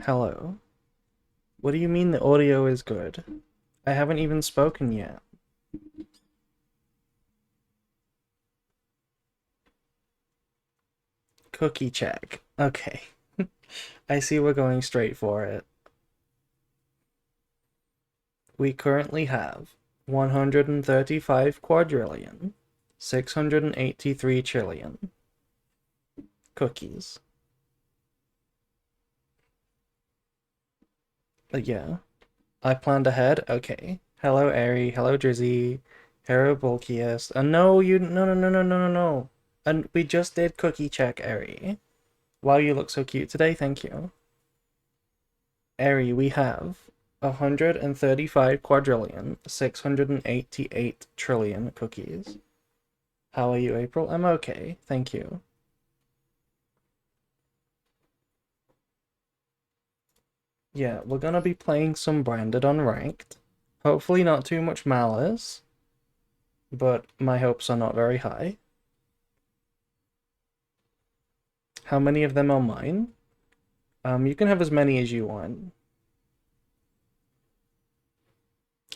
Hello. What do you mean the audio is good? I haven't even spoken yet. Cookie check. Okay. I see we're going straight for it. We currently have 135 quadrillion, 683 trillion cookies. Yeah. I planned ahead? Okay. Hello, Airy. Hello, Drizzy. Hello, Bulkiest. No, no. And we just did cookie check, Airy. Wow, you look so cute today, thank you. Airy, we have 135 quadrillion, 688 trillion cookies. How are you, April? I'm okay, thank you. Yeah, we're gonna be playing some branded unranked. Hopefully not too much malice, but my hopes are not very high. How many of them are mine? You can have as many as you want.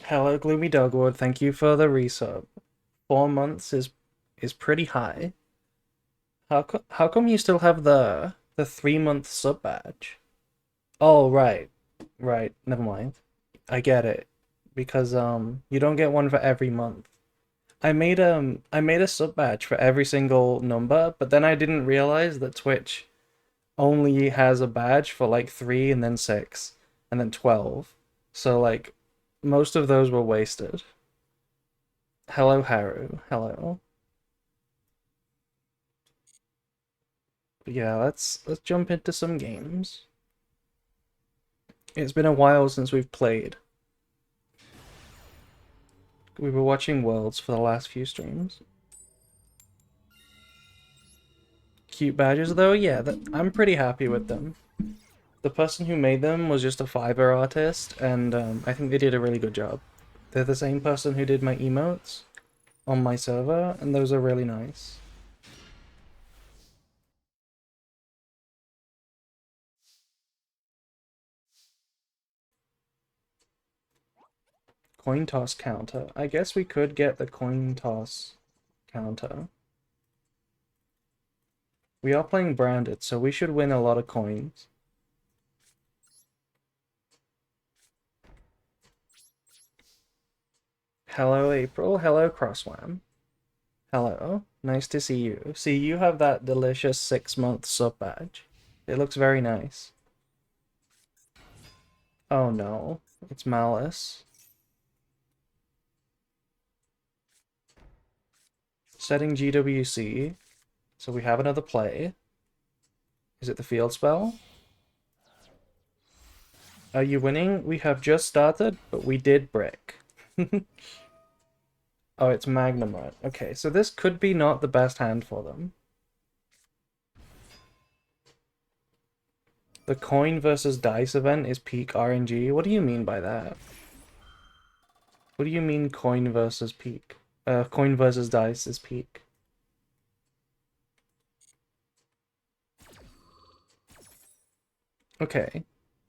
Hello, Gloomy Dogwood. Thank you for the resub. 4 months is pretty high. How come you still have the 3 month sub badge? Oh, right. Right. Never mind. I get it. Because you don't get one for every month. I made a sub badge for every single number, but then I didn't realize that Twitch only has a badge for like 3 and then 6 and then 12. So like most of those were wasted. Hello, Haru. Hello. But yeah, let's jump into some games. It's been a while since we've played. We were watching Worlds for the last few streams. Cute badges though, yeah, I'm pretty happy with them. The person who made them was just a Fiverr artist, and I think they did a really good job. They're the same person who did my emotes on my server, and those are really nice. Coin toss counter. I guess we could get the coin toss counter. We are playing branded, so we should win a lot of coins. Hello, April. Hello, Crosswam. Hello. Nice to see you. See, you have that delicious 6 month sub badge. It looks very nice. Oh no. It's Malice. Setting GWC. So we have another play. Is it the field spell? Are you winning? We have just started, but we did brick. Oh, it's Magnamite. Okay, so this could be not the best hand for them. The coin versus dice event is peak RNG. What do you mean by that? What do you mean coin versus peak? Coin versus dice is peak. Okay,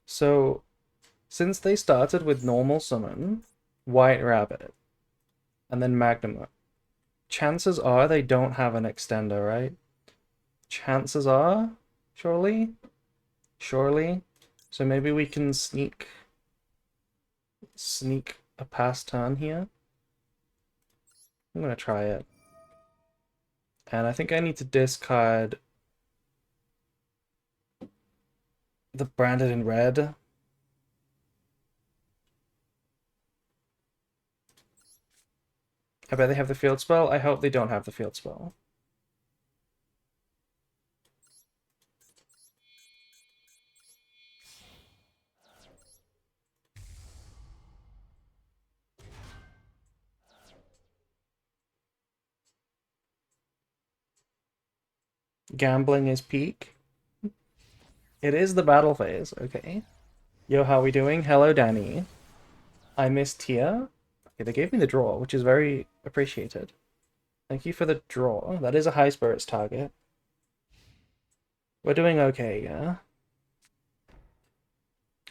so since they started with normal summon, White Rabbit, and then Magnamite, chances are they don't have an extender, right? Chances are, surely? Surely? So maybe we can sneak a pass turn here. I'm gonna try it. And I think I need to discard the branded in red. I bet they have the field spell. I hope they don't have the field spell. Gambling is peak. It is the battle phase. Okay. Yo, how we doing? Hello, Danny. I missed Tia. Okay, they gave me the draw, which is very appreciated. Thank you for the draw. That is a high spirits target. We're doing okay, yeah?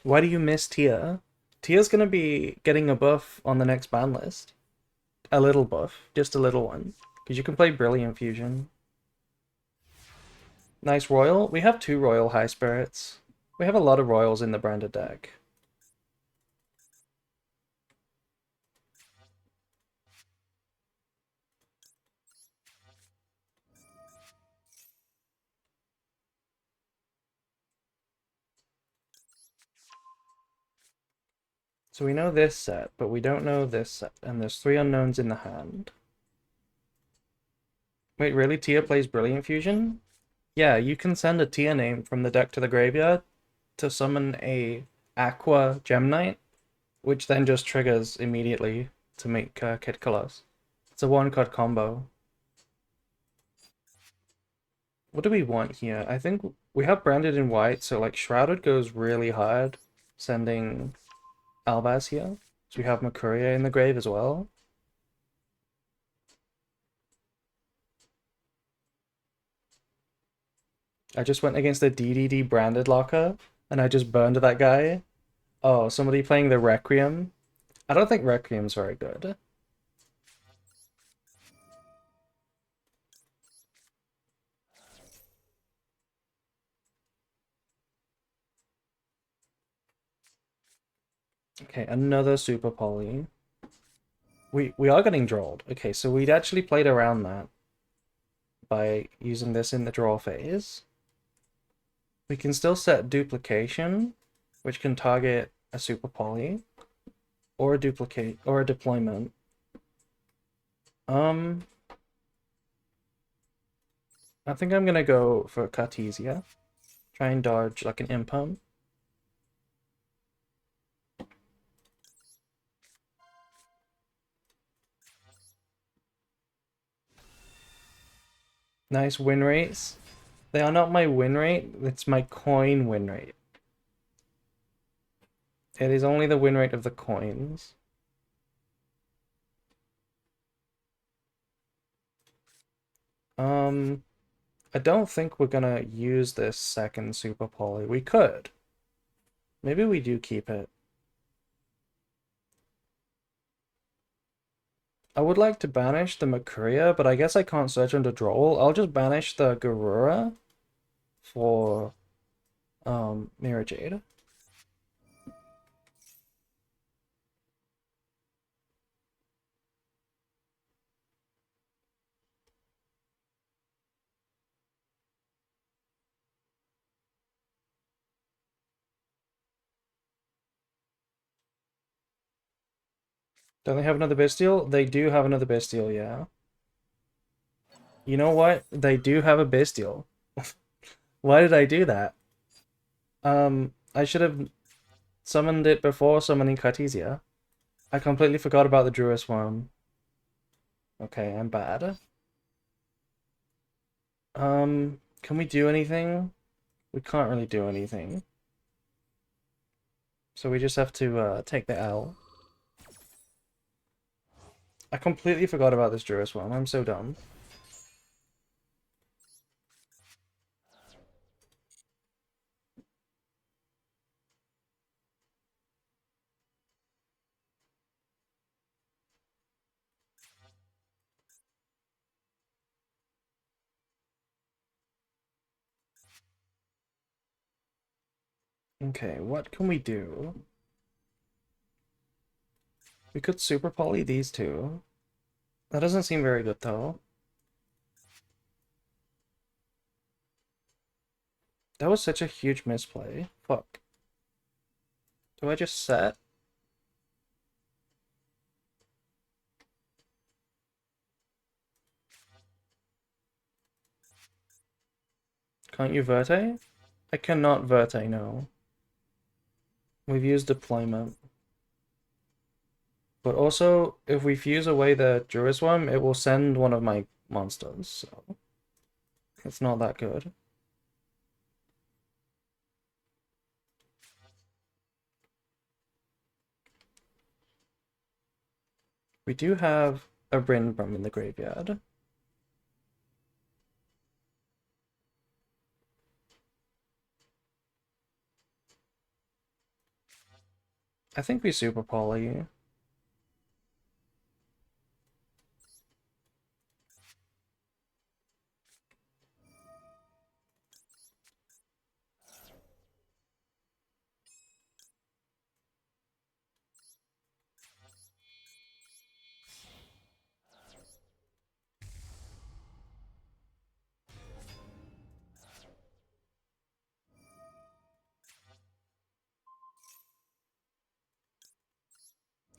Why do you miss Tia? Tia's gonna be getting a buff on the next ban list. A little buff, just a little one. Because you can play Brilliant Fusion. Nice Royal. We have two Royal High Spirits. We have a lot of Royals in the branded deck. So we know this set, but we don't know this set. And there's three unknowns in the hand. Wait, really? Tia plays Brilliant Fusion? Yeah, you can send a Tia name from the deck to the graveyard to summon a Aqua Gem Knight, which then just triggers immediately to make Kid Colossus. It's a one-card combo. What do we want here? I think we have Branded in white, so like Shrouded goes really hard, sending Albaz here. So we have Makuria in the grave as well. I just went against a DDD branded locker, and I just burned that guy. Oh, somebody playing the Requiem? I don't think Requiem's very good. Okay, another Super Poly. We are getting drawled. Okay, so we'd actually played around that by using this in the draw phase. We can still set duplication, which can target a Super Poly, or a duplicate, or a deployment. I think I'm gonna go for Cartesia. Try and dodge like an Impum. Nice win rates. They are not my win rate, it's my coin win rate. It is only the win rate of the coins. I don't think we're gonna use this second Super Poly. We could. Maybe we do keep it. I would like to banish the Makuria, but I guess I can't search under Droll. I'll just banish the Garura for Mirror Jade. Don't they have another Bestial? They do have another Bestial, yeah. You know what? They do have a Bestial. Why did I do that? I should have summoned it before summoning Cartesia. I completely forgot about the Druid Swarm. Okay, I'm bad. Can we do anything? We can't really do anything. So we just have to take the L. I completely forgot about this Druid Swarm. I'm so dumb. Okay, what can we do? We could Super Poly these two. That doesn't seem very good, though. That was such a huge misplay. Fuck. Do I just set? Can't you Verte? I cannot Verte, no. We've used deployment. But also, if we fuse away the Druisworm, it will send one of my monsters, so it's not that good. We do have a Rinbrum in the graveyard. I think we super poly.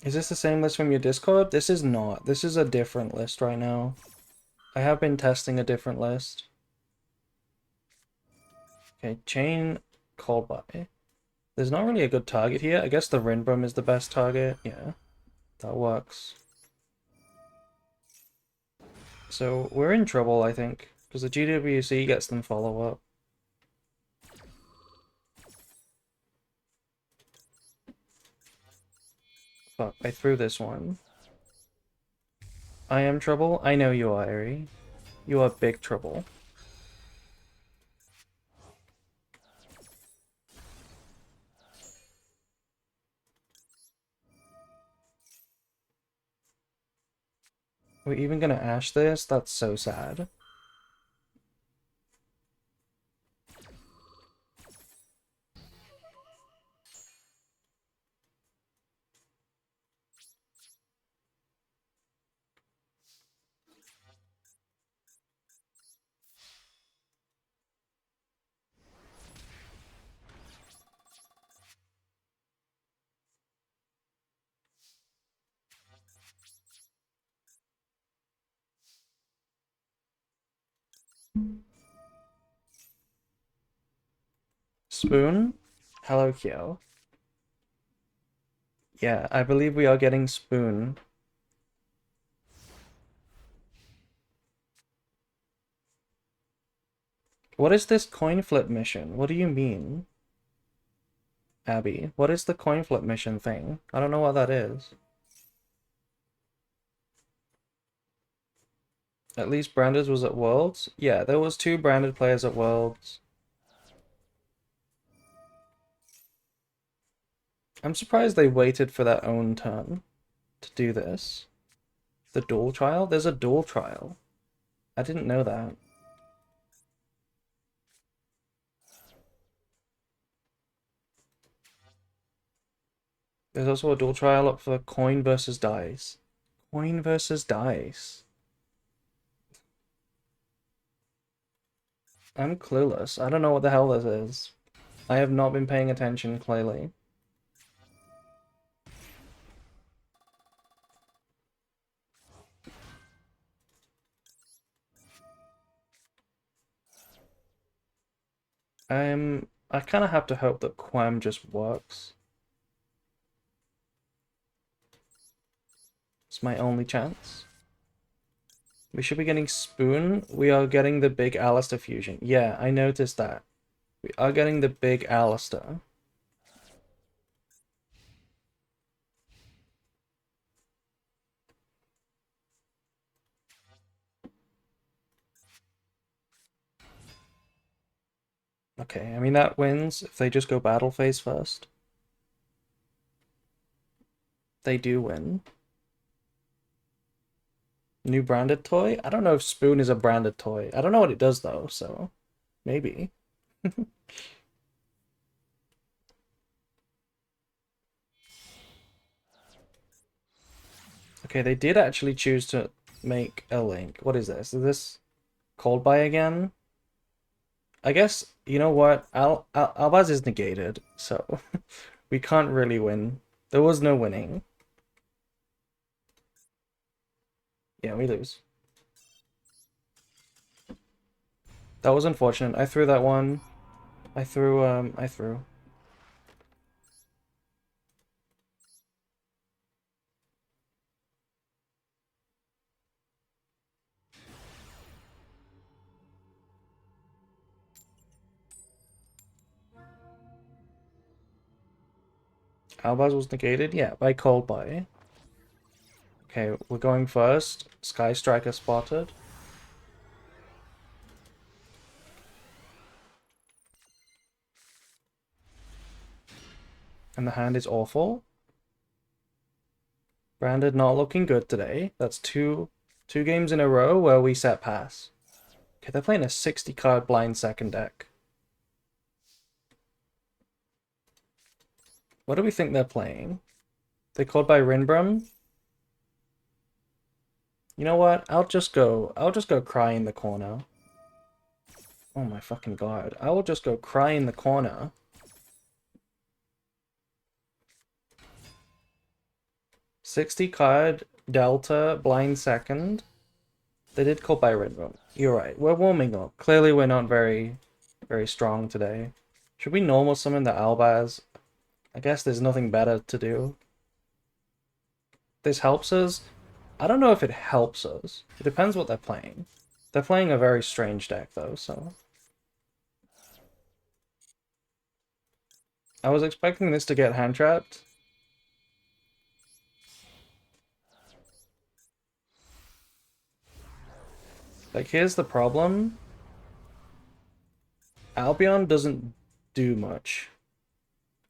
Is this the same list from your Discord? This is not. This is a different list right now. I have been testing a different list. Okay, chain called by. There's not really a good target here. I guess the Rinbum is the best target. Yeah, that works. So we're in trouble, I think, because the GWC gets them follow-up. Fuck, I threw this one. I am trouble? I know you are, Eri. You are big trouble. We're even gonna Ash this? That's so sad. Spoon? Hello, Kyo. Yeah, I believe we are getting Spoon. What is this coin flip mission? What do you mean? Abby, what is the coin flip mission thing? I don't know what that is. At least Branded was at Worlds? Yeah, there was 2 Branded players at Worlds. I'm surprised they waited for their own turn to do this. The duel trial? There's a duel trial. I didn't know that. There's also a duel trial up for coin versus dice. Coin versus dice. I'm clueless. I don't know what the hell this is. I have not been paying attention, clearly. I kind of have to hope that Quam just works. It's my only chance. We should be getting Spoon. We are getting the big Alistair fusion. Yeah, I noticed that. We are getting the big Alistair. Okay, I mean that wins if they just go battle phase first. They do win. New branded toy? I don't know if Spoon is a branded toy. I don't know what it does though, so maybe. Okay, they did actually choose to make a link. What is this? Is this called by again? I guess, you know what? Albaz is negated, so we can't really win. There was no winning. Yeah, we lose. That was unfortunate. I threw that one. I threw. Albaz was negated? Yeah, by called by. Okay, we're going first. Sky Striker spotted. And the hand is awful. Branded not looking good today. That's two games in a row where we set pass. Okay, they're playing a 60 card blind second deck. What do we think they're playing? They called by Rinbrum? You know what? I'll just go cry in the corner. Oh my fucking god. I will just go cry in the corner. $60 card Delta blind second. They did call by Rinbrum. You're right. We're warming up. Clearly we're not very strong today. Should we normal summon the Albaz? I guess there's nothing better to do. This helps us. I don't know if it helps us. It depends what they're playing. They're playing a very strange deck though, so. I was expecting this to get hand trapped. Like, here's the problem. Albion doesn't do much.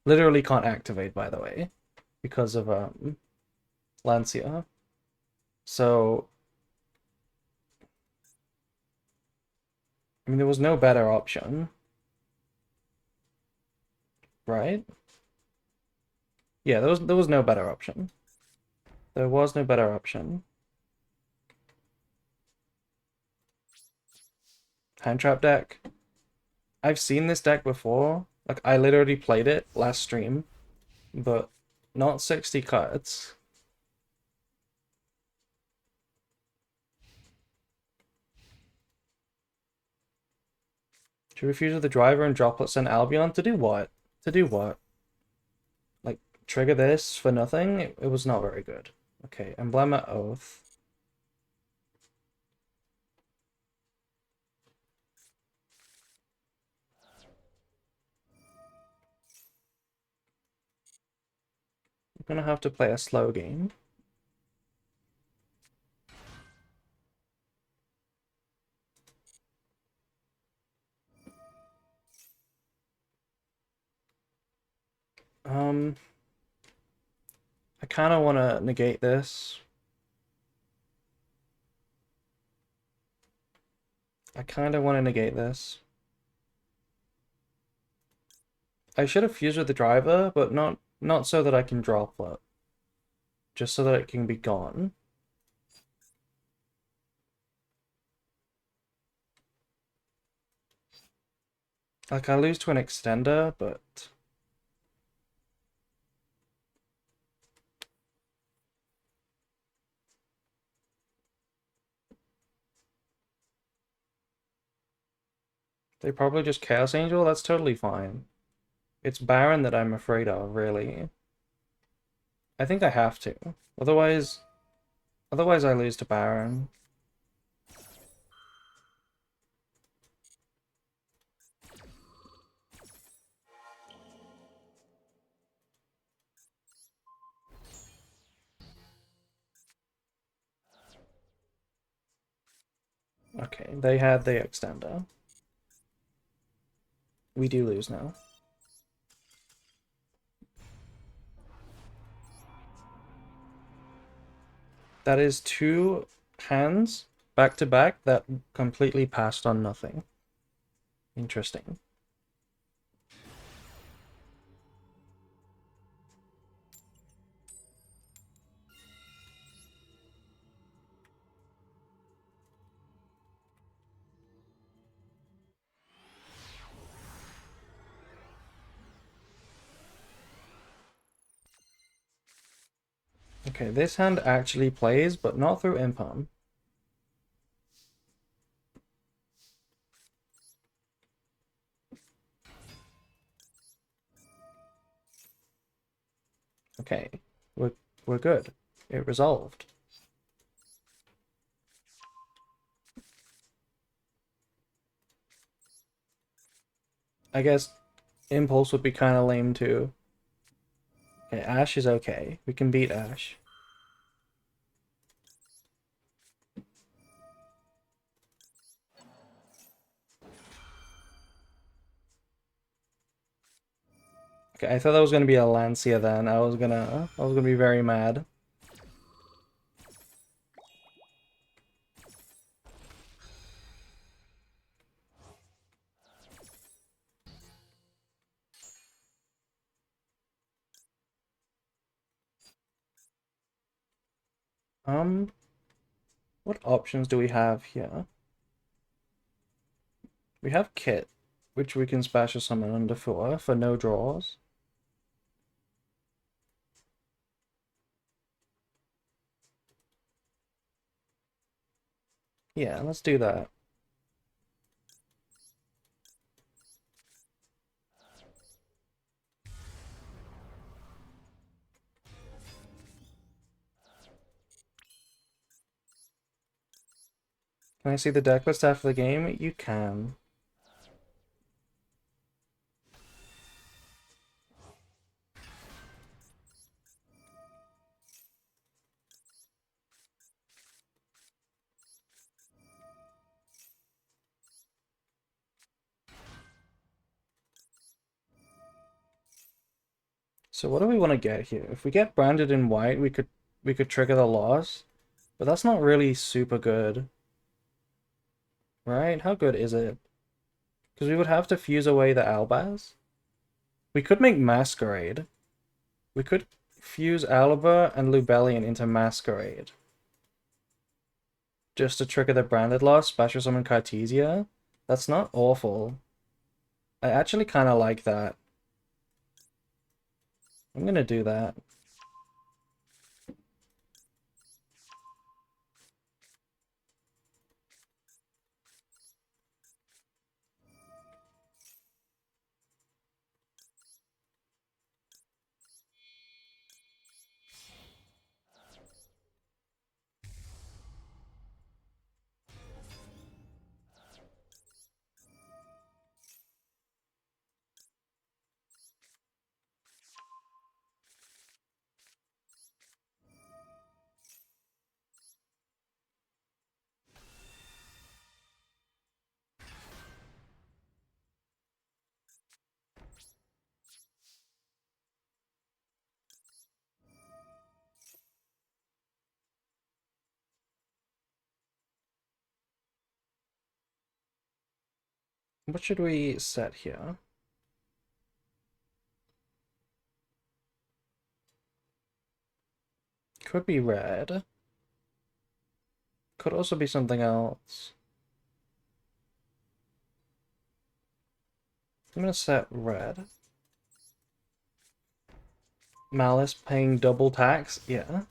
Literally can't activate, by the way, because of Lancia. So, I mean, there was no better option, right? Yeah, there was no better option. There was no better option. Hand trap deck. I've seen this deck before. Like, I literally played it last stream, but not 60 cards. Should we fuse with the driver and droplets and Albion? To do what? To do what? Like, trigger this for nothing? It was not very good. Okay, Emblema Oath. I'm gonna have to play a slow game. I kind of want to negate this. I kind of want to negate this. I should have fused with the driver, but not so that I can droplet. Just so that it can be gone. Like, I lose to an extender, but... They probably just Chaos Angel? That's totally fine. It's Baron that I'm afraid of, really. I think I have to. Otherwise I lose to Baron. Okay, they had the extender. We do lose now. That is two hands back to back that completely passed on nothing. Interesting. Okay, this hand actually plays, but not through Impalm. Okay, we're good. It resolved. I guess Impulse would be kind of lame too. Okay, Ash is okay. We can beat Ash. Okay, I thought that was gonna be a Lancia then. I was gonna be very mad. What options do we have here? We have Kit, which we can special summon under 4 for no draws. Yeah, let's do that. Can I see the deck list after the game? You can. So what do we want to get here? If we get branded in white, we could trigger the loss, but that's not really super good, right? How good is it? Because we would have to fuse away the Albaz. We could make Masquerade. We could fuse Alba and Lubellion into Masquerade. Just to trigger the branded loss, special summon Cartesia. That's not awful. I actually kind of like that. I'm gonna do that. What should we set here? Could be red. Could also be something else. I'm gonna set red. Malice paying double tax? Yeah.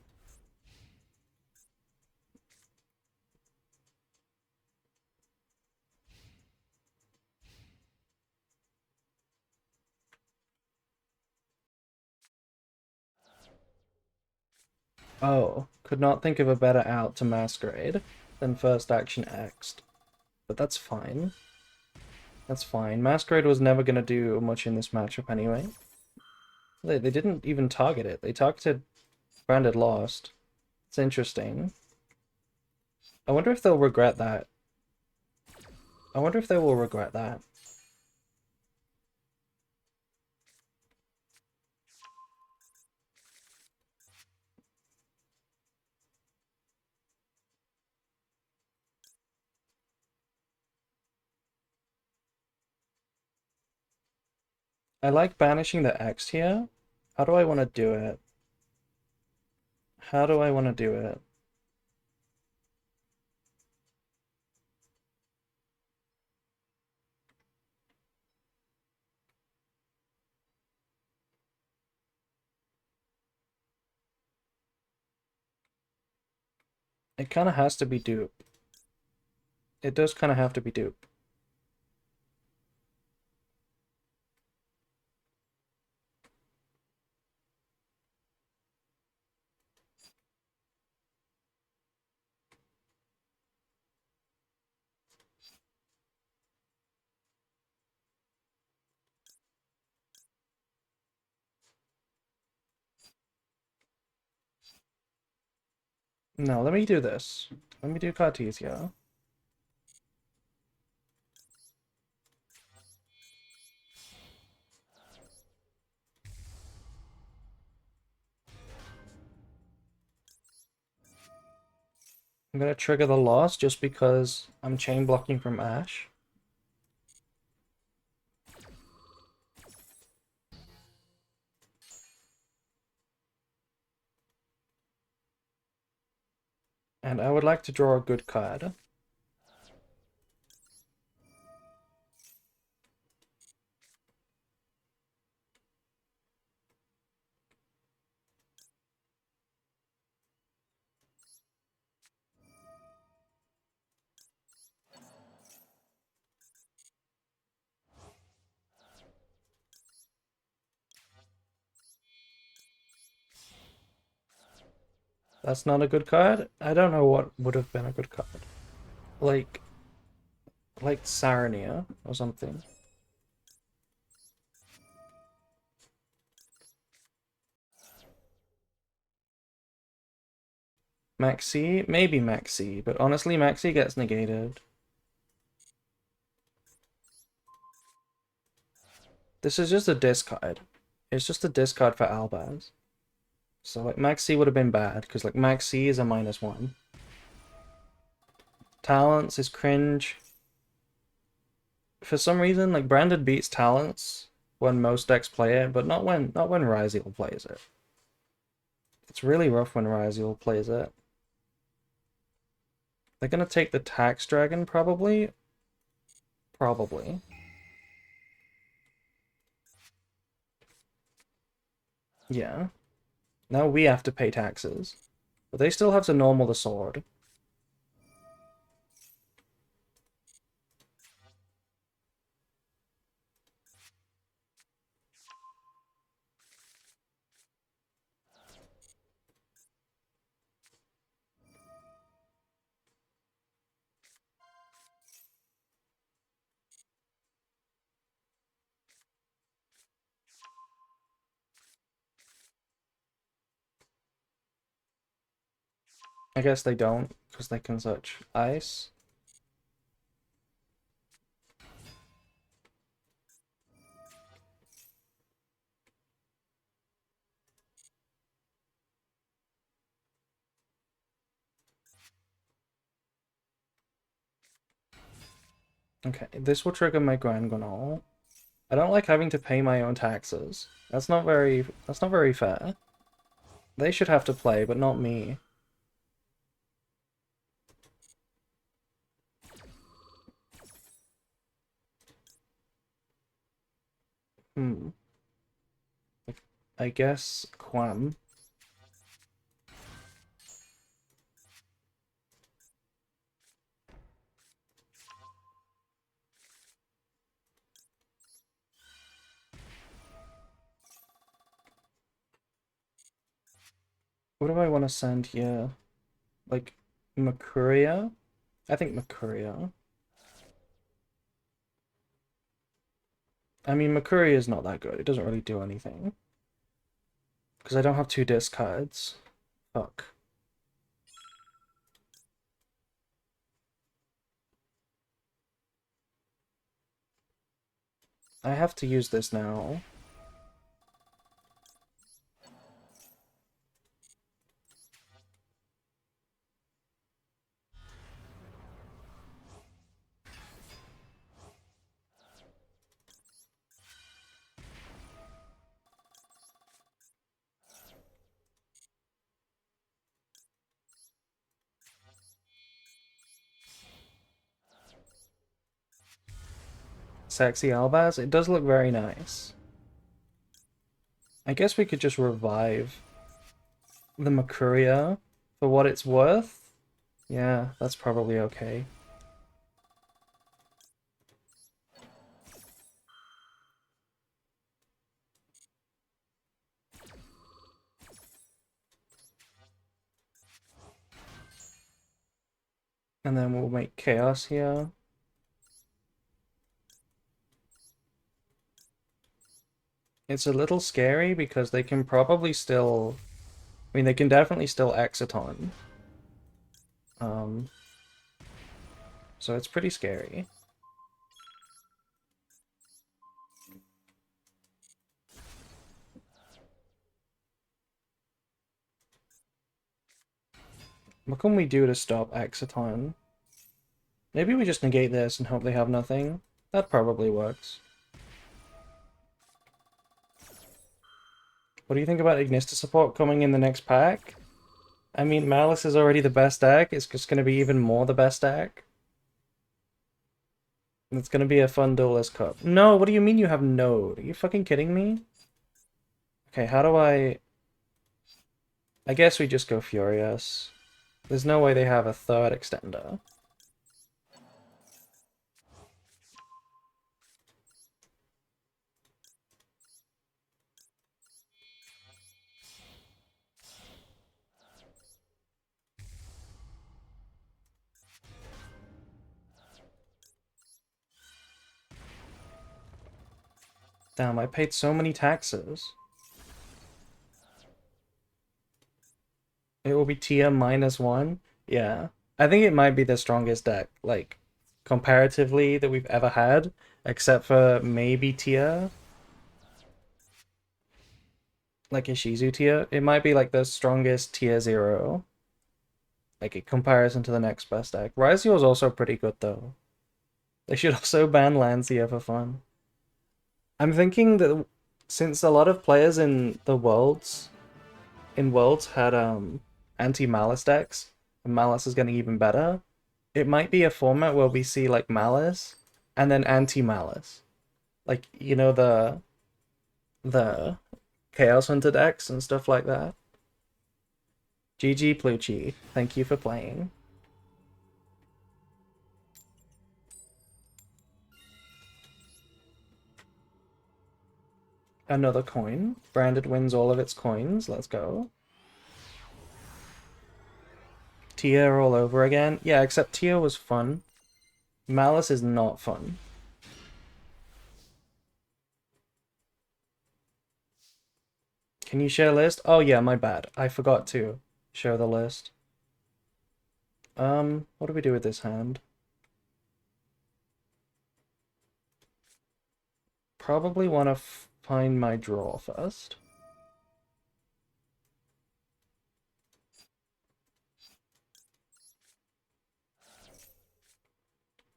Oh, could not think of a better out to Masquerade than first action X'd. But that's fine. That's fine. Masquerade was never gonna do much in this matchup anyway. They didn't even target it. They targeted Branded Lost. It's interesting. I wonder if they'll regret that. I wonder if they will regret that. I like banishing the X here. How do I want to do it? How do I want to do it? It kind of has to be dupe. It does kind of have to be dupe. No, let me do this. Let me do Cartesia. I'm gonna trigger the loss just because I'm chain blocking from Ash. And I would like to draw a good card. That's not a good card? I don't know what would have been a good card. Like Sarnia or something. Maxi? Maybe Maxi, but honestly Maxi gets negated. This is just a discard. It's just a discard for Albaz. So like Maxi would have been bad, because like Maxi is a -1. Talents is cringe. For some reason, like Branded beats Talents when most decks play it, but not when Ryziel plays it. It's really rough when Ryziel plays it. They're gonna take the Tax Dragon probably. Probably. Yeah. Now we have to pay taxes. But they still have to normal the sword. I guess they don't, because they can search ice. Okay, this will trigger my Grand Guanol. I don't like having to pay my own taxes. That's not very fair. They should have to play, but not me. Hmm. I guess Quam. What do I want to send here? Like, Makuria? I think Makuria. I mean, Makuria is not that good. It doesn't really do anything. Because I don't have 2 discards. Fuck. I have to use this now. Sexy Albaz? It does look very nice. I guess we could just revive the Makuria for what it's worth. Yeah, that's probably okay. And then we'll make Chaos here. It's a little scary because they can probably still... I mean, they can definitely still Exiton. So it's pretty scary. What can we do to stop Exiton? Maybe we just negate this and hope they have nothing. That probably works. What do you think about Ignista support coming in the next pack? I mean, Malice is already the best deck. It's just gonna be even more the best deck. It's gonna be a fun duelist cup. No, what do you mean you have Node? Are you fucking kidding me? Okay, how do I... I guess we just go Furious. There's no way they have a third extender. Damn, I paid so many taxes. It will be tier -1. Yeah. I think it might be the strongest deck, like, comparatively that we've ever had, except for maybe tier. Like Ishizu tier. It might be like the strongest tier 0. Like in comparison to the next best deck. Raizio is also pretty good though. They should also ban Lancia for fun. I'm thinking that since a lot of players in Worlds had anti-Malice decks, and Malice is getting even better, it might be a format where we see like Malice and then anti-Malice. Like, you know, the Chaos Hunter decks and stuff like that. GG Plucci, thank you for playing. Another coin. Branded wins all of its coins. Let's go. Tia all over again. Yeah, except Tia was fun. Malice is not fun. Can you share list? Oh yeah, my bad. I forgot to share the list. What do we do with this hand? Probably want to find my draw first.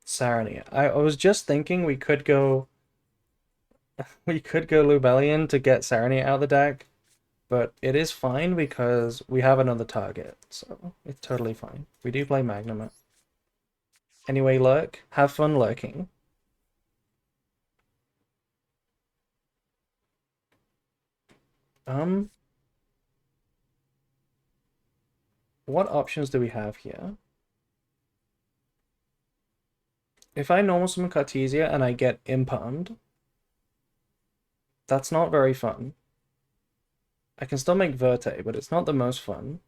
Sarnia. I was just thinking we could go Lubellion to get Sarnia out of the deck, but it is fine because we have another target, so it's totally fine. We do play Magnum. Anyway, lurk. Have fun lurking. What options do we have here? If I normal summon Cartesia and I get impermed, that's not very fun. I can still make Verte, but it's not the most fun.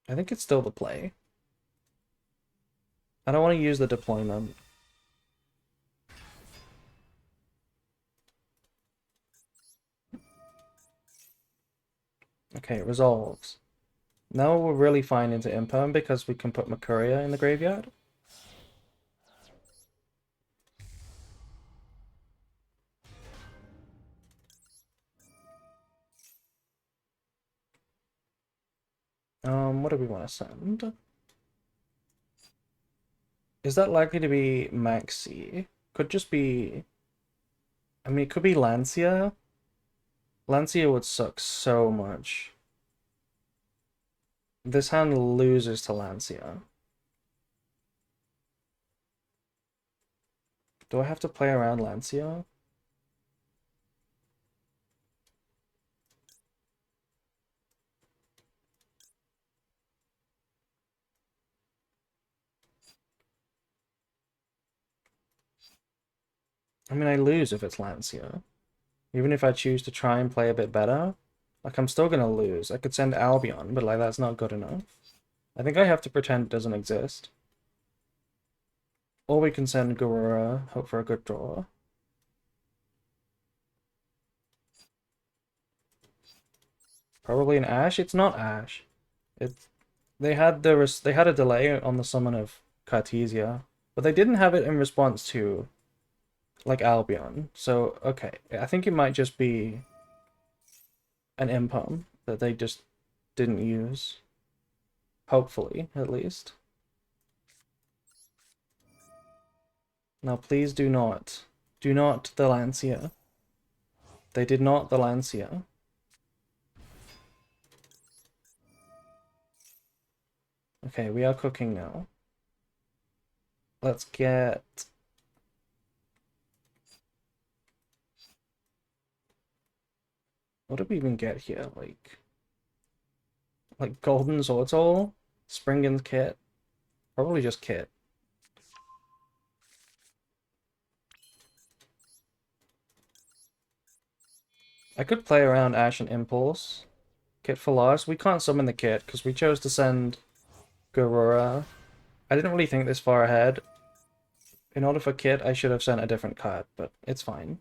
I think it's still the play. I don't want to use the deployment. Okay, it resolves. Now we're really fine into imperm because we can put Makuria in the graveyard. What do we want to send? Is that likely to be Maxi? Could just be... I mean, it could be Lancia. Lancia would suck so much. This hand loses to Lancia. Do I have to play around Lancia? I mean, I lose if it's Lancia. Even if I choose to try and play a bit better, like, I'm still gonna lose. I could send Albion, but, like, that's not good enough. I think I have to pretend it doesn't exist. Or we can send Garura, hope for a good draw. Probably an Ash? It's not Ash. It's... They had a delay on the summon of Cartesia, but they didn't have it in response to, like, Albion. So, okay. I think it might just be an impulse that they just didn't use. Hopefully, at least. Now please do not. Do not the Lancia. They did not the Lancia. Okay, we are cooking now. Let's get... What did we even get here? Like golden Zordzol? Springen's kit? Probably just kit. I could play around Ash and Impulse. Kit for last. We can't summon the kit because we chose to send Garura. I didn't really think this far ahead. In order for kit, I should have sent a different card, but it's fine.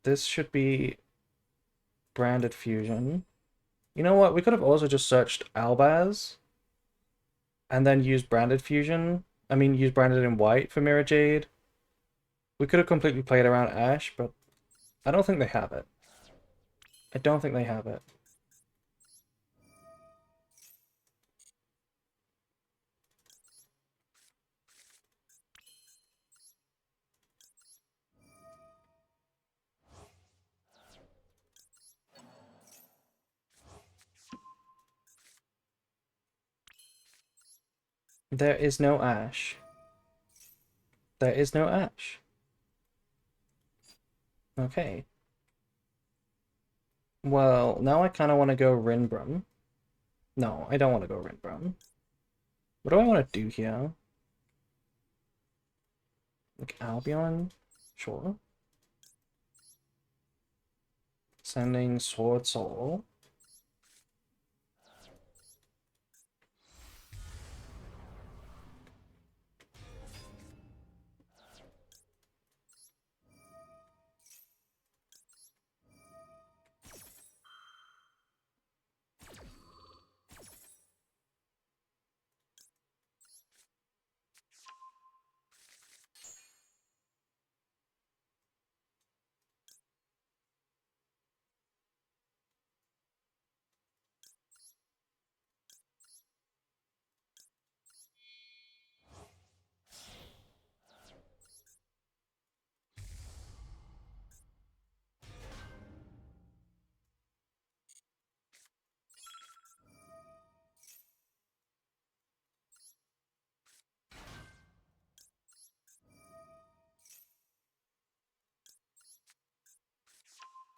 This should be branded fusion. You know what? We could have also just searched Albaz and then used branded fusion. I mean, used branded in white for Mirror Jade. We could have completely played around Ash, but I don't think they have it. I don't think they have it. There is no Ash. There is no Ash. Okay. Well, now I kind of want to go Rinbrum. No, I don't want to go Rinbrum. What do I want to do here? Like Albion? Sure. Sending Sword Soul.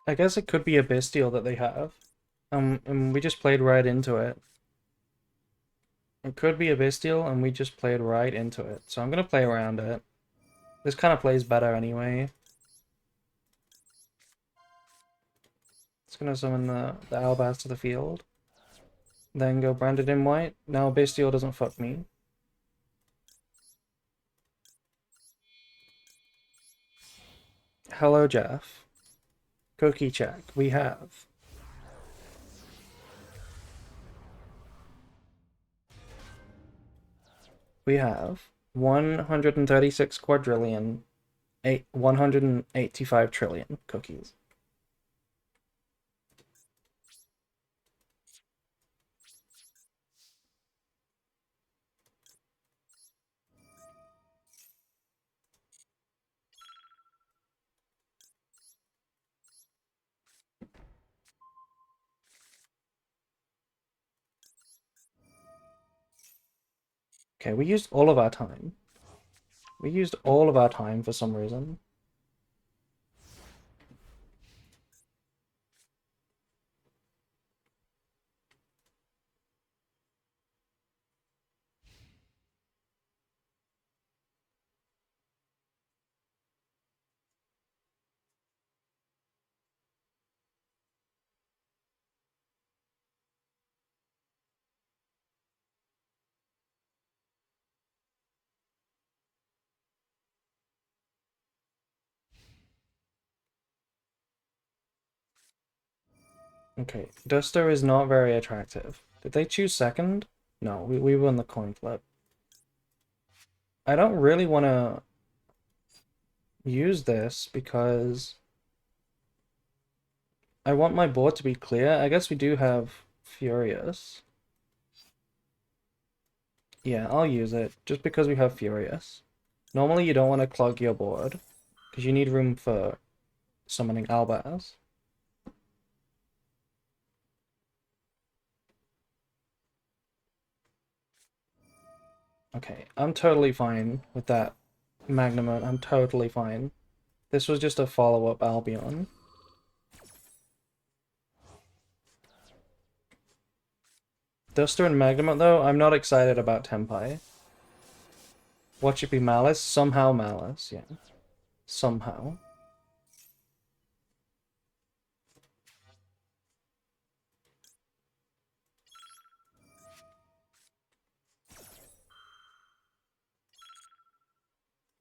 I guess it could be a Bestial that they have. And we just played right into it. It could be a Bestial, and we just played right into it. So I'm gonna play around it. This kind of plays better anyway. It's gonna summon the Albaz to the field. Then go branded in white. Now Bestial doesn't fuck me. Hello, Jeff. Cookie check. We have. We have 136 quadrillion, 185 trillion cookies. Okay, we used all of our time. We used all of our time for some reason. Okay, Duster is not very attractive. Did they choose second? No, we won the coin flip. I don't really want to use this because I want my board to be clear. I guess we do have Furious. Yeah, I'll use it, just because we have Furious. Normally you don't want to clog your board, because you need room for summoning Albaz. Okay, I'm totally fine with that Magnamon. I'm totally fine. This was just a follow-up Albion. Duster and Magnamon, though, I'm not excited about Tenpai. Watch it be Malice? Somehow Malice, yeah. Somehow.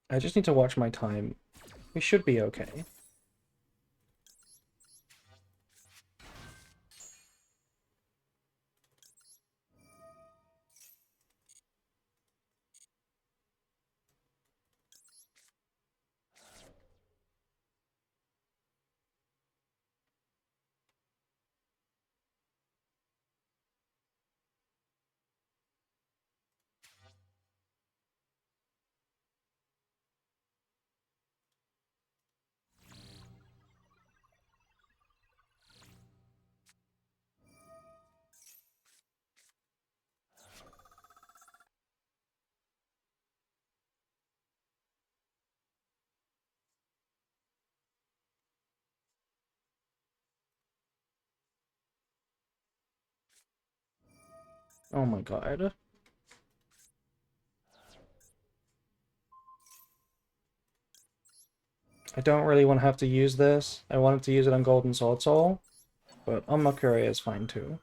I just need to watch my time. We should be okay. Oh my god. I don't really want to have to use this. I wanted to use it on Golden Sword Soul, but on Mercury is fine too.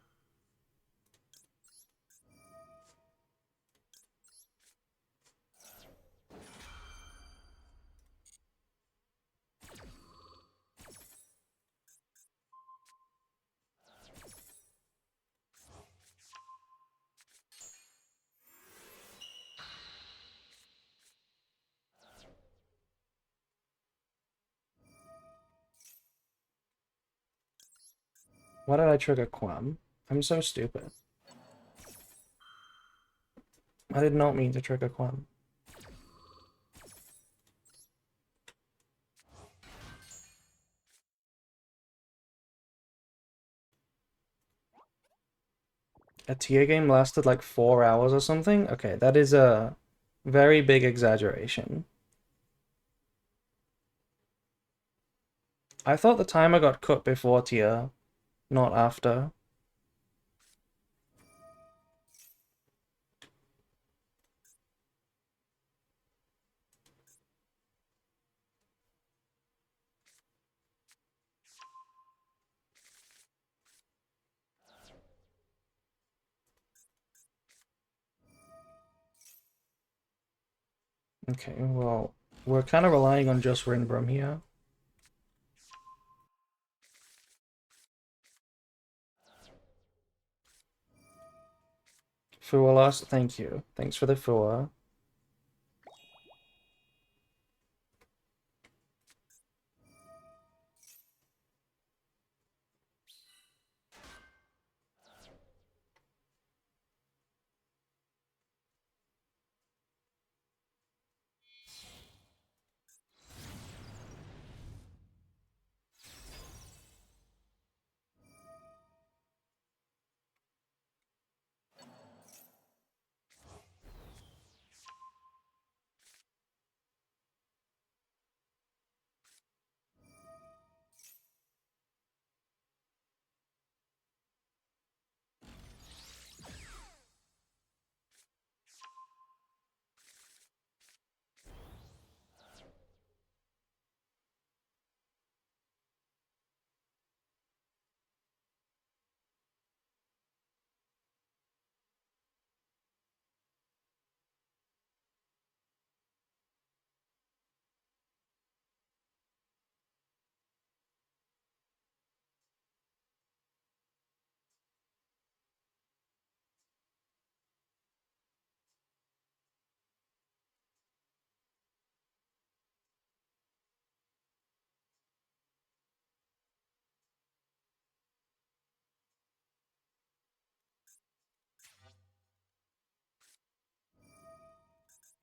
Why did I trigger Quam? I'm so stupid. I did not mean to trigger Quam. A tier game lasted like 4 hours or something? Okay, that is a very big exaggeration. I thought the timer got cut before tier, not after. Okay, well, we're kind of relying on just Rinbrum here. Fua lost, thank you. Thanks for the Fua.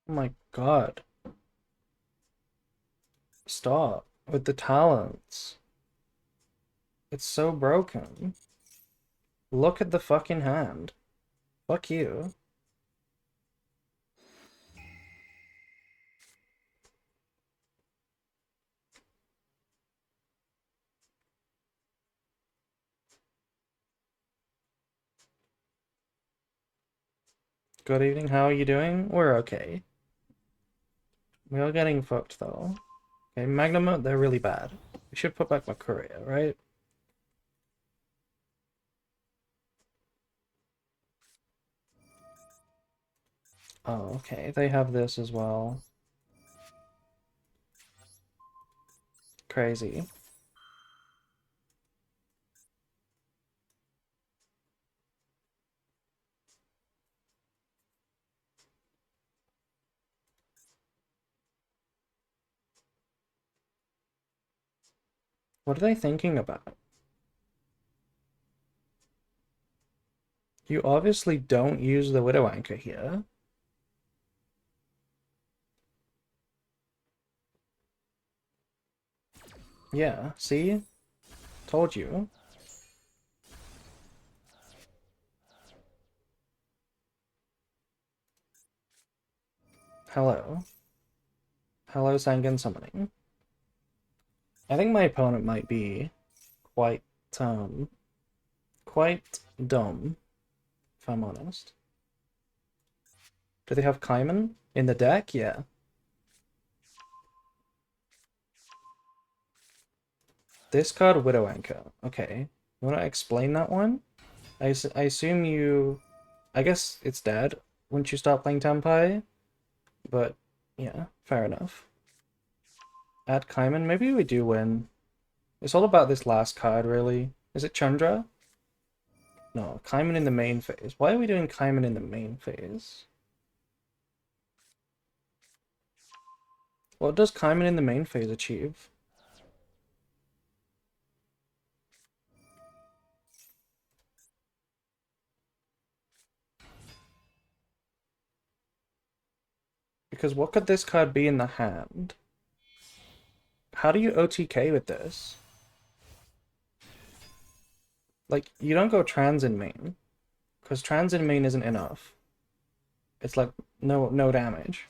Oh my god. Stop with the talents. It's so broken. Look at the fucking hand. Fuck you. Good evening, how are you doing? We're okay. We are getting fucked though. Okay, Magnum, they're really bad. We should put back my courier, right? Oh, okay, they have this as well. Crazy. What are they thinking about? You obviously don't use the Widow Anchor here. Yeah, see? Told you. Hello. Hello, Sangan Summoning. I think my opponent might be quite, um, quite dumb, if I'm honest. Do they have Kaiman in the deck? Yeah. Discard Widow Anchor. Okay. You want to explain that one? I assume you... I guess it's dead once you start playing Tenpai, but yeah, fair enough. Add Kaiman. Maybe we do win. It's all about this last card, really. Is it Chandra? No, Kaiman in the main phase. Why are we doing Kaiman in the main phase? What does Kaiman in the main phase achieve? Because what could this card be in the hand? How do you OTK with this? Like, you don't go trans in main. Because trans in main isn't enough. It's like, no damage.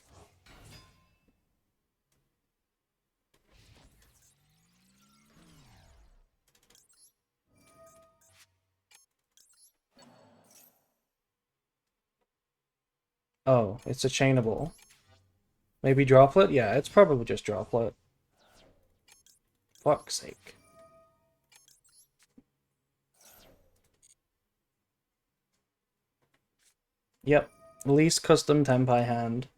Oh, it's a chainable. Maybe droplet? Yeah, it's probably just droplet. Fuck's sake. Yep. Least custom Tenpai hand.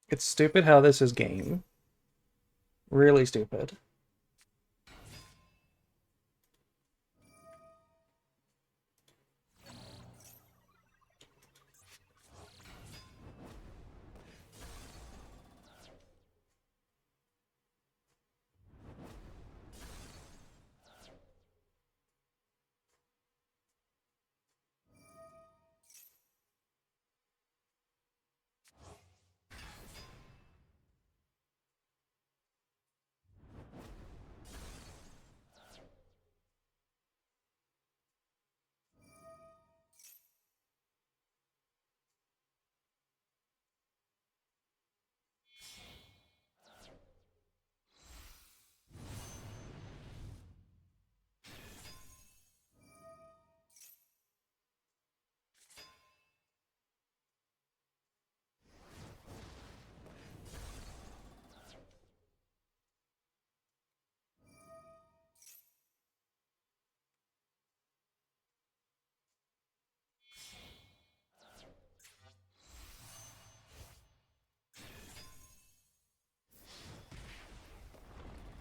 It's stupid how this is game. Really stupid.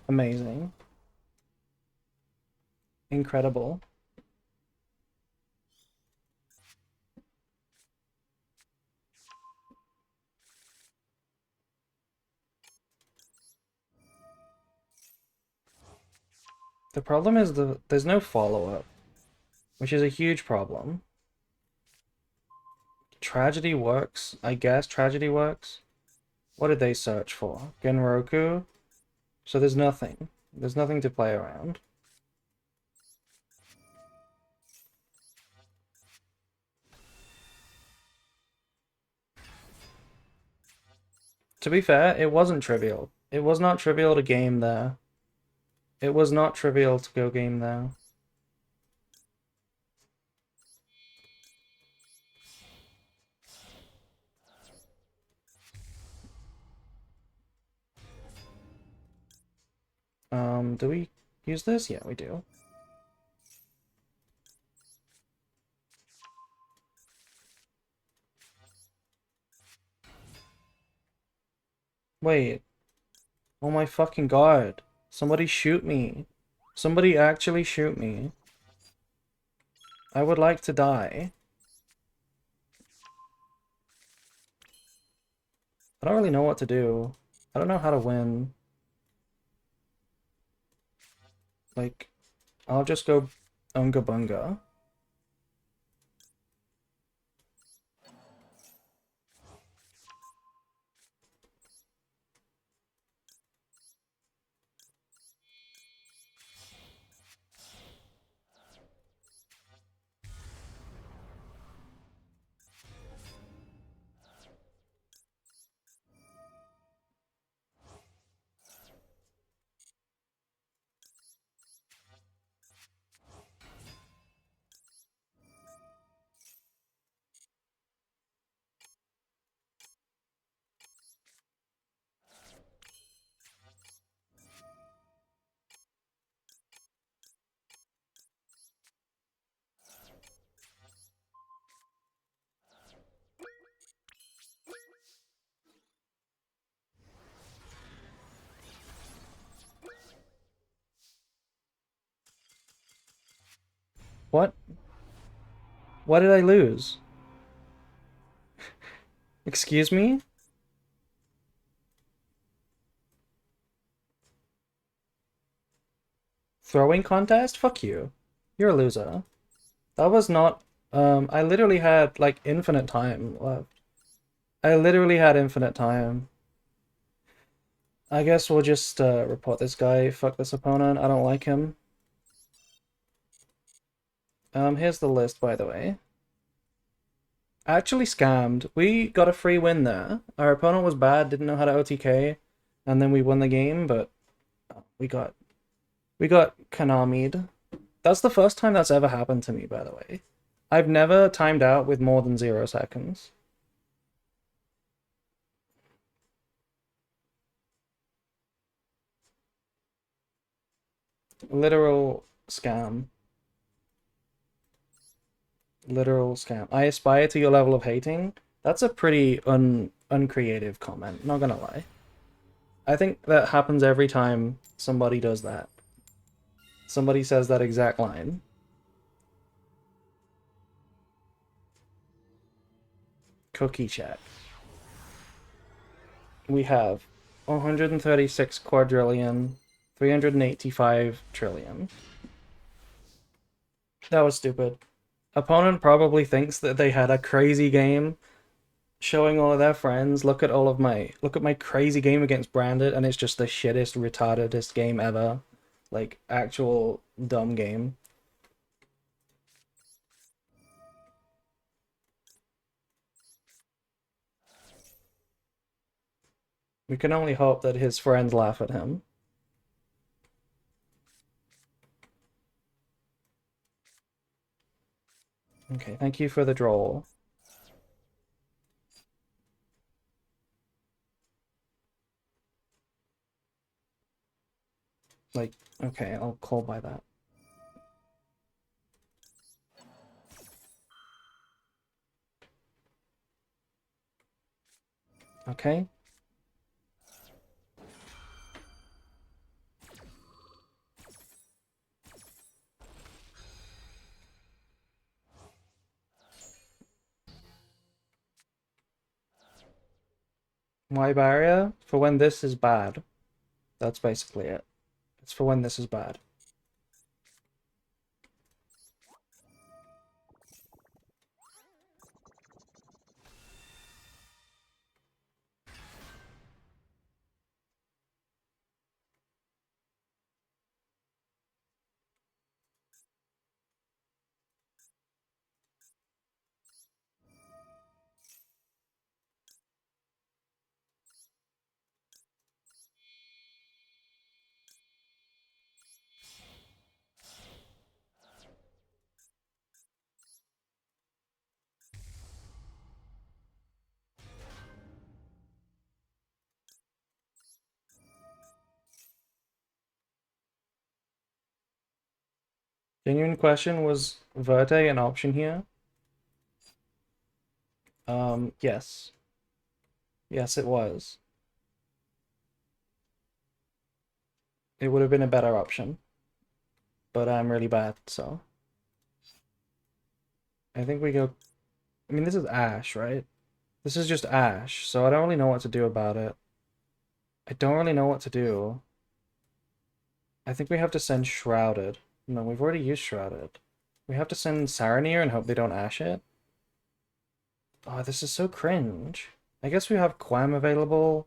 Amazing. Incredible. The problem is there's no follow-up, which is a huge problem. Tragedy works, I guess tragedy works. What did they search for? Genroku? So there's nothing. There's nothing to play around. To be fair, it wasn't trivial. It was not trivial to game there. It was not trivial to go game there. Do we use this? Yeah, we do. Wait. Oh my fucking god. Somebody shoot me. Somebody actually shoot me. I would like to die. I don't really know what to do. I don't know how to win. Like, I'll just go Unga Bunga. What? What did I lose? Excuse me? Throwing contest? Fuck you. You're a loser. That was not... I literally had, like, infinite time left. I literally had infinite time. I guess we'll just report this guy. Fuck this opponent. I don't like him. Here's the list, by the way. Actually scammed. We got a free win there. Our opponent was bad, didn't know how to OTK, and then we won the game, but we got Konami'd. That's the first time that's ever happened to me, by the way. I've never timed out with more than 0 seconds. Literal scam. Literal scam. I aspire to your level of hating. That's a pretty uncreative comment, not gonna lie. I think that happens every time somebody does that. Somebody says that exact line. Cookie check. We have 136 quadrillion, 385 trillion. That was stupid. Opponent probably thinks that they had a crazy game, showing all of their friends, look at my crazy game against Branded, and it's just the shittest, retardedest game ever. Like, actual dumb game. We can only hope that his friends laugh at him. Okay, thank you for the draw. Like, okay, I'll call by that. Okay. Why barrier? For when this is bad. That's basically it. It's for when this is bad. Genuine question, was Verte an option here? Yes. Yes, it was. It would have been a better option, but I'm really bad, so I think we go. I mean, this is Ash, right? This is just Ash, so I don't really know what to do about it. I don't really know what to do. I think we have to send Shrouded. No, we've already used Shrouded. We have to send Saranir and hope they don't Ash it. Oh, this is so cringe. I guess we have Quam available.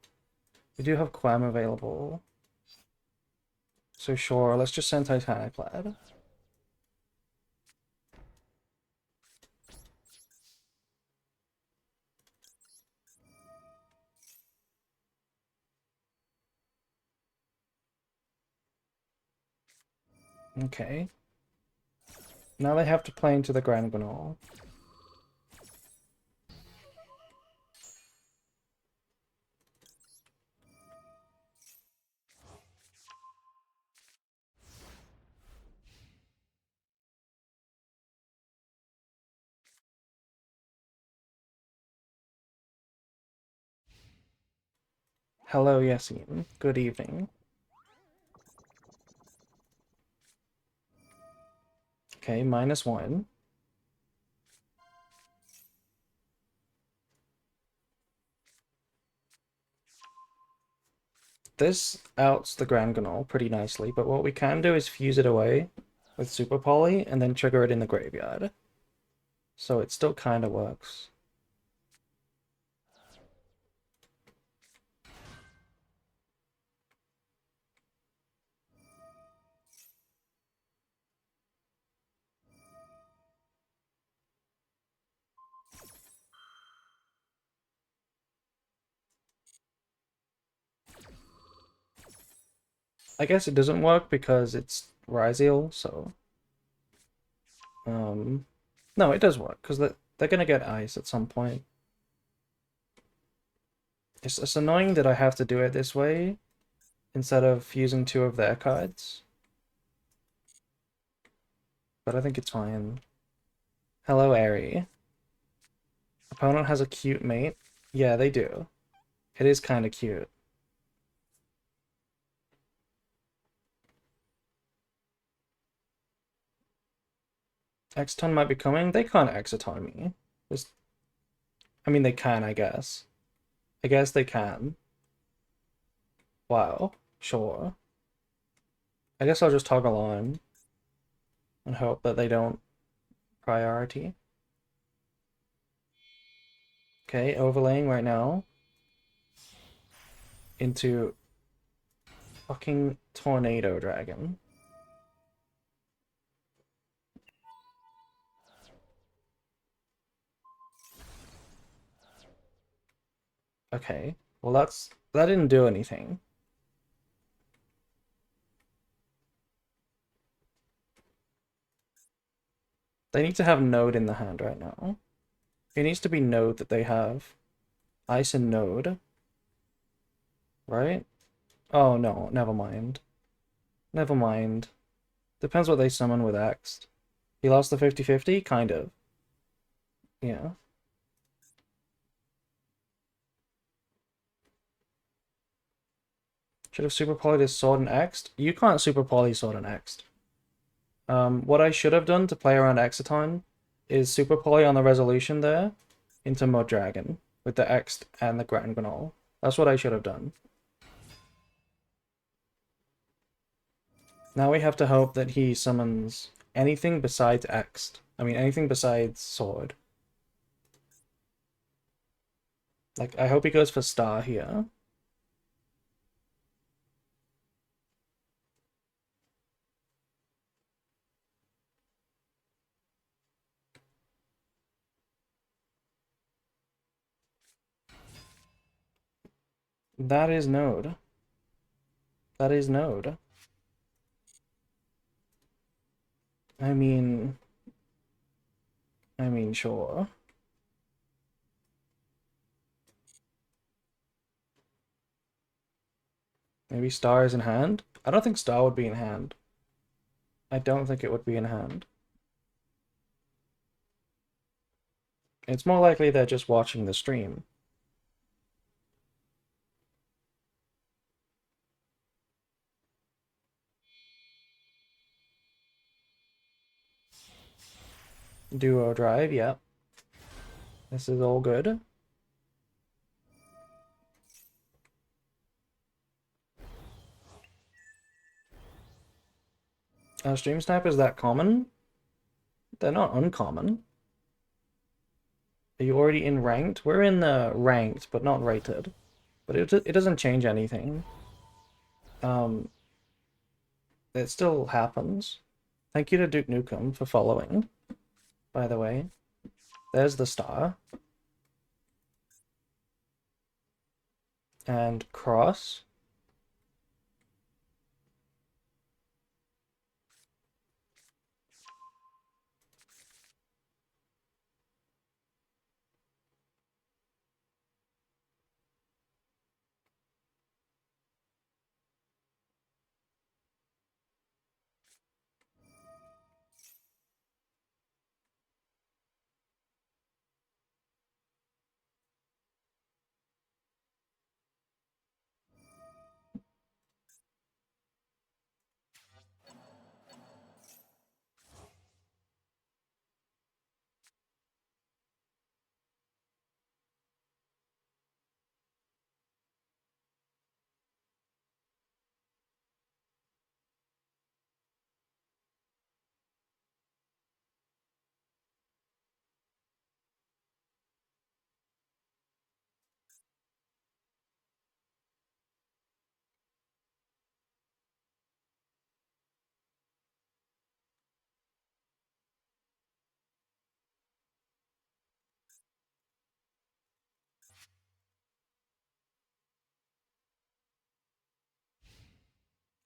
We do have Quam available. So sure, let's just send Titanic Lad. Okay. Now they have to play into the Grand Gnoll. Hello, Yassine. Good evening. Okay, -1. This outs the Grand Gnoll pretty nicely, but what we can do is fuse it away with Super Poly and then trigger it in the graveyard. So it still kind of works. I guess it doesn't work because it's Ryziel, so... No, it does work, because they're gonna get ice at some point. It's annoying that I have to do it this way, instead of using 2 of their cards. But I think it's fine. Hello, Airy. Opponent has a cute mate. Yeah, they do. It is kind of cute. Exton might be coming. They can't Exoton me. Just, I mean, they can, I guess. I guess they can. Wow. Sure. I guess I'll just toggle on and hope that they don't priority. Okay, overlaying right now into fucking Tornado Dragon. Okay, well that didn't do anything. They need to have Node in the hand right now. It needs to be Node that they have. Ice and Node. Right? Oh no, never mind. Never mind. Depends what they summon with X. He lost the 50-50? Kind of. Yeah. Should have super polyed his sword and X'd. You can't super poly sword and X'd. What I should have done to play around Exoton is super poly on the resolution there into Mud Dragon with the X'd and the Grand Gnoll. That's what I should have done. Now we have to hope that he summons anything besides X'd. I mean, anything besides sword. Like, I hope he goes for Star here. That is Node. That is Node. I mean... sure. Maybe Star is in hand? I don't think Star would be in hand. I don't think it would be in hand. It's more likely they're just watching the stream. Duo drive, yep. This is all good. Stream snipe is that common? They're not uncommon. Are you already in ranked? We're in ranked, but not rated. But it doesn't change anything. It still happens. Thank you to Duke Nukem for following, by the way. There's the star. And cross.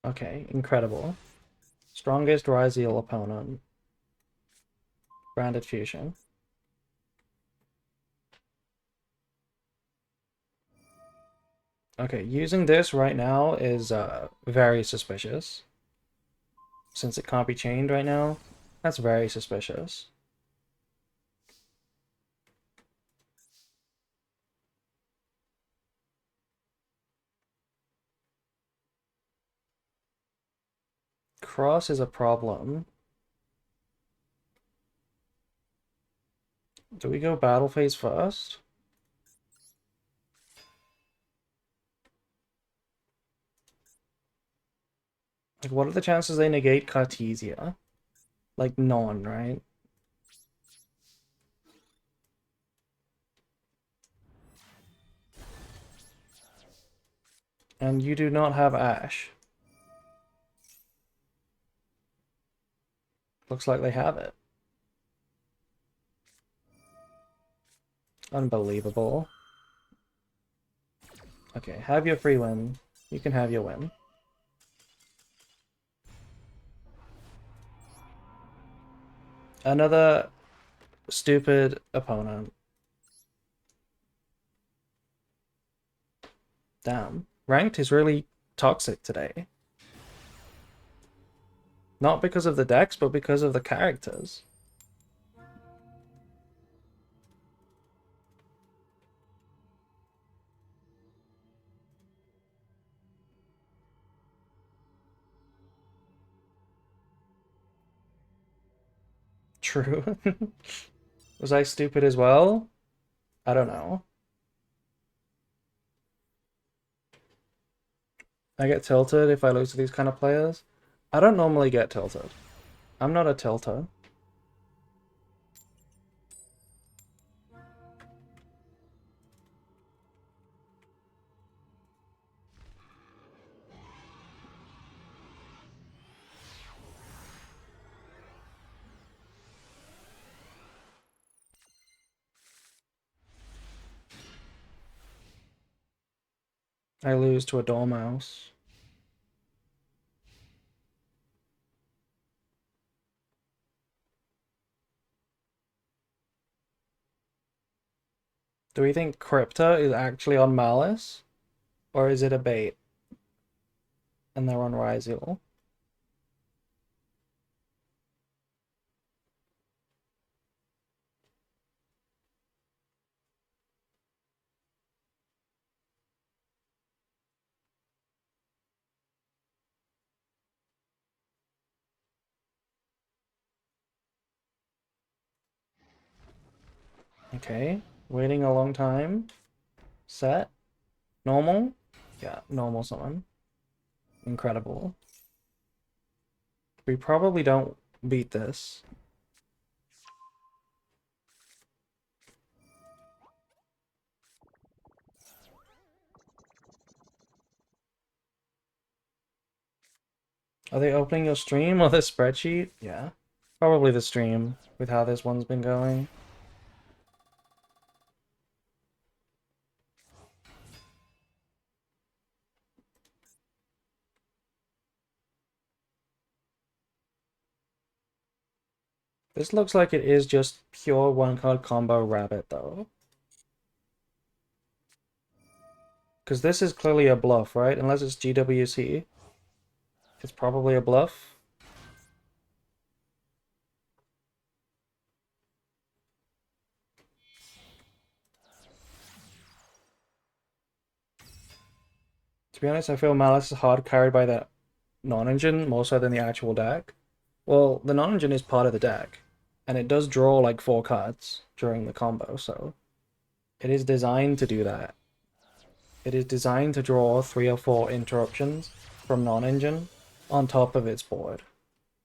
Okay, incredible. Strongest Ryziel opponent. Branded Fusion. Okay, using this right now is very suspicious. Since it can't be chained right now, that's very suspicious. Cross is a problem. Do we go battle phase first? Like, what are the chances they negate Cartesia? Like, none, right? And you do not have Ash. Looks like they have it. Unbelievable. Okay, have your free win. You can have your win. Another stupid opponent. Damn. Ranked is really toxic today. Not because of the decks, but because of the characters. True. Was I stupid as well? I don't know. I get tilted if I lose to these kind of players. I don't normally get tilted. I'm not a tilter. I lose to a dormouse. Do we think Crypta is actually on Malice? Or is it a bait? And they're on Ryziel? Okay, waiting a long time. Set. Normal? Yeah, normal summon. Incredible. We probably don't beat this. Are they opening your stream or the spreadsheet? Yeah. Probably the stream, with how this one's been going. This looks like it is just pure one-card combo rabbit, though. Because this is clearly a bluff, right? Unless it's GWC. It's probably a bluff. To be honest, I feel Malice is hard carried by that non-engine more so than the actual deck. Well, the non-engine is part of the deck, and it does draw like 4 cards during the combo, so it is designed to do that. It is designed to draw 3 or 4 interruptions from non-engine on top of its board.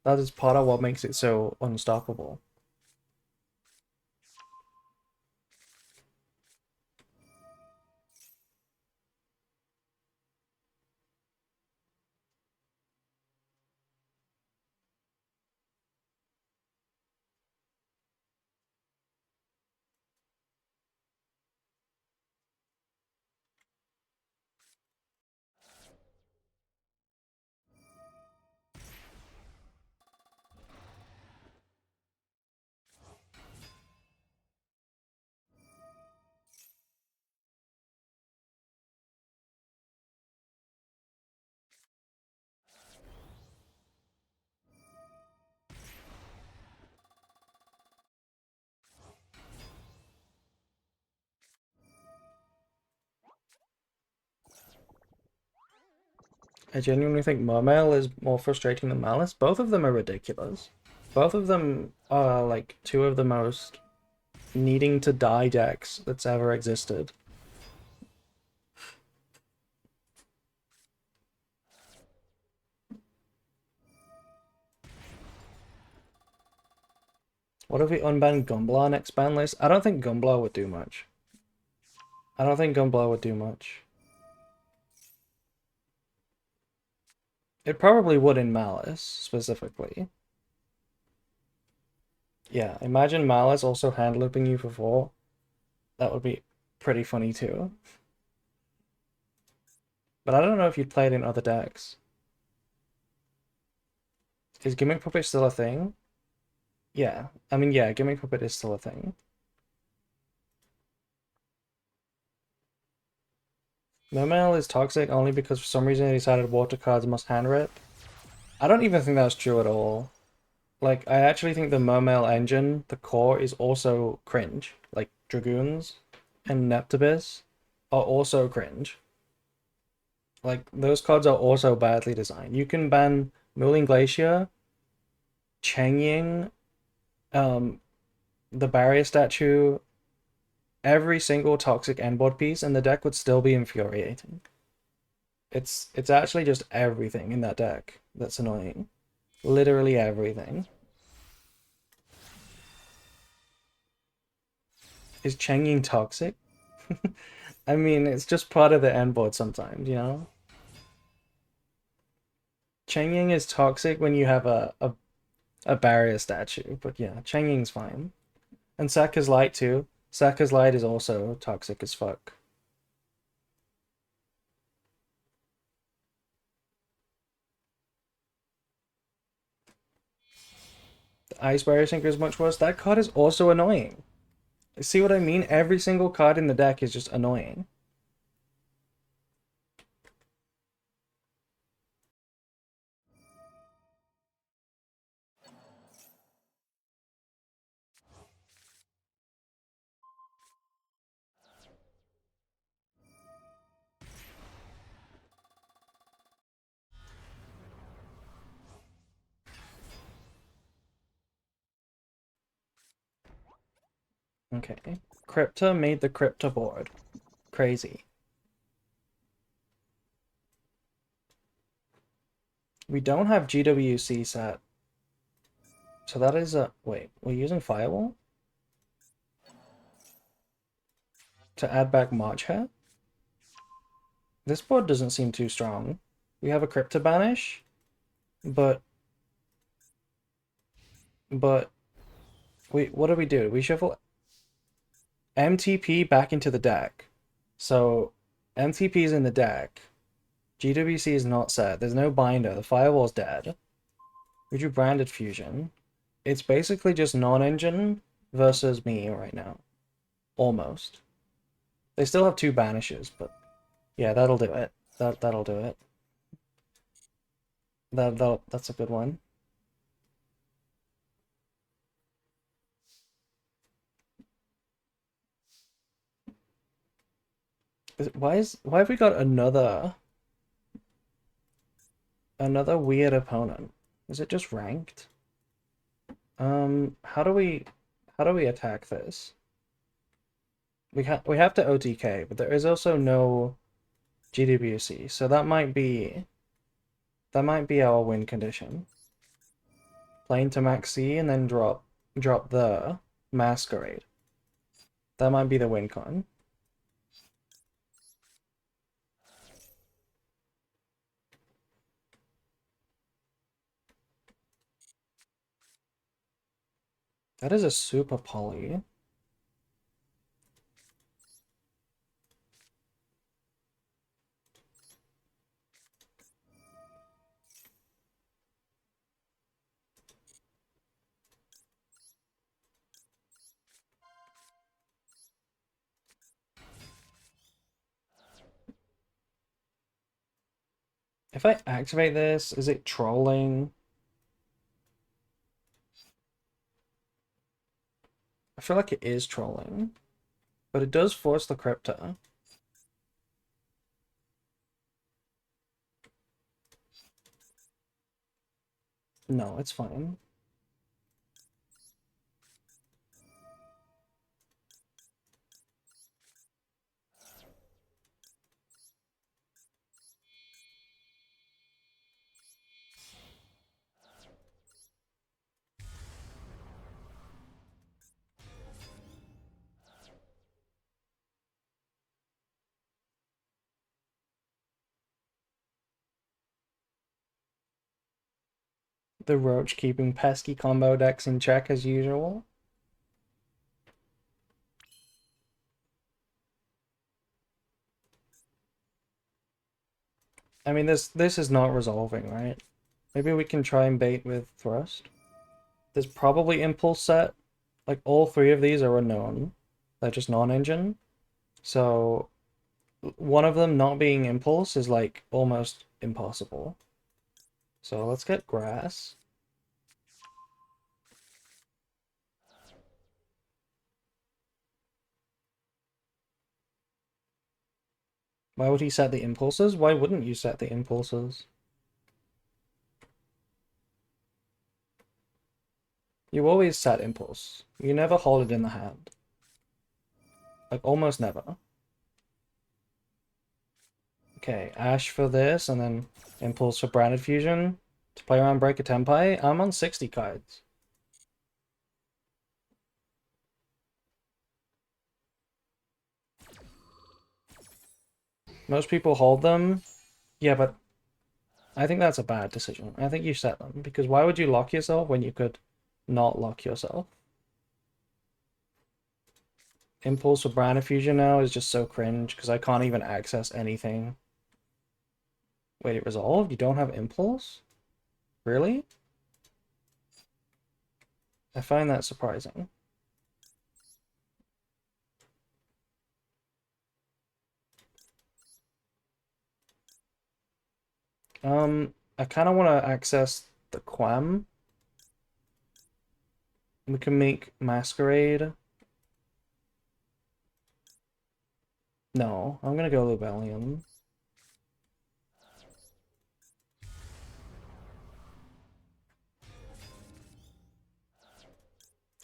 That is part of what makes it so unstoppable. I genuinely think Mermail is more frustrating than Malice. Both of them are ridiculous. Both of them are like 2 of the most needing to die decks that's ever existed. What if we unban Gumblar next ban list? I don't think Gumblar would do much. I don't think Gumblar would do much. It probably would in Malice, specifically. Yeah, imagine Malice also hand looping you for 4. That would be pretty funny too. But I don't know if you'd play it in other decks. Is Gimmick Puppet still a thing? Yeah. I mean, yeah, Gimmick Puppet is still a thing. Mermail is toxic only because for some reason they decided water cards must hand rip. I don't even think that's true at all. Like, I actually think the Mermail engine, the core, is also cringe. Like, Dragoons and Neptibus are also cringe. Like, those cards are also badly designed. You can ban Mooling Glacier, Changying, um, the Barrier Statue, every single toxic endboard piece, and the deck would still be infuriating. It's actually just everything in that deck that's annoying. Literally everything. Is Changying toxic? I mean, it's just part of the endboard sometimes, you know? Changying is toxic when you have a barrier statue, but yeah, Changying's fine. And Saka's Light too. Saka's Light is also toxic as fuck. The Ice Barrier Sinker is much worse. That card is also annoying. See what I mean? Every single card in the deck is just annoying. Okay. Crypta made the Crypta board. Crazy. We don't have GWC set. So that is a... Wait, we're using Firewall? To add back March Hair? This board doesn't seem too strong. We have a Crypta banish, but... But... Wait, what do we do? We shuffle MTP back into the deck. So, MTP is in the deck. GWC is not set. There's no binder. The Firewall's dead. We do Branded Fusion. It's basically just non-engine versus me right now. Almost. They still have two banishes, but yeah, that'll do it. That'll do it. That's a good one. Why have we got another weird opponent? Is it just ranked? How do we attack this? We have to OTK, but there is also no GWC, so that might be our win condition. Play into max C and then drop the Masquerade. That might be the win con. That is a super poly. If I activate this, is it trolling? I feel like it is trolling, but it does force the Crypta. No, it's fine. The Roach keeping pesky combo decks in check as usual. I mean, this is not resolving, right? Maybe we can try and bait with Thrust. There's probably Impulse set. Like, all three of these are unknown. They're just non-engine. So, one of them not being Impulse is, like, almost impossible. So, let's get Grass. Why would he set the Impulses? Why wouldn't you set the Impulses? You always set Impulse. You never hold it in the hand. Like, almost never. Okay, Ash for this, and then Impulse for Branded Fusion. To play around Break a Tempai. I'm on 60 cards. Most people hold them. Yeah, but I think that's a bad decision. I think you set them, because why would you lock yourself when you could not lock yourself? Impulse for Branded Fusion now is just so cringe, because I can't even access anything. Wait, it resolved? You don't have Impulse? Really? I find that surprising. I kind of want to access the Quam. We can make Masquerade. No, I'm gonna go Lubellium.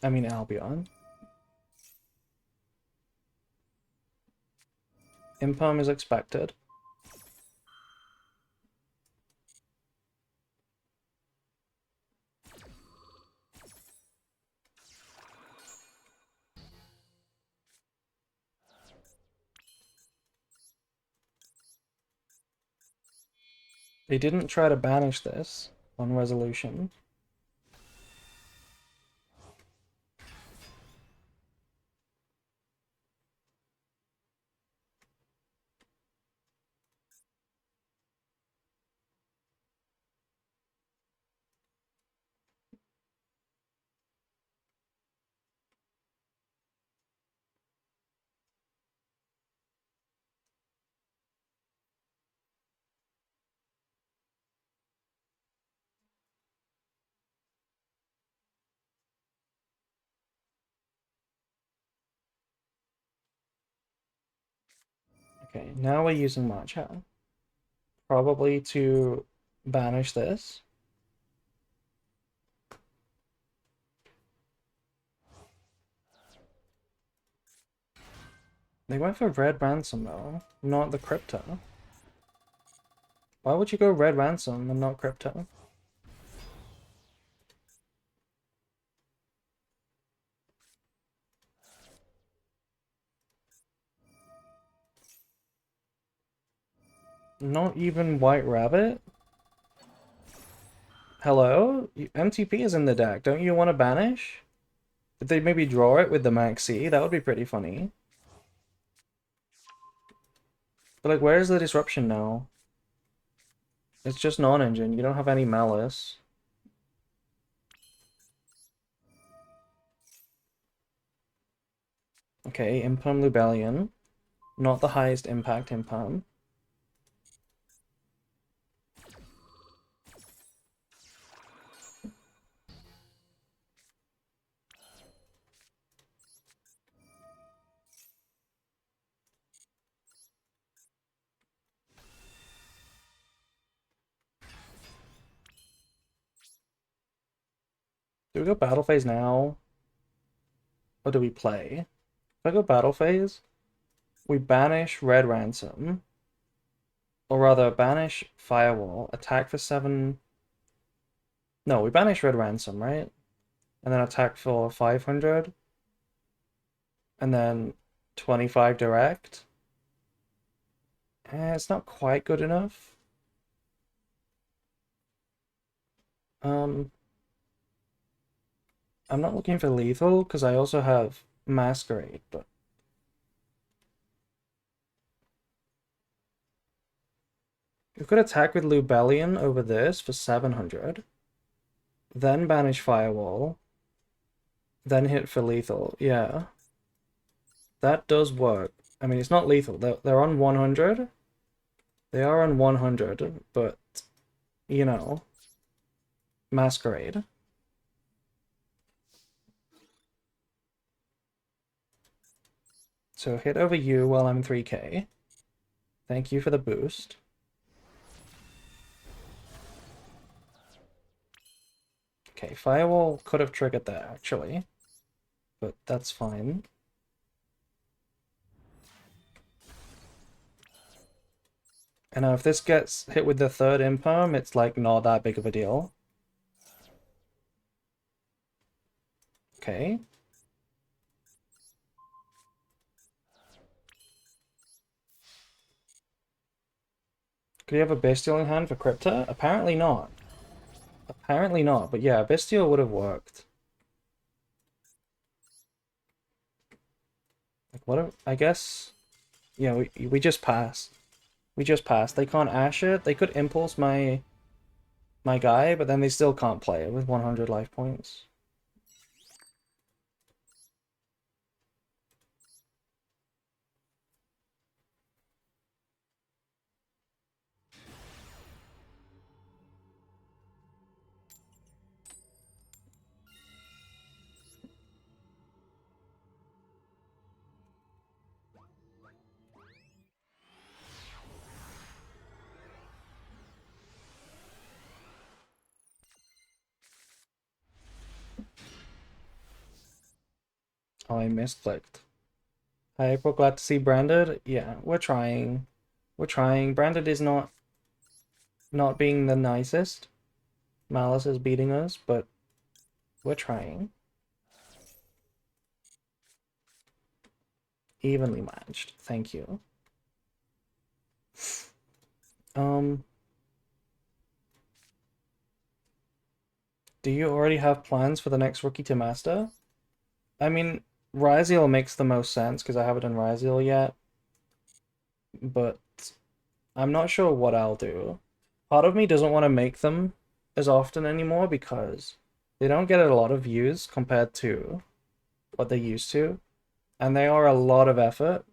I mean Albion. Impalm is expected. They didn't try to banish this on resolution. Okay, now we're using Marchow. Probably to banish this. They went for Red Ransom though, not the Crypto. Why would you go Red Ransom and not Crypto? Not even White Rabbit? Hello? MTP is in the deck. Don't you want to banish? If they maybe draw it with the Maxi, that would be pretty funny. But like, where's the disruption now? It's just non-engine. You don't have any malice. Okay, Imperm Lubellion. Not the highest impact Imperm. Do we go battle phase now? Or do we play? If I go battle phase, we banish Red Ransom. Or rather, banish Firewall, attack for 7... No, we banish Red Ransom, right? And then attack for 500. And then 25 direct. It's not quite good enough. I'm not looking for lethal, because I also have Masquerade, but... We could attack with Lubellion over this for 700. Then banish Firewall. Then hit for lethal. Yeah. That does work. I mean, it's not lethal. They're on 100. They are on 100, but, you know, Masquerade. So hit over you while I'm 3k. Thank you for the boost. Okay, Firewall could have triggered that, actually. But that's fine. And now if this gets hit with the third Imperm, it's like not that big of a deal. Okay. Could you have a Bestial in hand for Crypta? Apparently not. Apparently not, but yeah, Bestial would have worked. Like, what I guess... Yeah, we just passed. We just passed. They can't Ash it. They could Impulse my guy, but then they still can't play it with 100 life points. Oh, I misclicked. Hi April, glad to see Branded. Yeah, we're trying. We're trying. Branded is not being the nicest. Malice is beating us, but we're trying. Evenly matched. Thank you. Um, do you already have plans for the next Rookie to Master? I mean, Ryziel makes the most sense because I haven't done Ryziel yet, but I'm not sure what I'll do. Part of me doesn't want to make them as often anymore because they don't get a lot of views compared to what they used to, and they are a lot of effort,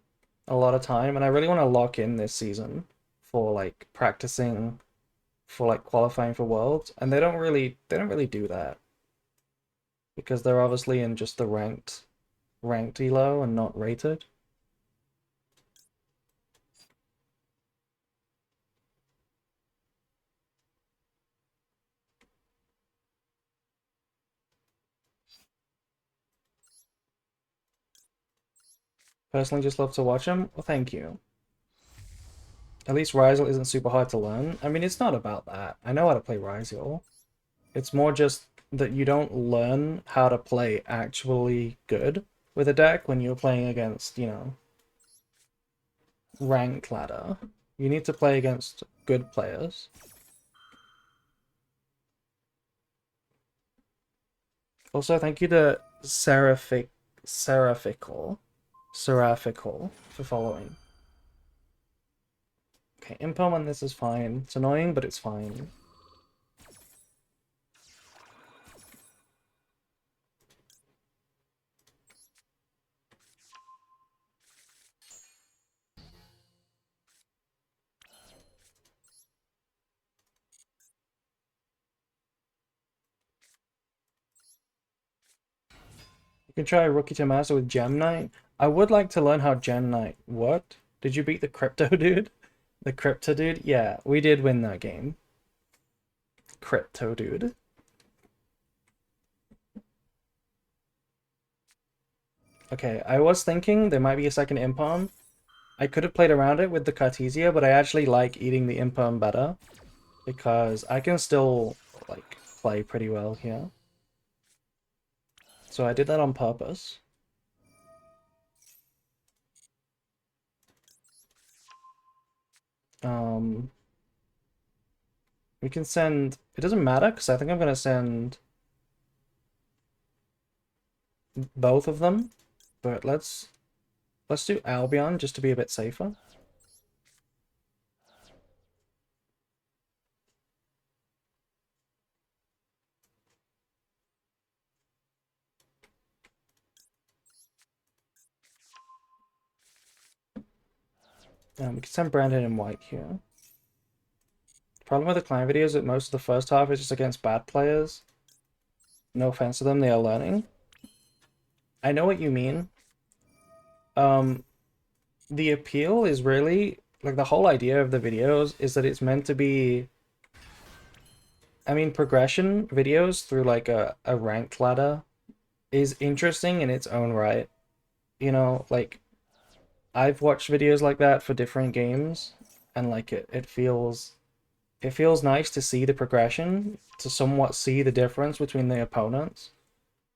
a lot of time, and I really want to lock in this season for like practicing for like qualifying for Worlds, and they don't really do that because they're obviously in just the ranked elo and not rated. Personally, just love to watch them. Well, thank you. At least Ryzel isn't super hard to learn. I mean, it's not about that. I know how to play Ryzel. It's more just that you don't learn how to play actually good with a deck when you're playing against, ranked ladder. You need to play against good players. Also, thank you to Seraphical for following. Okay, Impel on this is fine. It's annoying, but it's fine. You can try Rookie to Master with Gem Knight. I would like to learn how Gem Knight worked. Did you beat the Crypto dude? The Crypto dude? Yeah, we did win that game. Crypto dude. Okay, I was thinking there might be a second Impalm. I could have played around it with the Cartesia, but I actually like eating the Impalm better because I can still like play pretty well here. So I did that on purpose. Um, we can send. It doesn't matter because I think I'm gonna send both of them, but let's do Albion just to be a bit safer. We can send Brandon in white here. The problem with the client video is that most of the first half is just against bad players. No offense to them, they are learning. I know what you mean. Um, the appeal is really like the whole idea of the videos is that it's meant to be. I mean, progression videos through like a ranked ladder is interesting in its own right. Like I've watched videos like that for different games, and like it feels nice to see the progression, to somewhat see the difference between the opponents.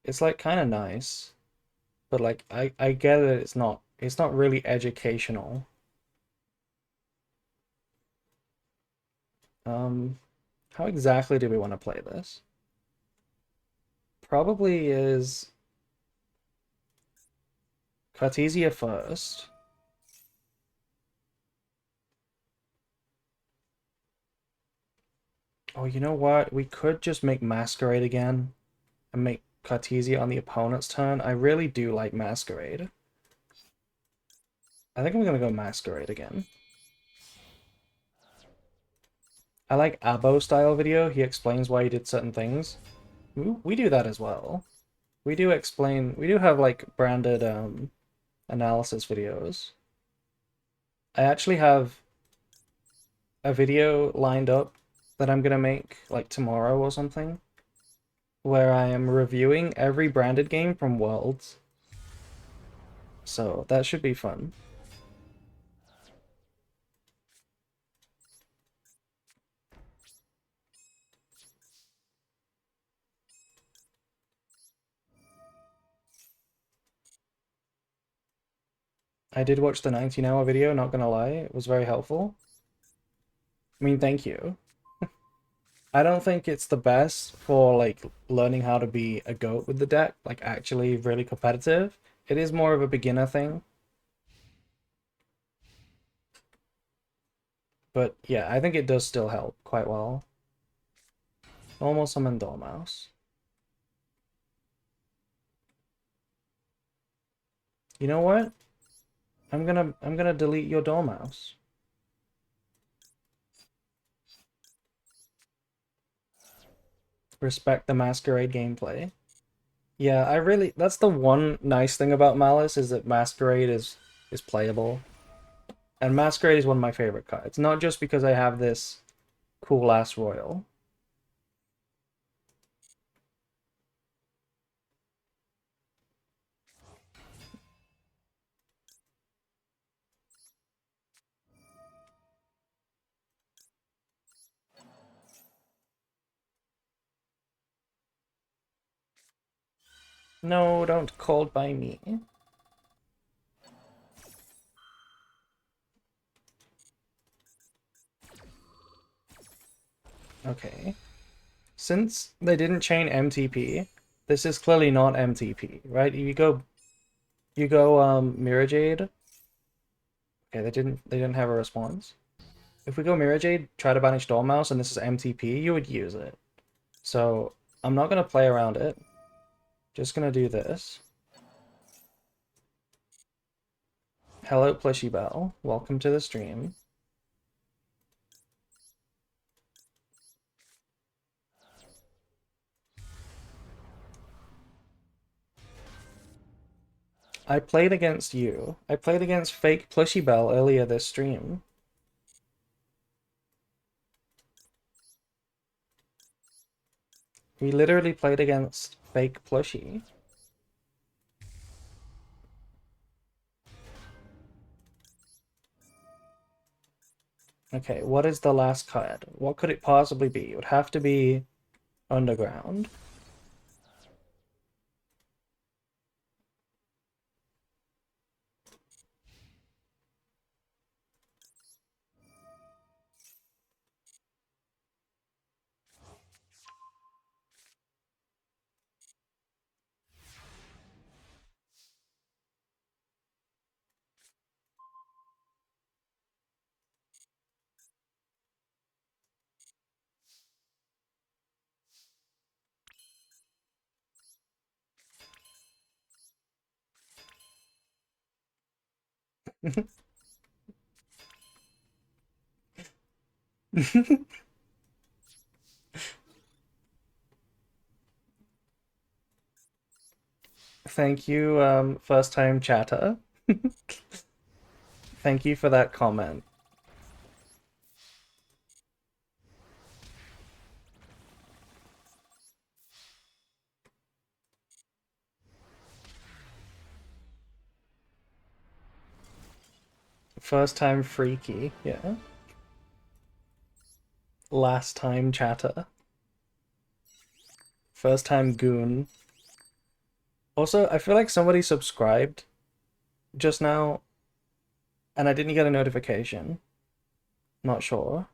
It's like kind of nice, but like I get it. It's not really educational. Um, how exactly do we want to play this? Probably is Cartesia first. Oh, you know what? We could just make Masquerade again and make Cartesia on the opponent's turn. I really do like Masquerade. I think I'm gonna go Masquerade again. I like Abo style video. He explains why he did certain things. We do that as well. We do explain. We do have like branded analysis videos. I actually have a video lined up that I'm gonna make like tomorrow or something, where I am reviewing every branded game from Worlds. So that should be fun. I did watch the 19-hour video, not gonna lie, it was very helpful. I mean, thank you. I don't think it's the best for like learning how to be a goat with the deck, like actually really competitive. It is more of a beginner thing. But yeah, I think it does still help quite well. Normal summon Dormouse. You know what? I'm gonna delete your Dormouse. Respect the Masquerade gameplay. Yeah, I really that's the one nice thing about Malice is that Masquerade is playable. And Masquerade is one of my favorite cards. Not just because I have this cool ass royal. No, don't called by me. Okay. Since they didn't chain MTP, this is clearly not MTP, right? You go Mirror Jade. Okay, they didn't have a response. If we go Mirror Jade, try to banish Dormouse, and this is MTP, you would use it. So I'm not gonna play around it. Just gonna do this. Hello, Plushy Bell. Welcome to the stream. I played against you. I played against fake Plushy Bell earlier this stream. We literally played against fake Plushy. Okay, what is the last card? What could it possibly be? It would have to be Underground. Thank you, first time chatter. Thank you for that comment. First time freaky, yeah. Last time chatter. First time goon. Also, I feel like somebody subscribed just now and I didn't get a notification. Not sure.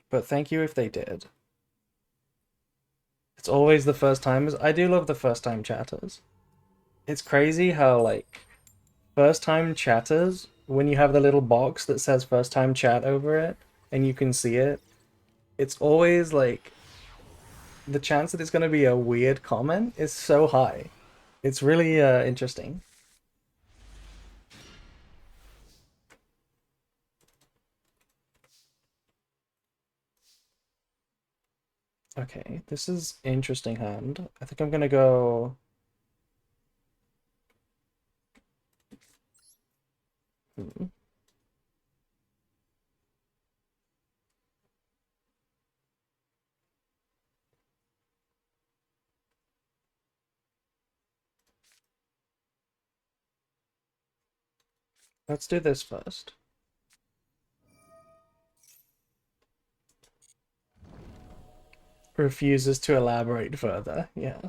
But thank you if they did. It's always the first timers. I do love the first time chatters. It's crazy how, like, first time chatters, when you have the little box that says first time chat over it and you can see it, it's always like the chance that it's going to be a weird comment is so high. It's really interesting. Okay, this is interesting hand. I think I'm gonna go. Hmm. Let's do this first. Refuses to elaborate further, yeah.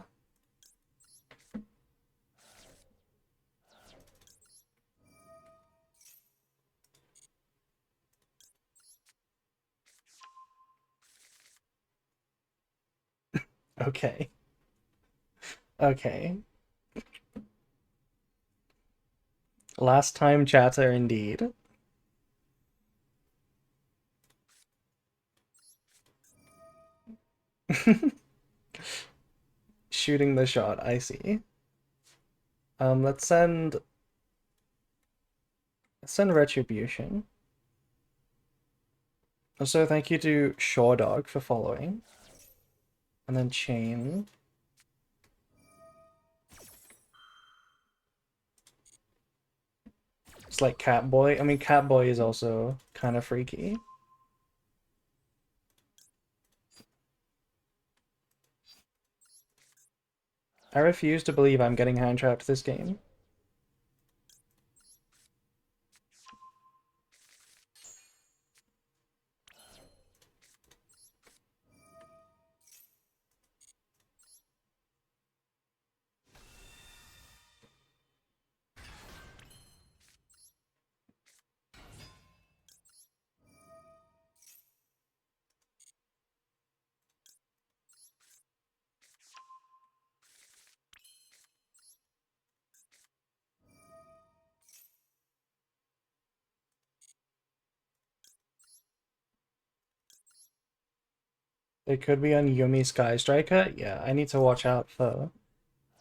Okay. Okay. Last time chatter indeed. Shooting the shot, I see. Let's send Retribution. Also, thank you to Shore Dog for following. And then Chain. It's like Catboy. I mean, Catboy is also kind of freaky. I refuse to believe I'm getting hand trapped this game. They could be on Yumi Sky Striker. Yeah, I need to watch out for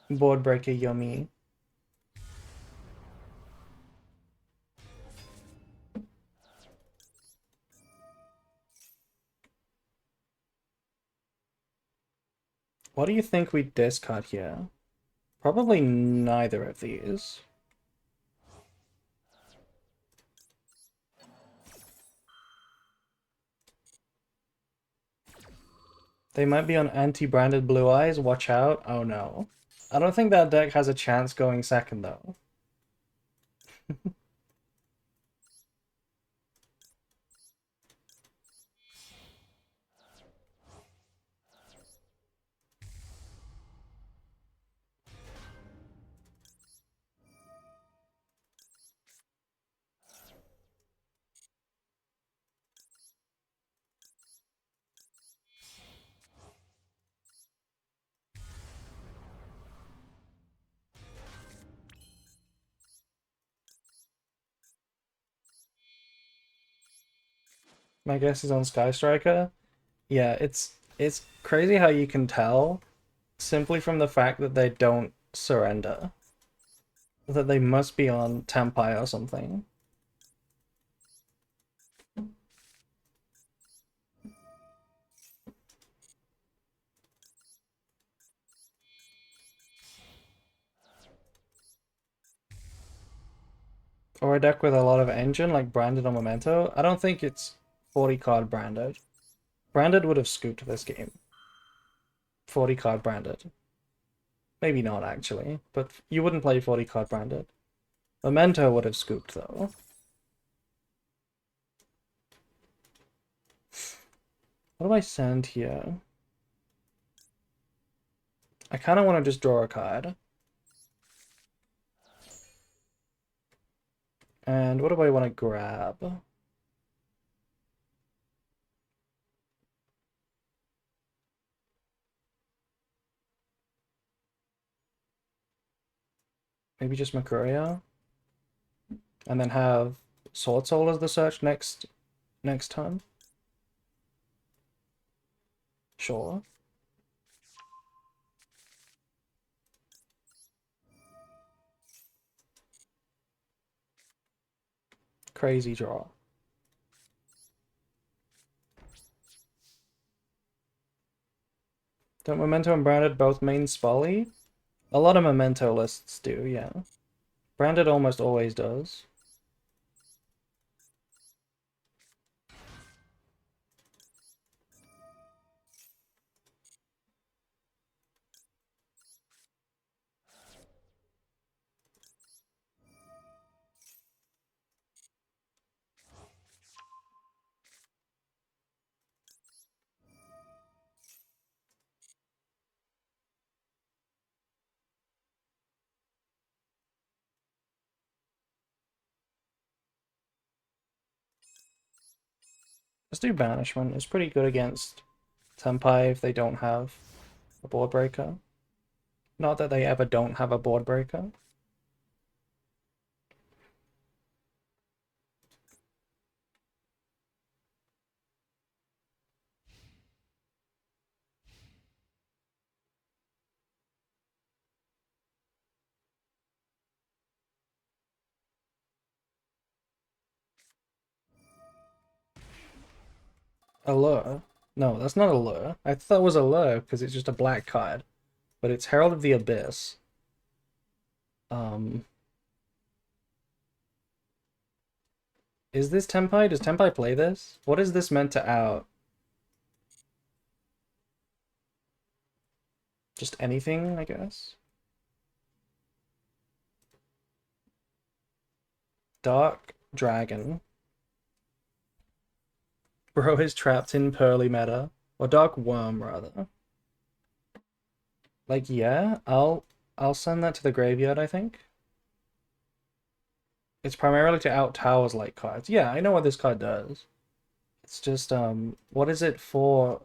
Board Breaker Yumi. What do you think we discard here? Probably neither of these. They might be on anti-branded Blue Eyes. Watch out. Oh no. I don't think that deck has a chance going second though. My guess is on Sky Striker. Yeah, it's crazy how you can tell simply from the fact that they don't surrender. That they must be on Tempai or something. Or a deck with a lot of engine, like Branded or Memento. I don't think it's 40 card Branded. Branded would have scooped this game. 40 card Branded. Maybe not actually, but you wouldn't play 40 card Branded. Memento would have scooped though. What do I send here? I kind of want to just draw a card. And what do I want to grab? Maybe just Mercurio? And then have Sword Soul as the search next turn? Sure. Crazy draw. Don't Memento and Branded both main Spolly? A lot of Memento lists do, yeah. Branded almost always does. Let's do Banishment. It's pretty good against Tenpai if they don't have a board breaker. Not that they ever don't have a board breaker. Allure? No, that's not Allure. I thought it was Allure because it's just a black card. But it's Herald of the Abyss. Um, is this Tenpai? Does Tenpai play this? What is this meant to out? Just anything, I guess? Dark Dragon. Bro is trapped in Pearly meta. Or Dark Worm, rather. Like, yeah, I'll send that to the graveyard, I think. It's primarily to out towers like cards. Yeah, I know what this card does. It's just, what is it for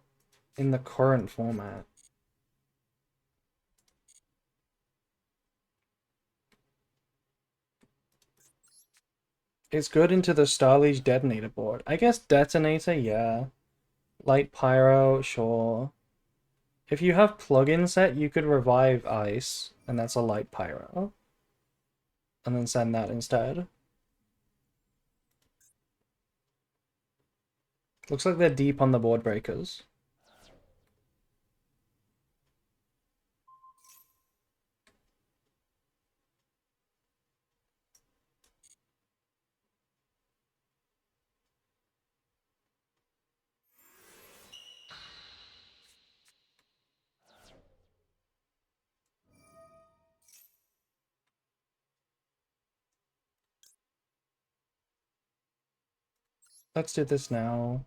in the current format? It's good into the Starliege Detonator board. I guess Detonator, yeah. Light Pyro, sure. If you have plugin set, you could revive Ice, and that's a Light Pyro. And then send that instead. Looks like they're deep on the board breakers. Let's do this now.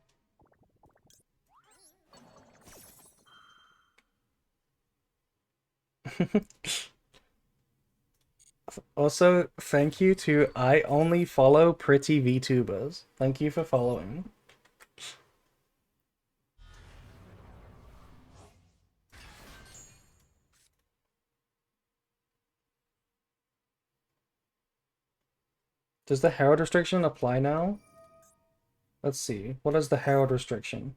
Also, thank you to I only follow pretty VTubers. Thank you for following. Does the Herald restriction apply now? Let's see. What is the Herald restriction?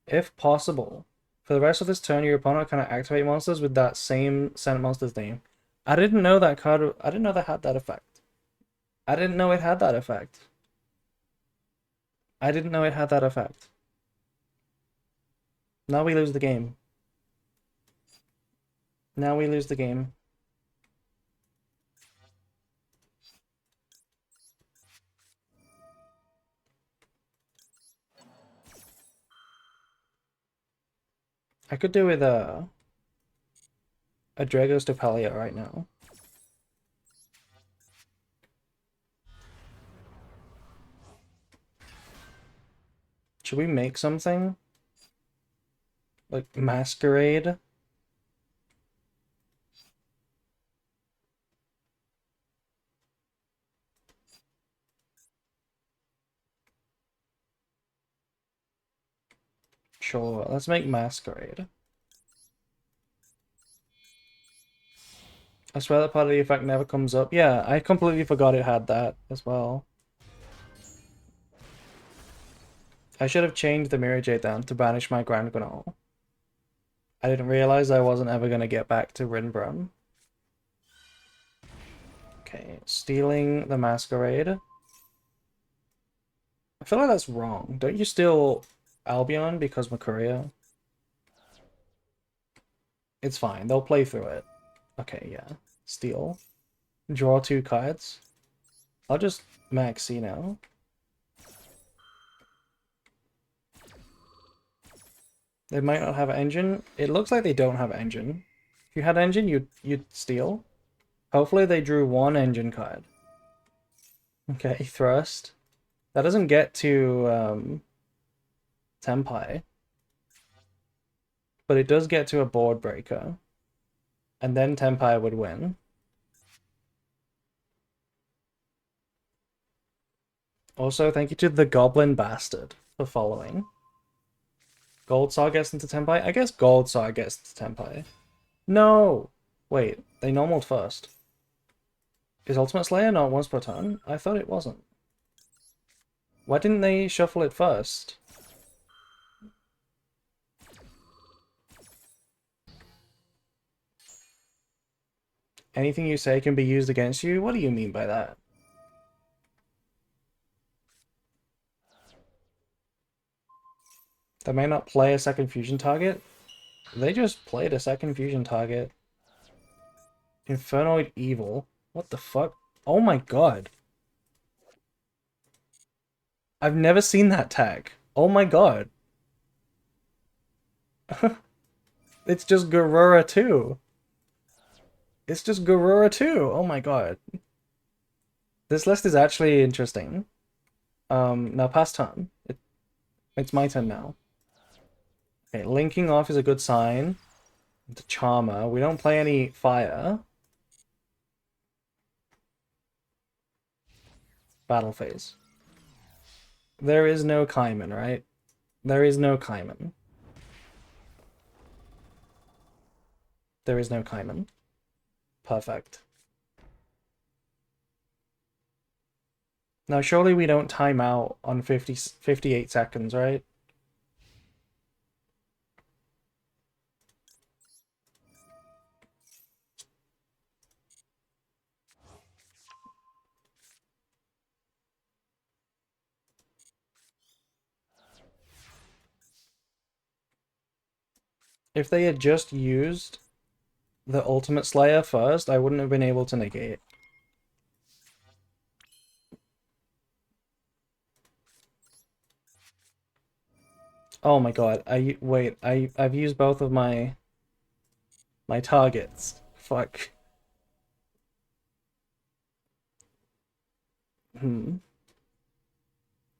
If possible, for the rest of this turn, your opponent can activate monsters with that same sent monster's name. I didn't know that card. I didn't know that had that effect. I didn't know it had that effect. I didn't know it had that effect. Now we lose the game. Now we lose the game. I could do with a Dragos Dopalia right now. Should we make something? Like Masquerade? Sure, let's make Masquerade. I swear that part of the effect never comes up. Yeah, I completely forgot it had that as well. I should have changed the Mirror Jade down to banish my Grand Granol. I didn't realize I wasn't ever going to get back to Rinbrun. Okay, stealing the Masquerade. I feel like that's wrong. Don't you steal Albion because Makuria? It's fine, they'll play through it. Okay, yeah. Steal. Draw 2 cards. I'll just maxi now. They might not have engine. It looks like they don't have engine. If you had engine, you'd steal. Hopefully they drew 1 engine card. Okay, thrust. That doesn't get to Tenpai. But it does get to a board breaker. And then Tenpai would win. Also, thank you to the Goblin Bastard. for following. Gold Star gets into Tenpai? I guess Gold Star gets into Tenpai. No! Wait, they normaled first. Is Ultimate Slayer not once per turn? I thought it wasn't. Why didn't they shuffle it first? Anything you say can be used against you? What do you mean by that? They may not play a second fusion target. They just played a second fusion target. Infernoid Evil. What the fuck? Oh my god. I've never seen that tag. Oh my god. It's just Garura 2. It's just Garura 2. Oh my god. This list is actually interesting. Now pass turn. It's my turn now. Okay, linking off is a good sign. Into Charmer. We don't play any fire. Battle phase. There is no Kaiman, right? There is no Kaiman. There is no Kaiman. Perfect. Now surely we don't time out on 58 seconds, right? If they had just used the Ultimate Slayer first, I wouldn't have been able to negate. Oh my god, I've used both of my targets. Fuck.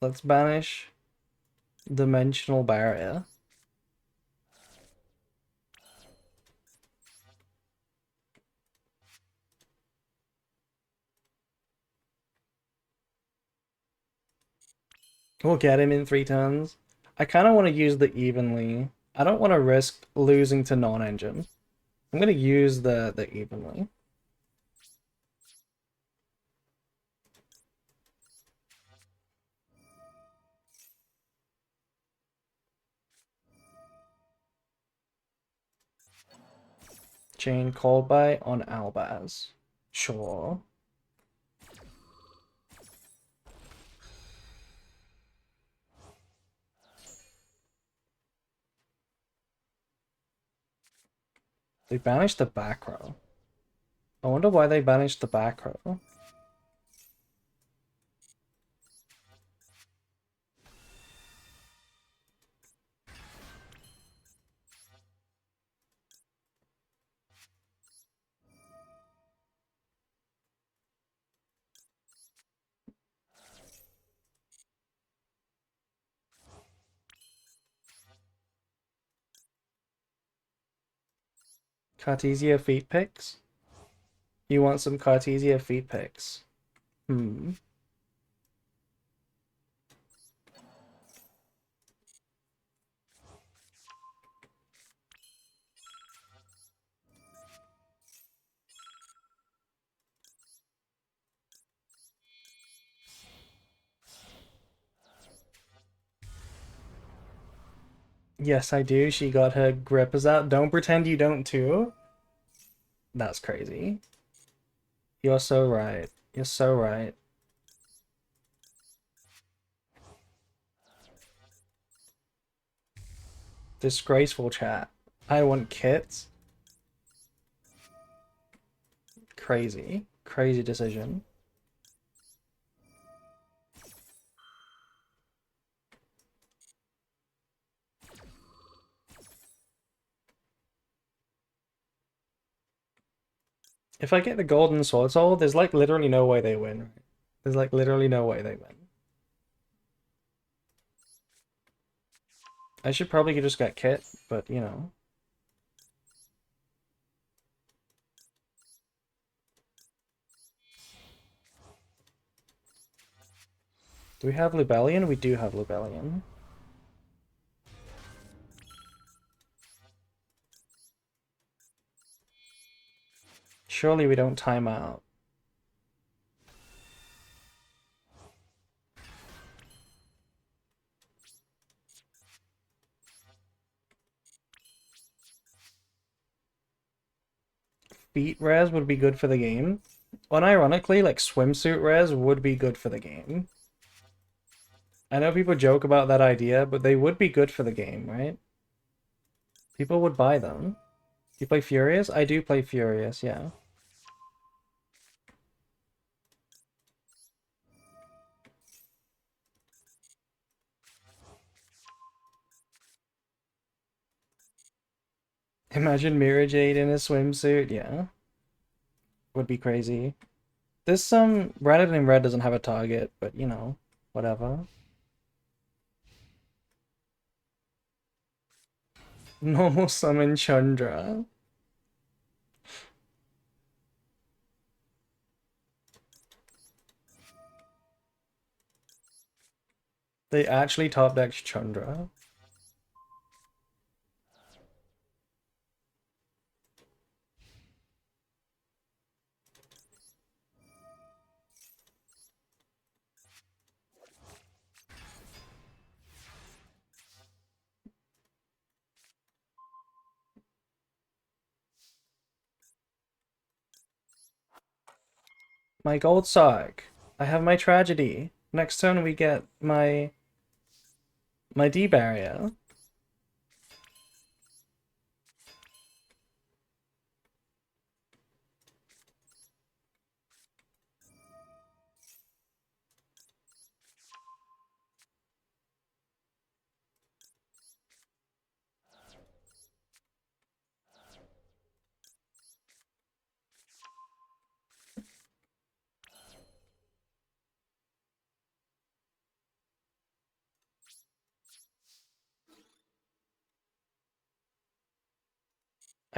Let's banish Dimensional Barrier. We'll get him in 3 turns. I kind of want to use the evenly. I don't want to risk losing to non-engine. I'm going to use the evenly. Chain Cold Bite on Albaz. Sure. They banished the back row. I wonder why they banished the back row. Cartesia feet picks? You want some Cartesia feet picks? Yes, I do. She got her grippers out. Don't pretend you don't too. That's crazy. You're so right. You're so right. Disgraceful chat. I want kits. Crazy. Crazy decision. If I get the golden sword soul, there's like literally no way they win. There's like literally no way they win. I should probably just get kit, but you know. Do we have Lubellion? We do have Lubellion. Surely we don't time out. Feet res would be good for the game. Unironically, like swimsuit res would be good for the game. I know people joke about that idea, but they would be good for the game, right? People would buy them. You play Furious? I do play Furious, yeah. Imagine Mirror Jade in a swimsuit, yeah. Would be crazy. This Branded in Red doesn't have a target, but you know, whatever. Normal summon Chandra. They actually top decked Chandra. My gold sock. I have my tragedy. Next turn we get my D barrier.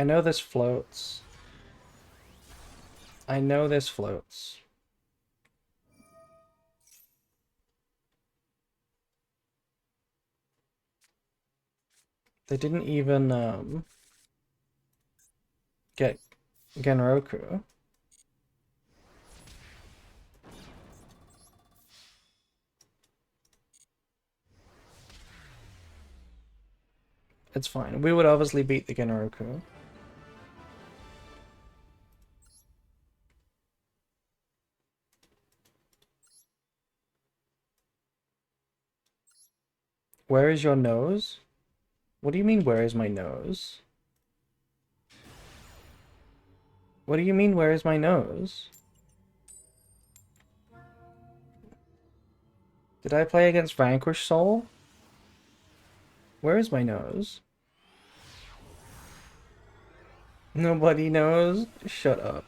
I know this floats. I know this floats. They didn't even get Genroku. It's fine. We would obviously beat the Genroku. Where is your nose? What do you mean, where is my nose? What do you mean, where is my nose? Did I play against Vanquish Soul? Where is my nose? Nobody knows? Shut up.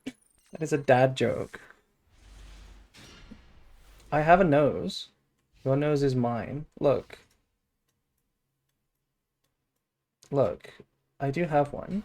That is a dad joke. I have a nose. Your nose is mine. Look. Look. I do have one.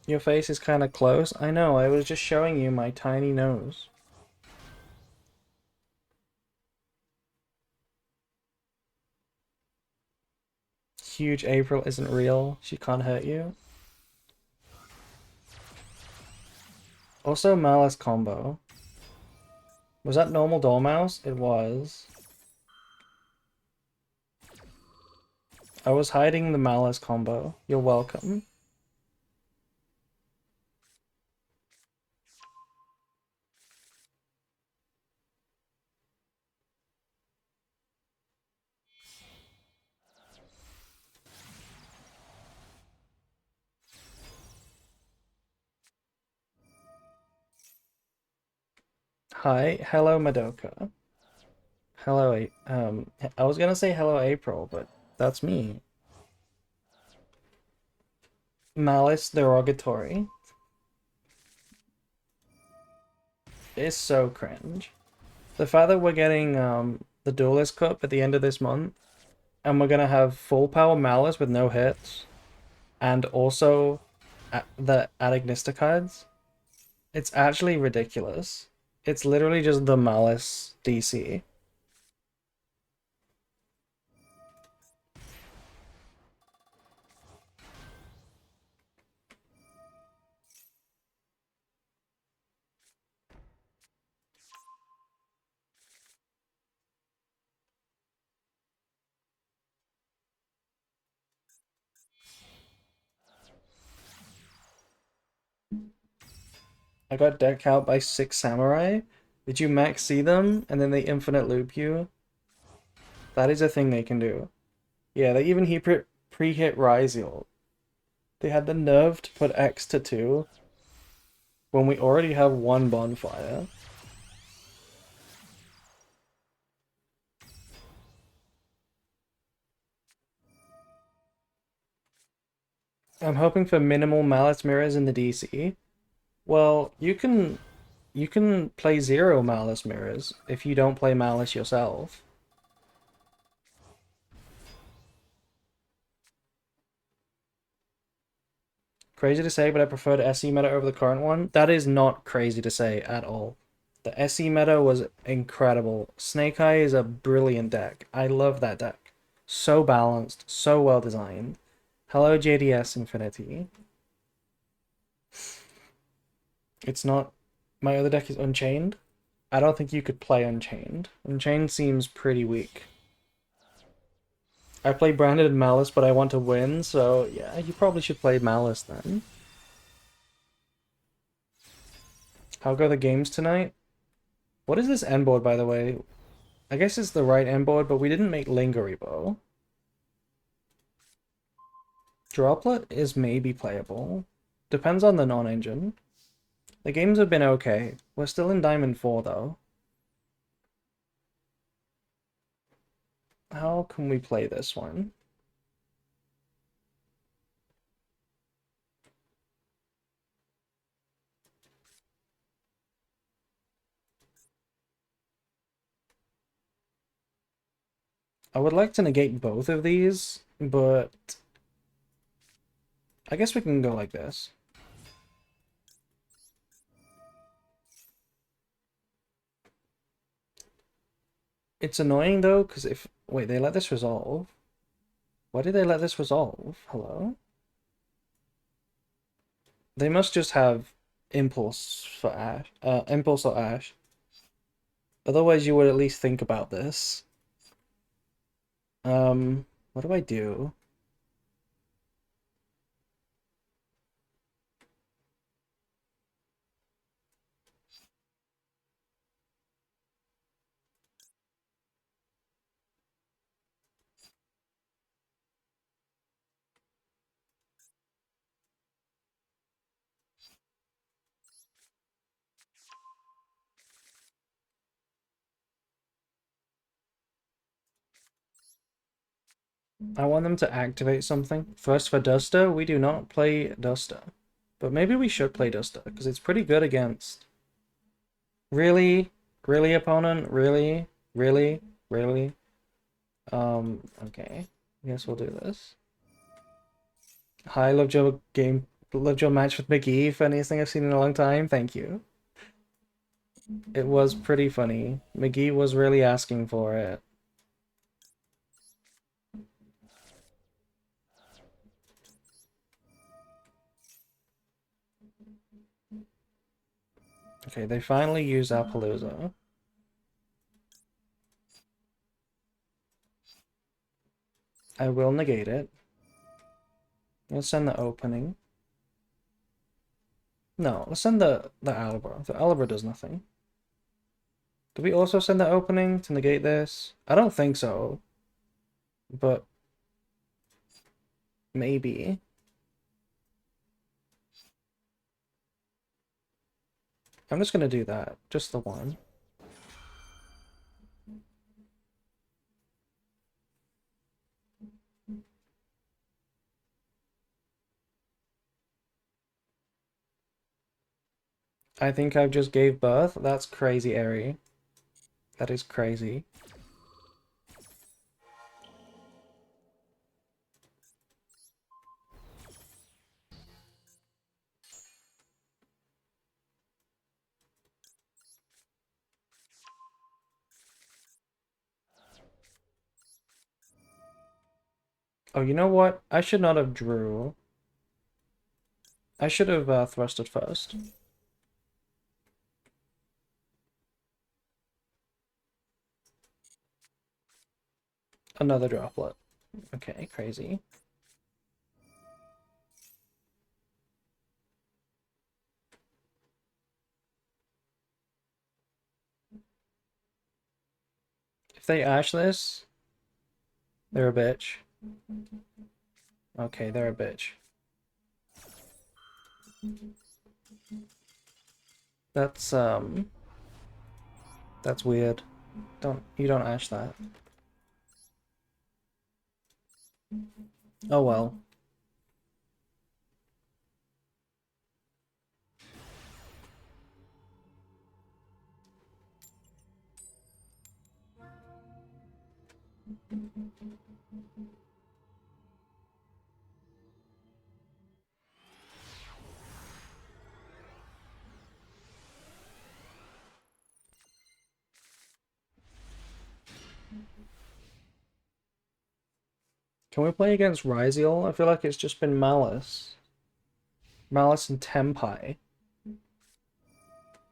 Your face is kind of close. I know, I was just showing you my tiny nose. Huge April isn't real. She can't hurt you. Also, Malice combo. Was that normal Dormouse? It was. I was hiding the Malice combo. You're welcome. Hi, hello Madoka. Hello, I was gonna say hello April, but that's me. Malice derogatory. It's so cringe. The fact that we're getting the Duelist Cup at the end of this month, and we're gonna have full power Malice with no hits, and also the Adagnista cards. It's actually ridiculous. It's literally just the Malice DC. I got decked out by 6 samurai. Did you max see them and then they infinite loop you? That is a thing they can do. Yeah, they even pre-hit Ryziel. They had the nerve to put X to 2 when we already have 1 bonfire. I'm hoping for minimal Malice mirrors in the DC. Well, you can play 0 Malice mirrors if you don't play Malice yourself. Crazy to say, but I preferred SE meta over the current one. That is not crazy to say at all. The SE meta was incredible. Snake Eye is a brilliant deck. I love that deck. So balanced, so well designed. Hello, JDS Infinity. It's not. My other deck is Unchained. I don't think you could play Unchained. Unchained seems pretty weak. I play Branded and Malice, but I want to win, so yeah, you probably should play Malice then. How go the games tonight? What is this end board, by the way? I guess it's the right end board, but we didn't make Lingery Bow. Droplet is maybe playable. Depends on the non-engine. The games have been okay. We're still in Diamond 4, though. How can we play this one? I would like to negate both of these, but I guess we can go like this. It's annoying though, because if... Wait, they let this resolve? Why did they let this resolve? Hello? They must just have Impulse for Ash. Impulse or Ash. Otherwise you would at least think about this. What do I do? I want them to activate something. First for Duster, we do not play Duster. But maybe we should play Duster, because it's pretty good against... Really? Really, opponent? Really? Really? Really? Okay. I guess we'll do this. Hi, loved your game, loved your match with McGee, funniest thing I've seen in a long time, thank you. It was pretty funny. McGee was really asking for it. Okay, they finally use Appaloosa. I will negate it. Let's send the opening. No, let's send the Alibra. The Alibra does nothing. Do we also send the opening to negate this? I don't think so. But maybe. I'm just gonna do that. Just the one. I think I've just gave birth. That's crazy, Eri. That is crazy. Oh, you know what? I should not have drew. I should have thrusted first. Another droplet. Okay, crazy. If they ash this, they're a bitch. Okay, they're a bitch. That's weird. You don't ash that. Oh well. Can we play against Ryziel? I feel like it's just been Malice. Malice and Tempai.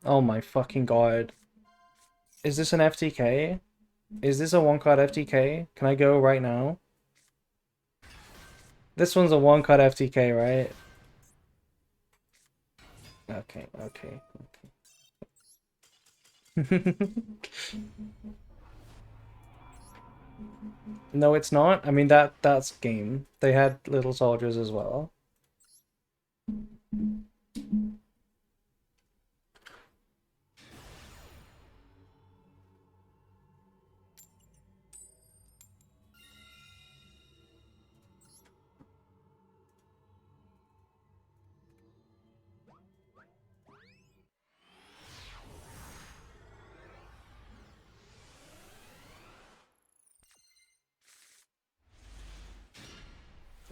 Oh my fucking god. Is this an FTK? Is this a one-card FTK? Can I go right now? This one's a one-card FTK, right? Okay, okay, okay. No, it's not. I mean that's game. They had little soldiers as well.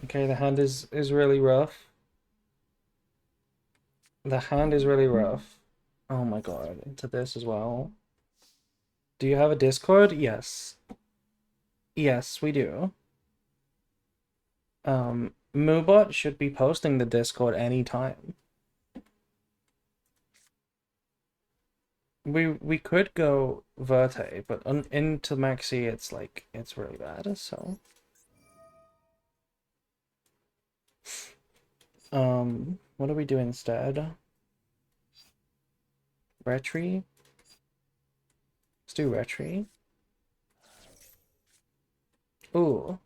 Okay, the hand is really rough. The hand is really rough. Oh my god, into this as well. Do you have a Discord? Yes. Yes, we do. Moobot should be posting the Discord anytime. We could go Verte, but into Maxi it's really bad, so what do we do instead? Retry? Let's do Retry. Ooh,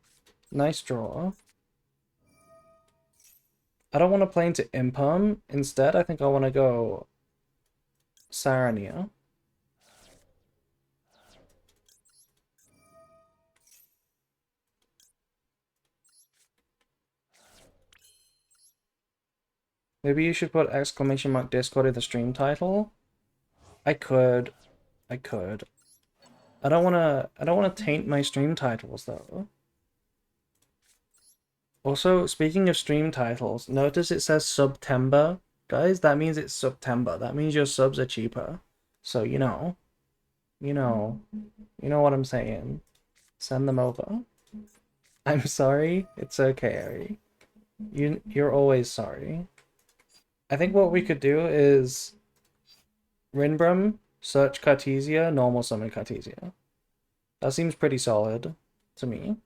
nice draw. I don't want to play into Impum. Instead, I think I want to go Sarania. Maybe you should put exclamation mark Discord in the stream title. I could. I could. I don't wanna taint my stream titles though. Also, speaking of stream titles, notice it says September. Guys, that means it's September. That means your subs are cheaper. So you know, you know what I'm saying. Send them over. I'm sorry. It's okay, Ari. You're always sorry. I think what we could do is Rinbrum, search Cartesia, normal summon Cartesia. That seems pretty solid to me.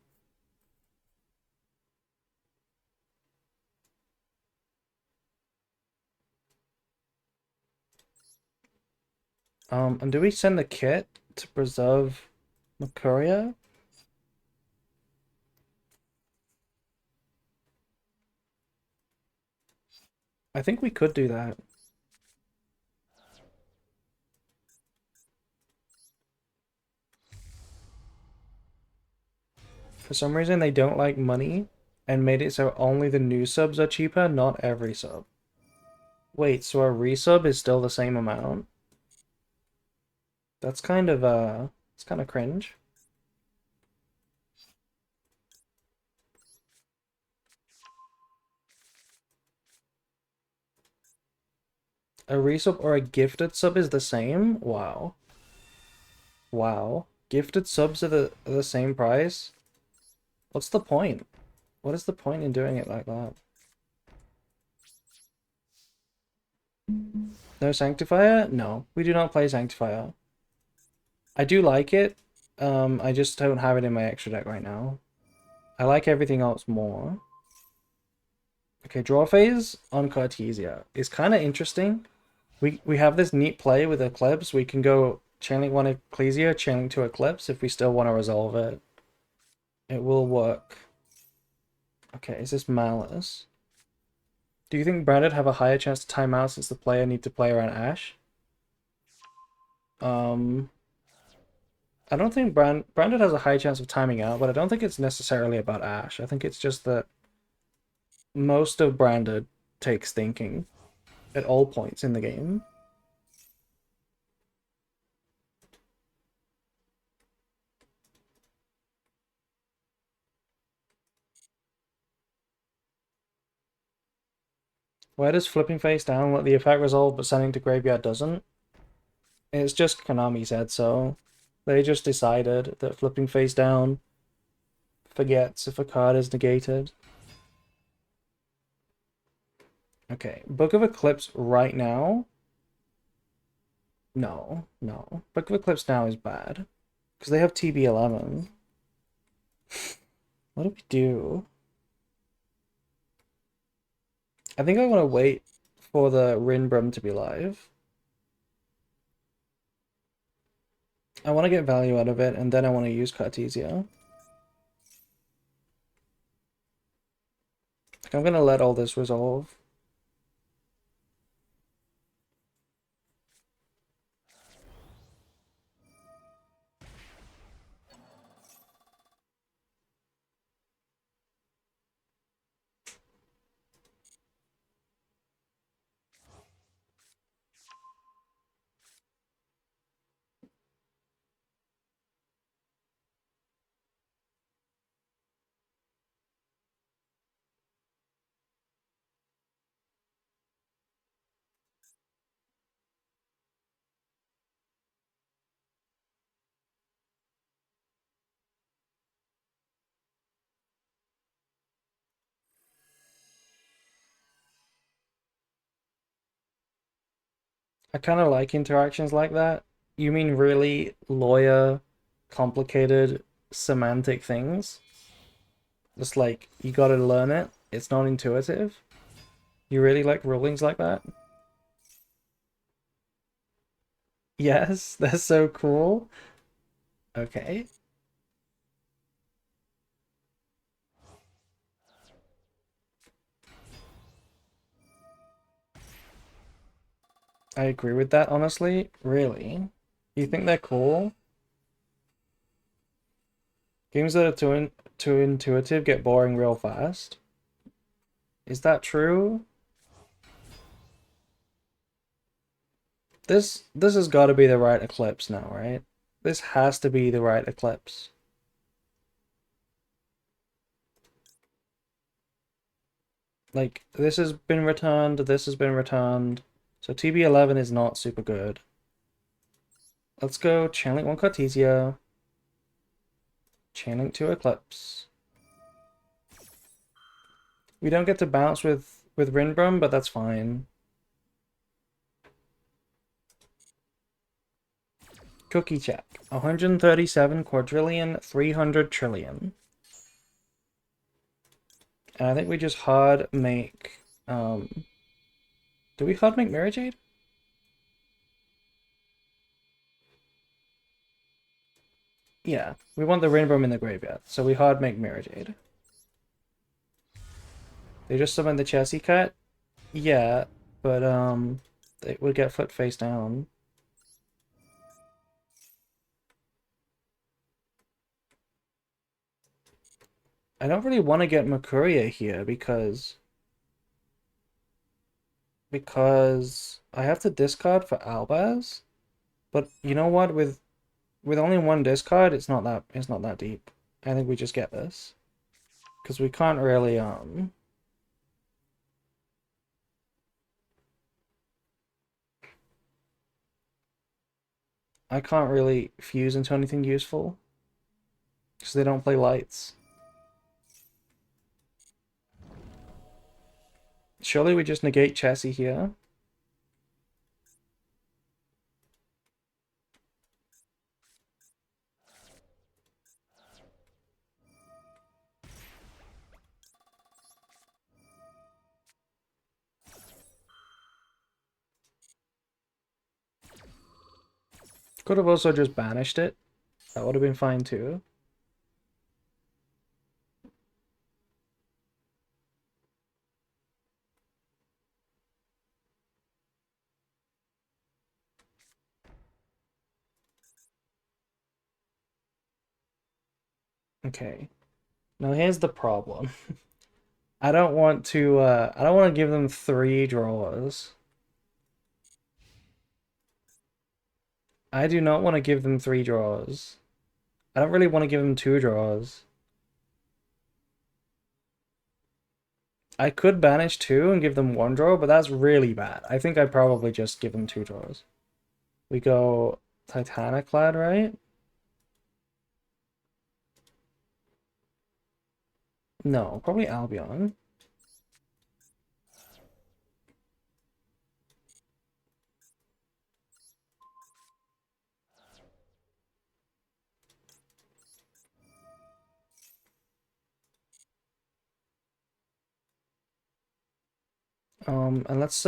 And do we send the kit to preserve Mercuria? I think we could do that. For some reason, they don't like money and made it so only the new subs are cheaper, not every sub. Wait, so a resub is still the same amount? That's kind of it's kind of cringe. A resub or a gifted sub is the same? Wow. Wow. Gifted subs are the same price? What's the point? What is the point in doing it like that? No Sanctifier? No, we do not play Sanctifier. I do like it. I just don't have it in my extra deck right now. I like everything else more. Okay, draw phase on Cartesia is kind of interesting. We have this neat play with Eclipse. We can go channeling one Ecclesia, channeling two Eclipse if we still want to resolve it. It will work. Okay, is this Malice? Do you think Branded have a higher chance to time out since the player need to play around Ash? Um, I don't think Branded has a high chance of timing out, but I don't think it's necessarily about Ash. I think it's just that most of Branded takes thinking at all points in the game. Why does flipping face down let the effect resolve but sending to graveyard doesn't? It's just Konami said so. They just decided that flipping face down forgets if a card is negated. Okay, Book of Eclipse right now? No, no. Book of Eclipse now is bad. Because they have TB11. What do we do? I think I want to wait for the Rinbrum to be live. I want to get value out of it, and then I want to use Cartesia. Like, I'm going to let all this resolve. I kind of like interactions like that. You mean really lawyer, complicated, semantic things? Just like, you gotta learn it. It's not intuitive. You really like rulings like that? Yes, that's so cool. Okay. I agree with that, honestly. Really? You think they're cool? Games that are too intuitive get boring real fast. Is that true? This has got to be the right Eclipse now, right? This has to be the right Eclipse. Like, this has been returned, this has been returned. So TB11 is not super good. Let's go Chainlink 1 Cartesia. Chainlink 2 Eclipse. We don't get to bounce with Rinbrum, but that's fine. Cookie check. 137 quadrillion, 300 trillion. And I think we just hard make... do we hard make Mirror Jade? Yeah, we want the Rinbrum in the graveyard, so we hard make Mirror Jade. They just summon the Chassis Cut? Yeah, but it would get flipped face down. I don't really want to get Makuria here because... because I have to discard for Albaz. But you know what? With only one discard, it's not that deep. I think we just get this because we can't really I can't really fuse into anything useful because they don't play lights. Surely we just negate Chessie here. Could have also just banished it. That would have been fine too. Okay. Now here's the problem. I don't want to give them 3 draws. I do not want to give them 3 draws. I don't really want to give them 2 draws. I could banish 2 and give them 1 draw, but that's really bad. I think I'd probably just give them 2 draws. We go Titaniclad, right? No, probably Albion. And let's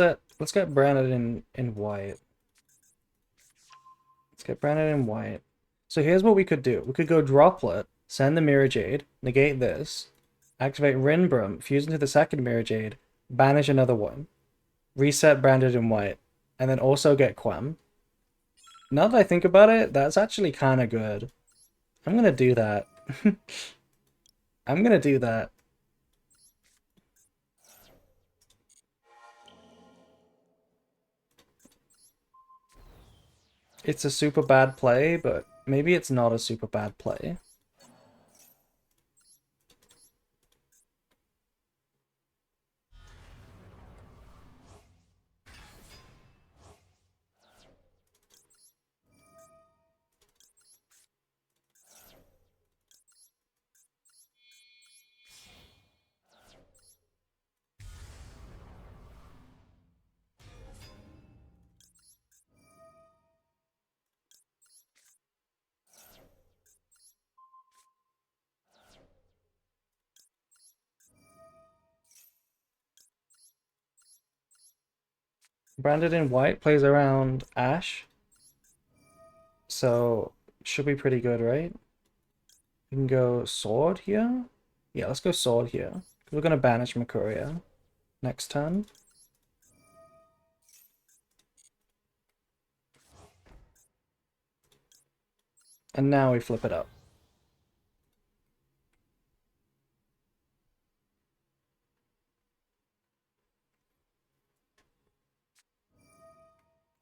get branded in white. Let's get branded in white. So here's what we could do. We could go Droplet, send the Mirror Jade, negate this, activate Rinbrum, fuse into the second Mirror Jade, banish another one, reset branded in white, and then also get Quem. Now that I think about it, that's actually kind of good. I'm gonna do that. I'm gonna do that. It's a super bad play, but maybe it's not a super bad play. Branded in white plays around Ash, so should be pretty good, right? We can go sword here. Yeah, let's go sword here. We're gonna banish Makuria next turn. And now we flip it up.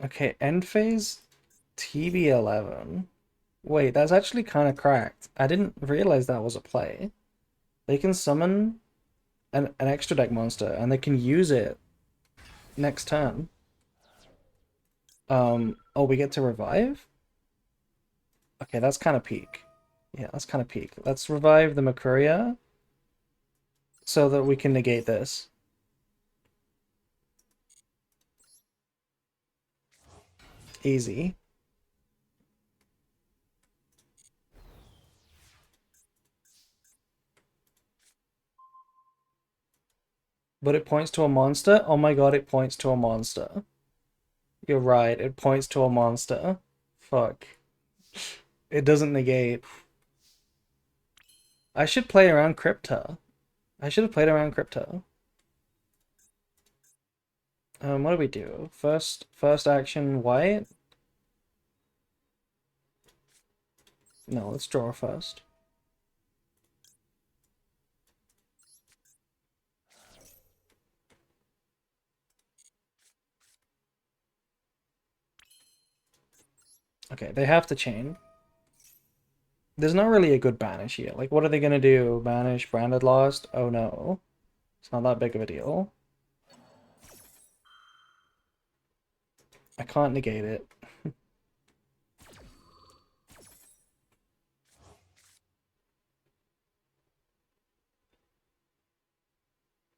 Okay, end phase TB11. Wait, that's actually kind of cracked. I didn't realize that was a play. They can summon an extra deck monster and they can use it next turn. Oh, we get to revive? Okay, that's kind of peak. Yeah, that's kind of peak. Let's revive the Makuria so that we can negate this. Easy. But it points to a monster? Oh my god, it points to a monster. You're right, it points to a monster. Fuck. It doesn't negate. I should play around Crypta. I should have played around Crypta. What do we do? First action white? No, let's draw first. Okay, they have to chain. There's not really a good banish here. Like, what are they gonna do? Banish Branded Lost? Oh no. It's not that big of a deal. I can't negate it.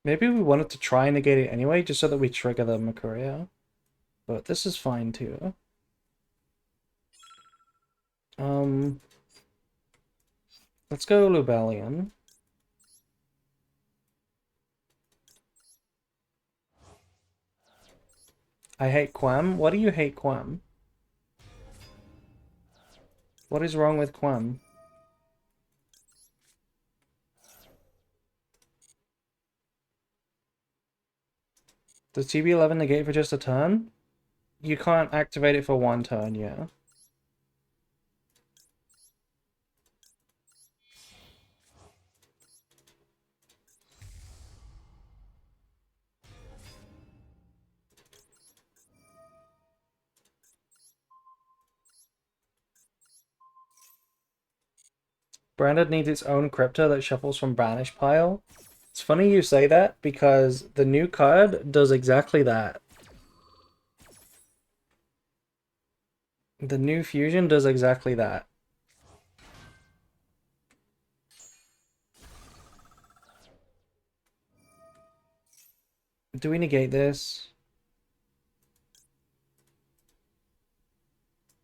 Maybe we wanted to try and negate it anyway, just so that we trigger the Mercurio. But this is fine too. Um, let's go Lubellion. I hate Quam. What do you hate Quam? What is wrong with Quam? Does TB11 negate for just a turn? You can't activate it for one turn, yeah. Branded needs its own crypto that shuffles from Banish pile. It's funny you say that because the new card does exactly that. The new fusion does exactly that. Do we negate this?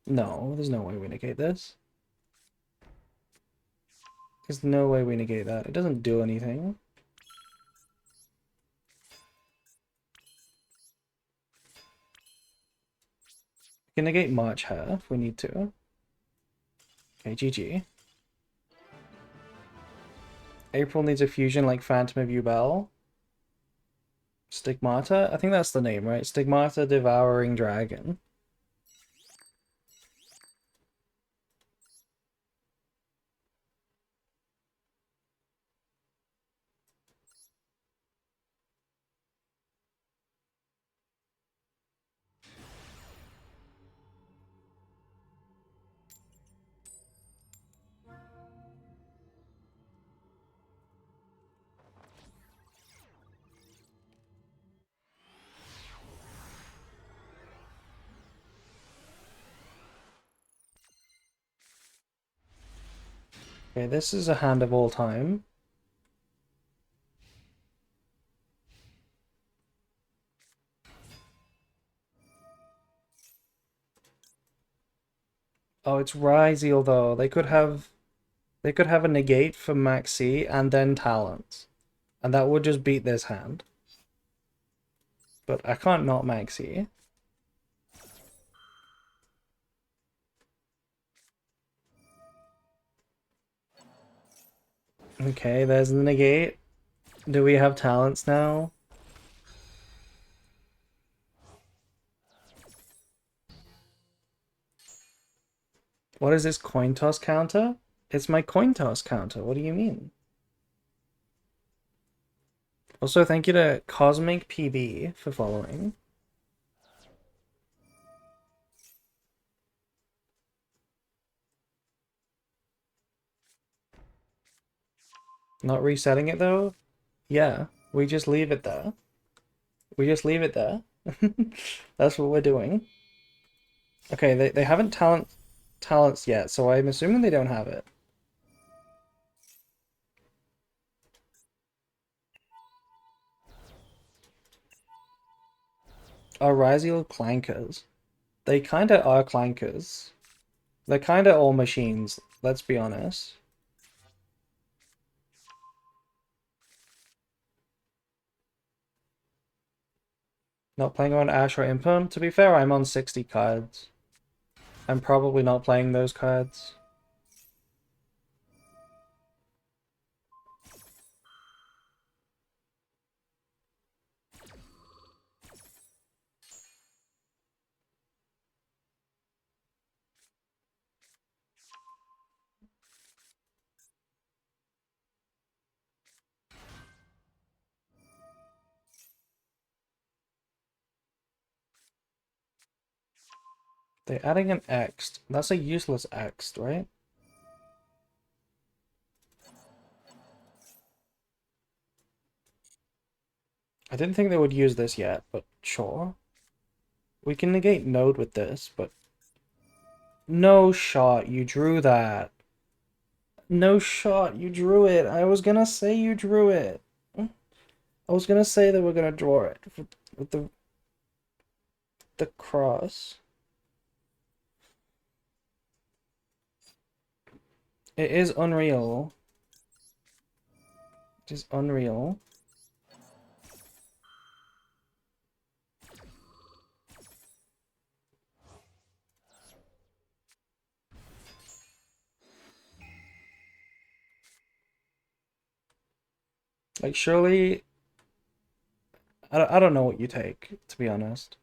No, there's no way we negate this. There's no way we negate that. It doesn't do anything. We can negate March Hair if we need to. Okay, GG. April needs a fusion like Phantom of Yubel. Stigmata? I think that's the name, right? Stigmata Devouring Dragon. Okay, this is a hand of all time. Oh, it's Ryzeal though. They could have a negate for Maxi and then Talents. And that would just beat this hand. But I can't not Maxi. Okay, there's the negate. Do we have Talents now? What is this coin toss counter? It's my coin toss counter. What do you mean? Also, thank you to Cosmic PB for following. Not resetting it though? Yeah, we just leave it there. We just leave it there. That's what we're doing. Okay, they haven't talents yet, so I'm assuming they don't have it. Are Ryzeal clankers? They kinda are clankers. They're kinda all machines, let's be honest. Not playing on Ash or Imperm? To be fair, I'm on 60 cards. I'm probably not playing those cards. They're adding an X. That's a useless X, right? I didn't think they would use this yet, but sure. We can negate node with this, but... No shot, you drew that. No shot, you drew it. I was gonna say you drew it. I was gonna say that we're gonna draw it with the cross. It is unreal. It is unreal. Like, surely... I don't know what you take, to be honest.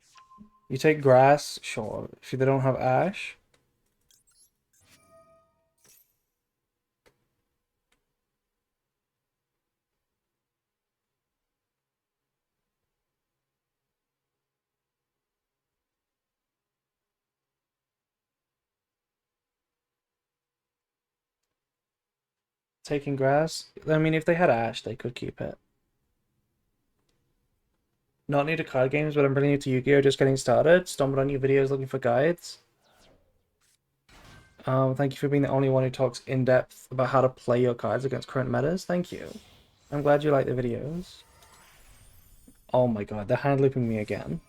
You take grass, sure. If they don't have ash... Taking grass? I mean, if they had ash, they could keep it. Not new to card games, but I'm pretty new to Yu-Gi-Oh! Just getting started. Stumbled on your videos looking for guides. Thank you for being the only one who talks in depth about how to play your cards against current metas. Thank you. I'm glad you like the videos. Oh my god, they're hand looping me again.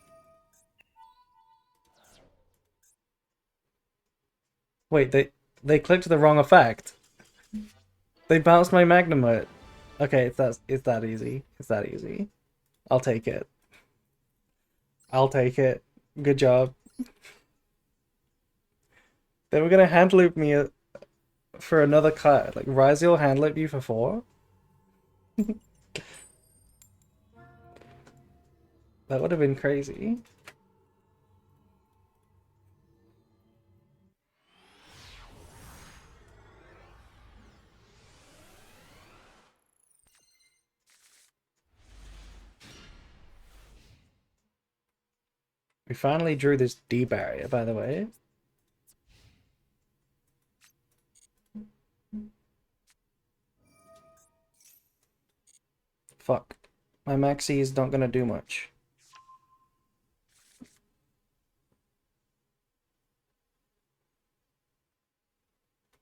Wait, they clicked the wrong effect. They bounced my Magnemite. Okay, it's that easy. It's that easy. I'll take it. I'll take it. Good job. They were gonna hand loop me for another card. Like, Ryziel hand looped you for 4? That would have been crazy. We finally drew this D barrier, by the way. Fuck. My maxi is not gonna do much.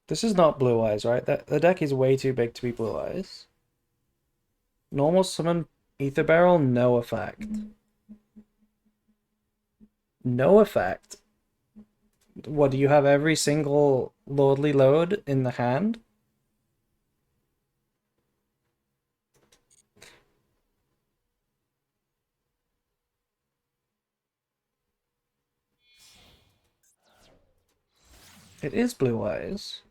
This is not Blue Eyes, right? The deck is way too big to be Blue Eyes. Normal summon Ether Barrel, no effect. No effect. What, do you have every single Lordly Load in the hand? It is Blue Eyes.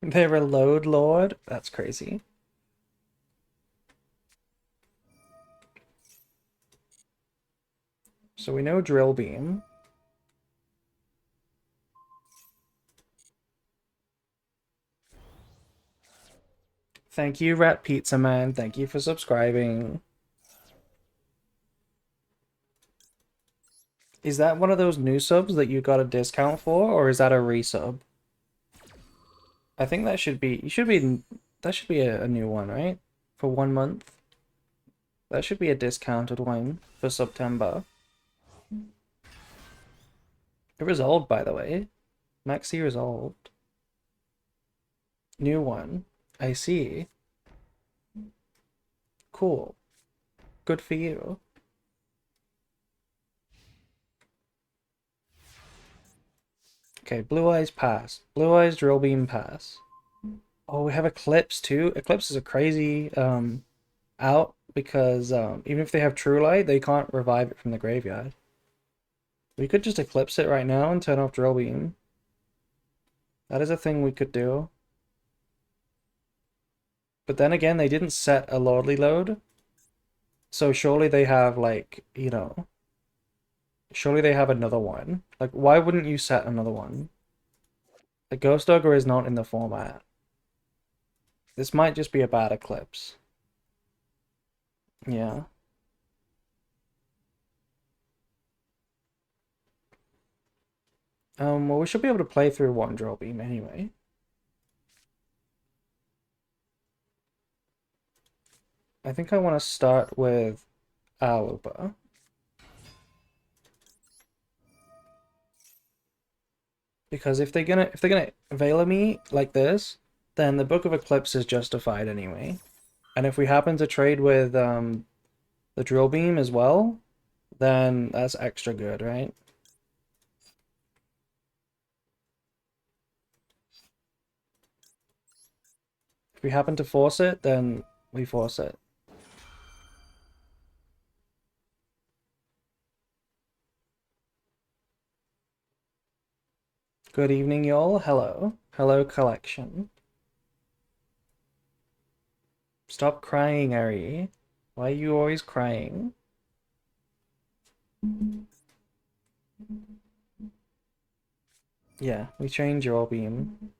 They're a Load Lord? That's crazy. So we know Drill Beam. Thank you, Rat Pizza Man. Thank you for subscribing. Is that one of those new subs that you got a discount for, or is that a resub? I think that should be, that should be a new one, right? For 1 month. That should be a discounted one for September. It resolved, by the way. Maxi resolved. New one. I see. Cool. Good for you. Okay, Blue Eyes pass. Blue Eyes Drill Beam pass. Oh, we have Eclipse too. Eclipse is a crazy out because even if they have True Light, they can't revive it from the graveyard. We could just Eclipse it right now and turn off Drill Beam. That is a thing we could do. But then again, they didn't set a Lordly Load. So surely they have, like, you know... Surely they have another one. Like, why wouldn't you set another one? The Ghost Ogre is not in the format. This might just be a bad Eclipse. Yeah. Well, we should be able to play through one drill beam anyway. I think I want to start with Alupa. Because if they're gonna Veiler me like this, then the Book of Eclipse is justified anyway. And if we happen to trade with the drill beam as well, then that's extra good, right? If we happen to force it, then we force it. Good evening, y'all. Hello. Hello, collection. Stop crying, Ari. Why are you always crying? Yeah, we change your beam.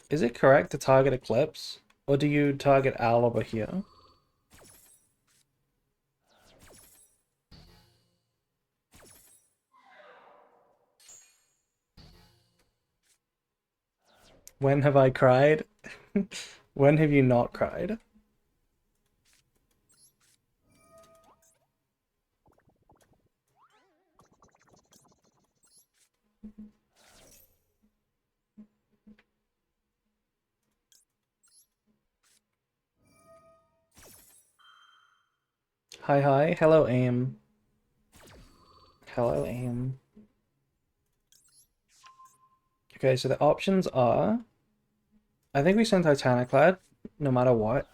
Is it correct to target Eclipse? Or do you target Alba here? When have I cried? When have you not cried? Hi, hi. Hello, AIM. Hello, AIM. Okay, so the options are... I think we send Titaniclad, no matter what.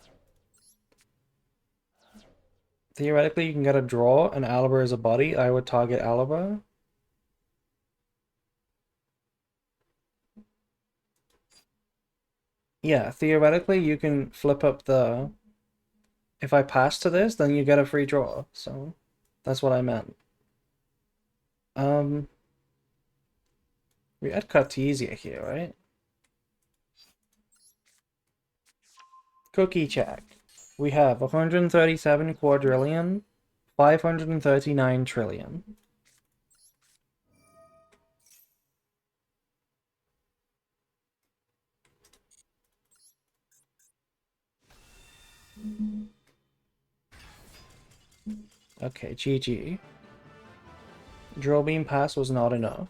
Theoretically, you can get a draw, and Alba is a body. I would target Alba. Yeah, theoretically, you can flip up the... If I pass to this, then you get a free draw. So, that's what I meant. Um, we had Cartesia here, right? Cookie check. We have 137 quadrillion, 539 trillion. Okay, GG. Drill beam pass was not enough.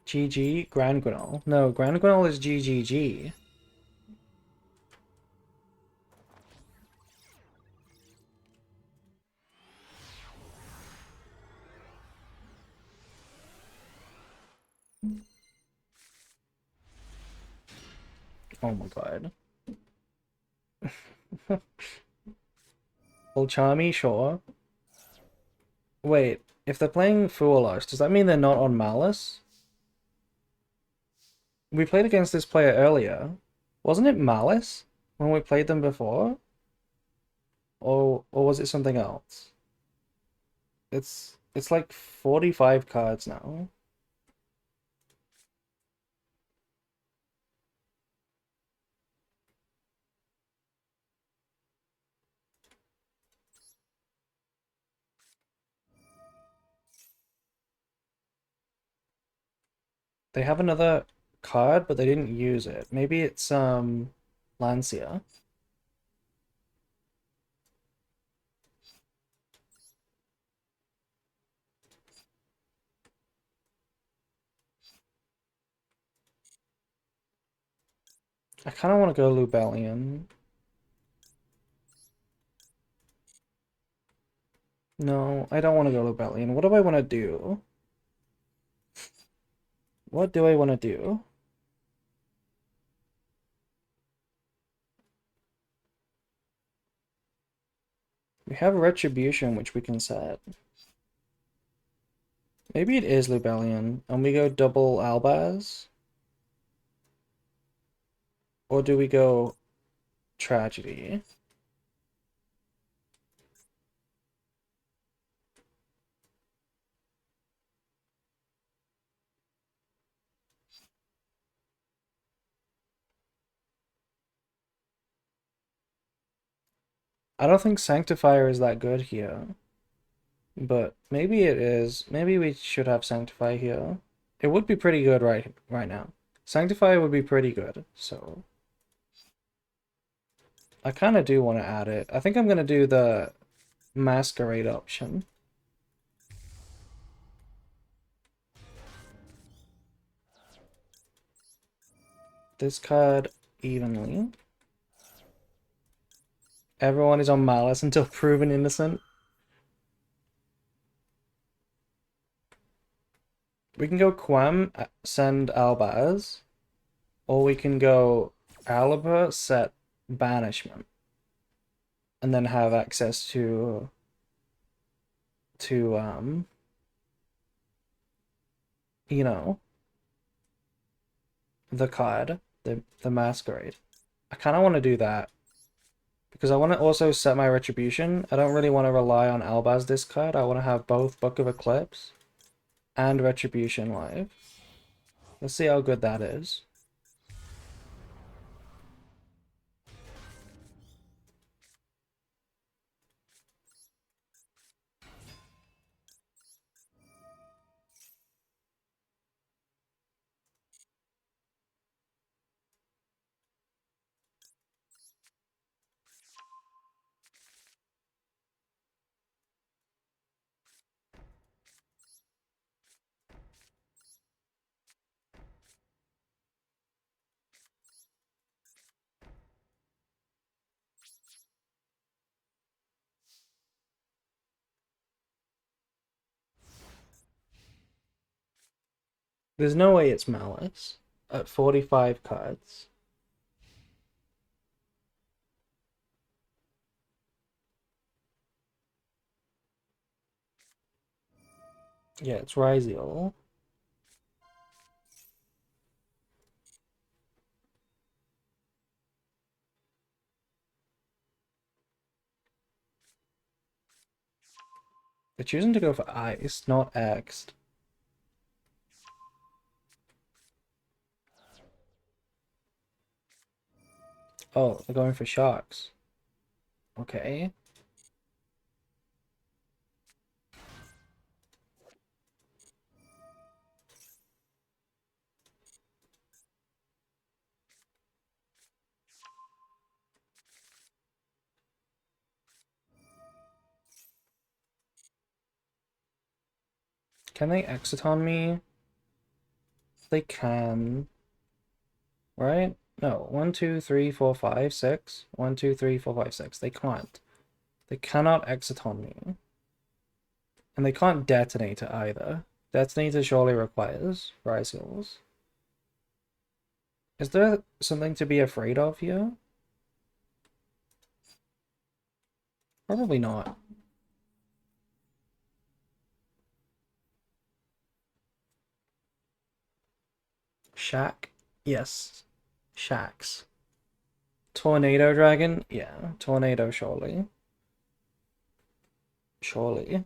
GG, Grand Guinal. No, Grand Guinal is GGG. Oh my god. Well, Charmy, sure. Wait, if they're playing Fool Us, does that mean they're not on Malice? We played against this player earlier. Wasn't it Malice when we played them before? Or was it something else? It's like 45 cards now. They have another card, but they didn't use it. Maybe it's Lancia. I kind of want to go Lubellion. No, I don't want to go Lubellion. What do I want to do? What do I want to do? We have Retribution, which we can set. Maybe it is Lubellion, and we go double Albaz. Or do we go tragedy? I don't think Sanctifier is that good here. But maybe it is. Maybe we should have Sanctify here. It would be pretty good right now. Sanctify would be pretty good, so I kind of do want to add it. I think I'm gonna do the Masquerade option. Discard evenly. Everyone is on Malice until proven innocent. We can go Quam, send Albaz, or we can go Aliber, set Banishment, and then have access to you know, the card, the Masquerade. I kind of want to do that because I want to also set my Retribution. I don't really want to rely on Albaz this card. I want to have both Book of Eclipse and Retribution live. Let's see how good that is. There's no way it's Malice at 45 cards. Yeah, it's Ryziel. They're choosing to go for Ice, not Xed. Oh, they're going for Sharks. Okay. Can they exit on me? They can. Right? No. 1, 2, 3, 4, 5, 6. 1, 2, 3, 4, 5, 6. They can't. They cannot exit on me. And they can't detonator either. Detonator surely requires Ryziels. Is there something to be afraid of here? Probably not. Shack? Yes. Shacks. Tornado Dragon? Yeah, Tornado surely. Surely.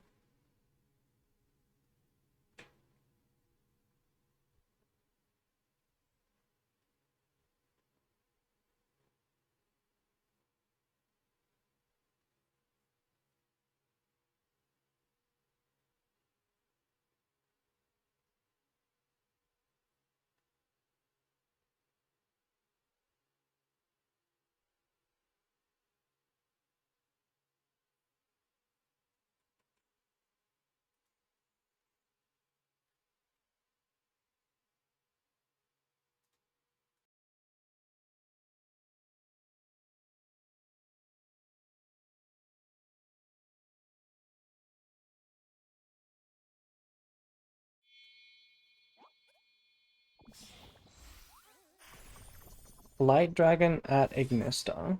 Light Dragon at Ignista.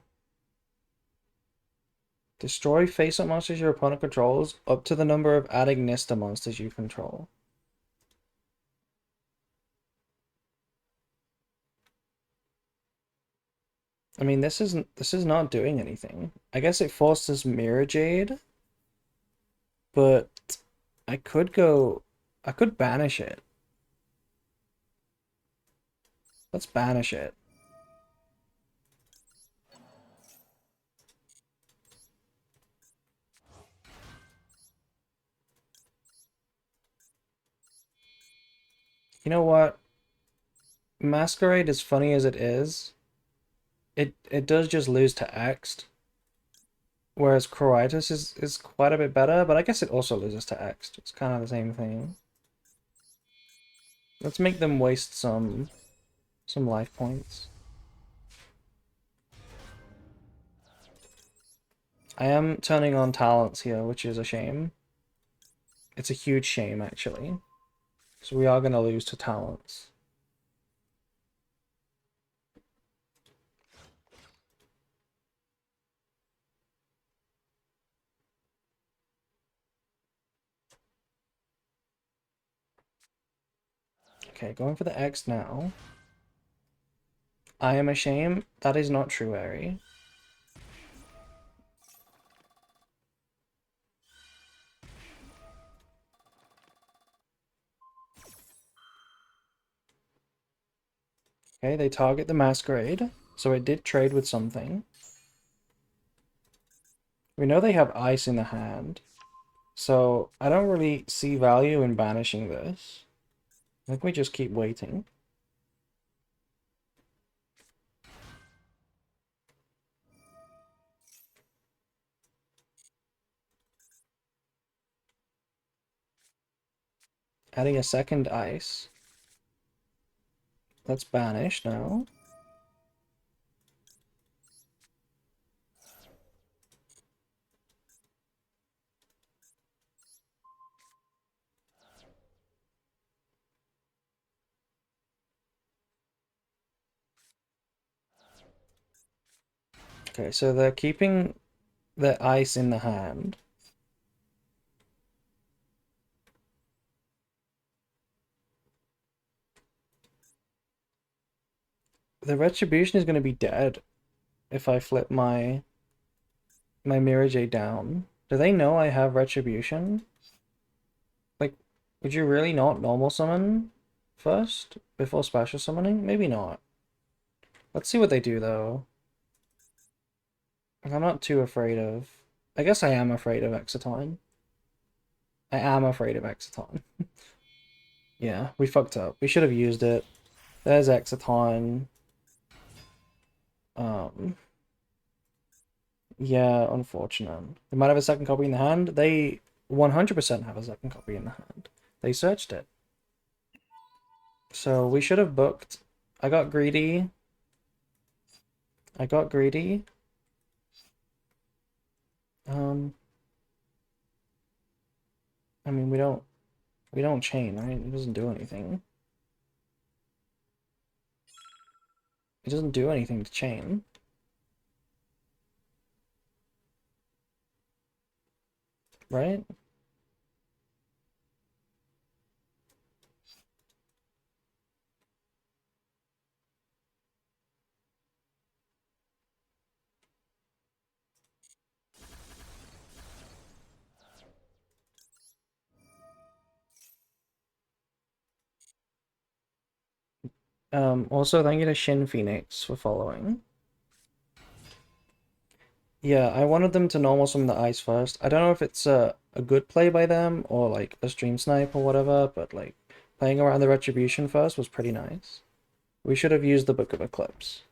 Destroy face-up monsters your opponent controls up to the number of at Ignista monsters you control. I mean, this is not doing anything. I guess it forces Mirror Jade, but I could go. I could banish it. Let's banish it. You know what? Masquerade, as funny as it is, it does just lose to Ext, whereas Croitus is quite a bit better, but I guess it also loses to Ext. It's kind of the same thing. Let's make them waste some life points. I am turning on talents here, which is a shame. It's a huge shame, actually. So we are going to lose to talents. Okay, going for the X now. I am a shame. That is not true, Ari. Okay, they target the Masquerade, so it did trade with something. We know they have ice in the hand, so I don't really see value in banishing this. I think we just keep waiting. Adding a second ice. Let's banish now. Okay, so they're keeping the ice in the hand. The Retribution is going to be dead if I flip my Mirror Jade down. Do they know I have Retribution? Like, would you really not normal summon first before special summoning? Maybe not. Let's see what they do though. I'm not too afraid of. I guess I am afraid of Exciton. I am afraid of Exciton. Yeah, we fucked up. We should have used it. There's Exciton. Um, yeah, unfortunate. They might have a second copy in the hand. They 100% have a second copy in the hand. They searched it. So we should have booked. I got greedy. I got greedy. Um, I mean we don't chain, right? It doesn't do anything. It doesn't do anything to chain, right? Also thank you to Shin Phoenix for following. Yeah, I wanted them to normal summon the ice first. I don't know if it's a good play by them or like a stream snipe or whatever, but like playing around the retribution first was pretty nice. We should have used the Book of Eclipse.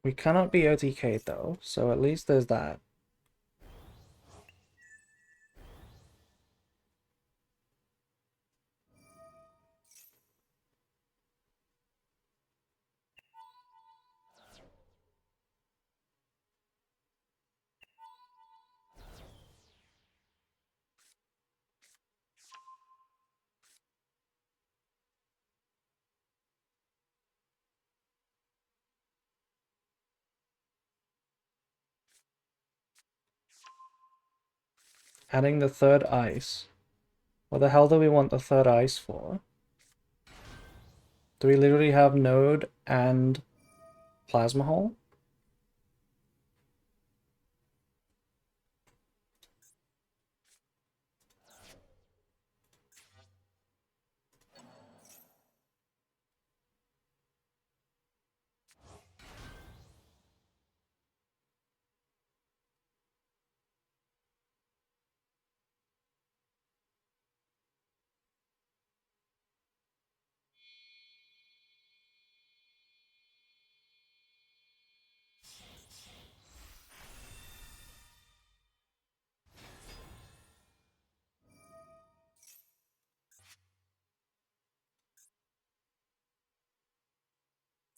We cannot be OTK'd though, so at least there's that. Adding the third ice. What the hell do we want the third ice for? Do we literally have Node and Plasma Hole?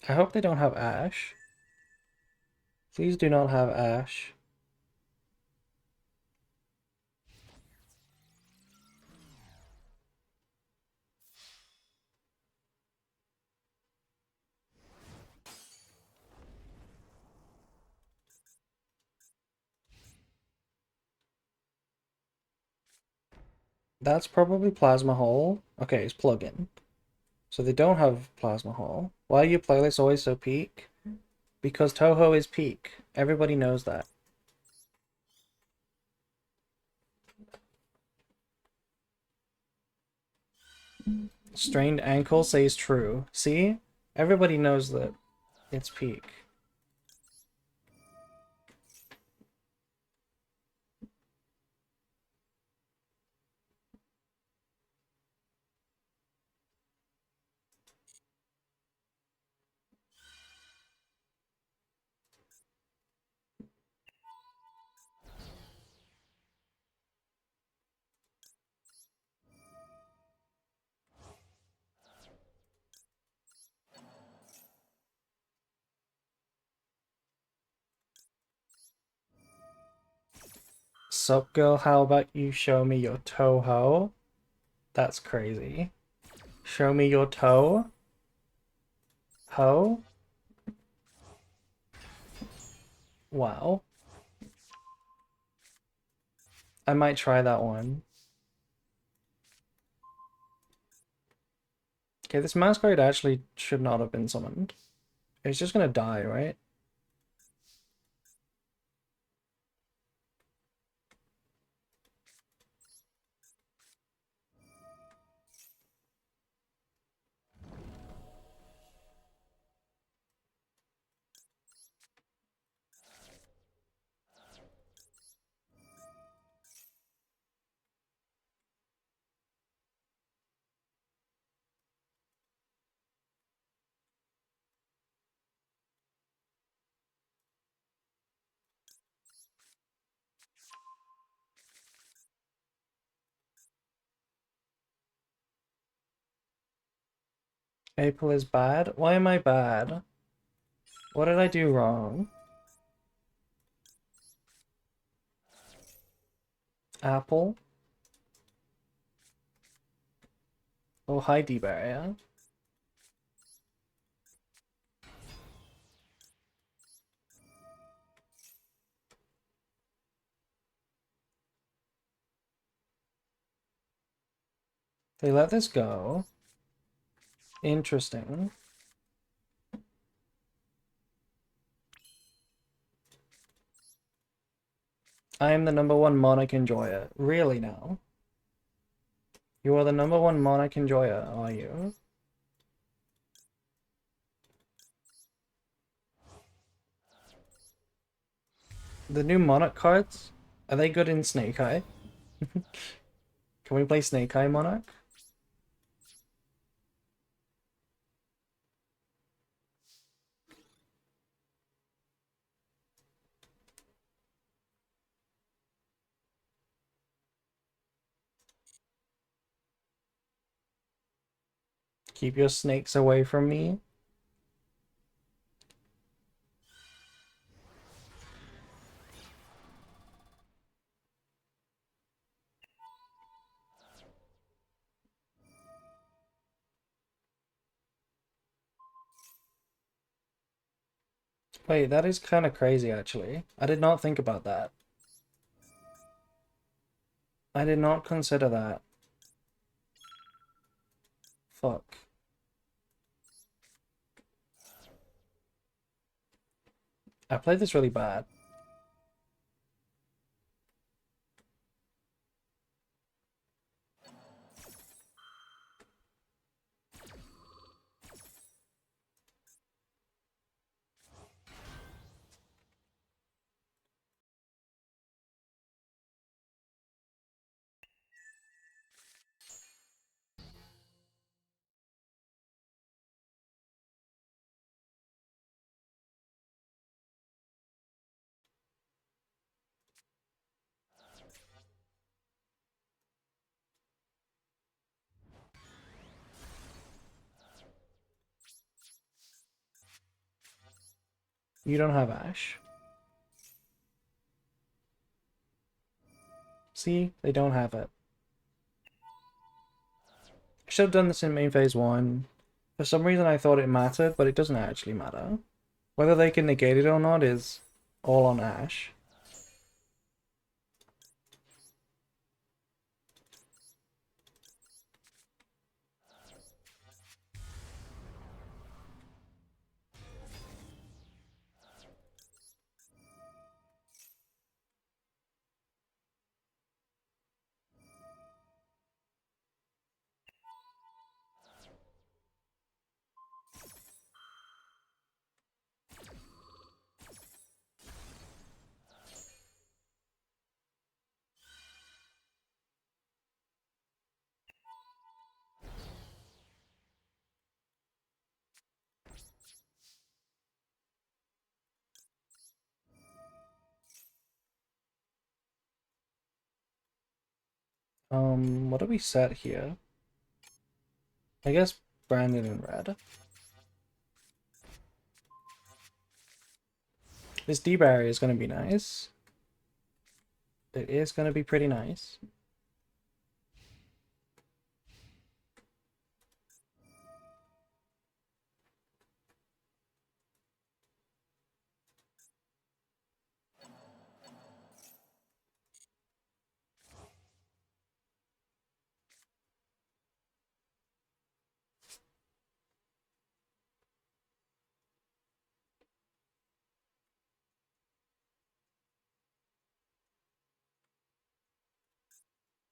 I hope they don't have Ash. Please do not have Ash. That's probably Plasma Hole. Okay, it's plugin. So they don't have Plasma Hole. Why are your playlists always so peak? Because Toho is peak. Everybody knows that. Strained ankle says true. See? Everybody knows that it's peak. Sup girl, how about you show me your Toho? That's crazy. Show me your toe? Ho? Wow. I might try that one. Okay, this masquerade actually should not have been summoned. It's just gonna die, right? April is bad? Why am I bad? What did I do wrong? Apple? Oh, hi, D-Barrier. They let this go. Interesting. I am the #1 Monarch Enjoyer. Really now? You are the #1 Monarch Enjoyer, are you? The new Monarch cards? Are they good in Snake Eye? Can we play Snake Eye Monarch? Keep your snakes away from me. Wait, that is kind of crazy, actually. I did not think about that. I did not consider that. Fuck. I played this really bad. You don't have Ash. See? They don't have it. I should have done this in main phase 1. For some reason I thought it mattered, but it doesn't actually matter. Whether they can negate it or not is all on Ash. What do we set here? I guess Brandon in red. This D barrier is going to be nice. It is going to be pretty nice.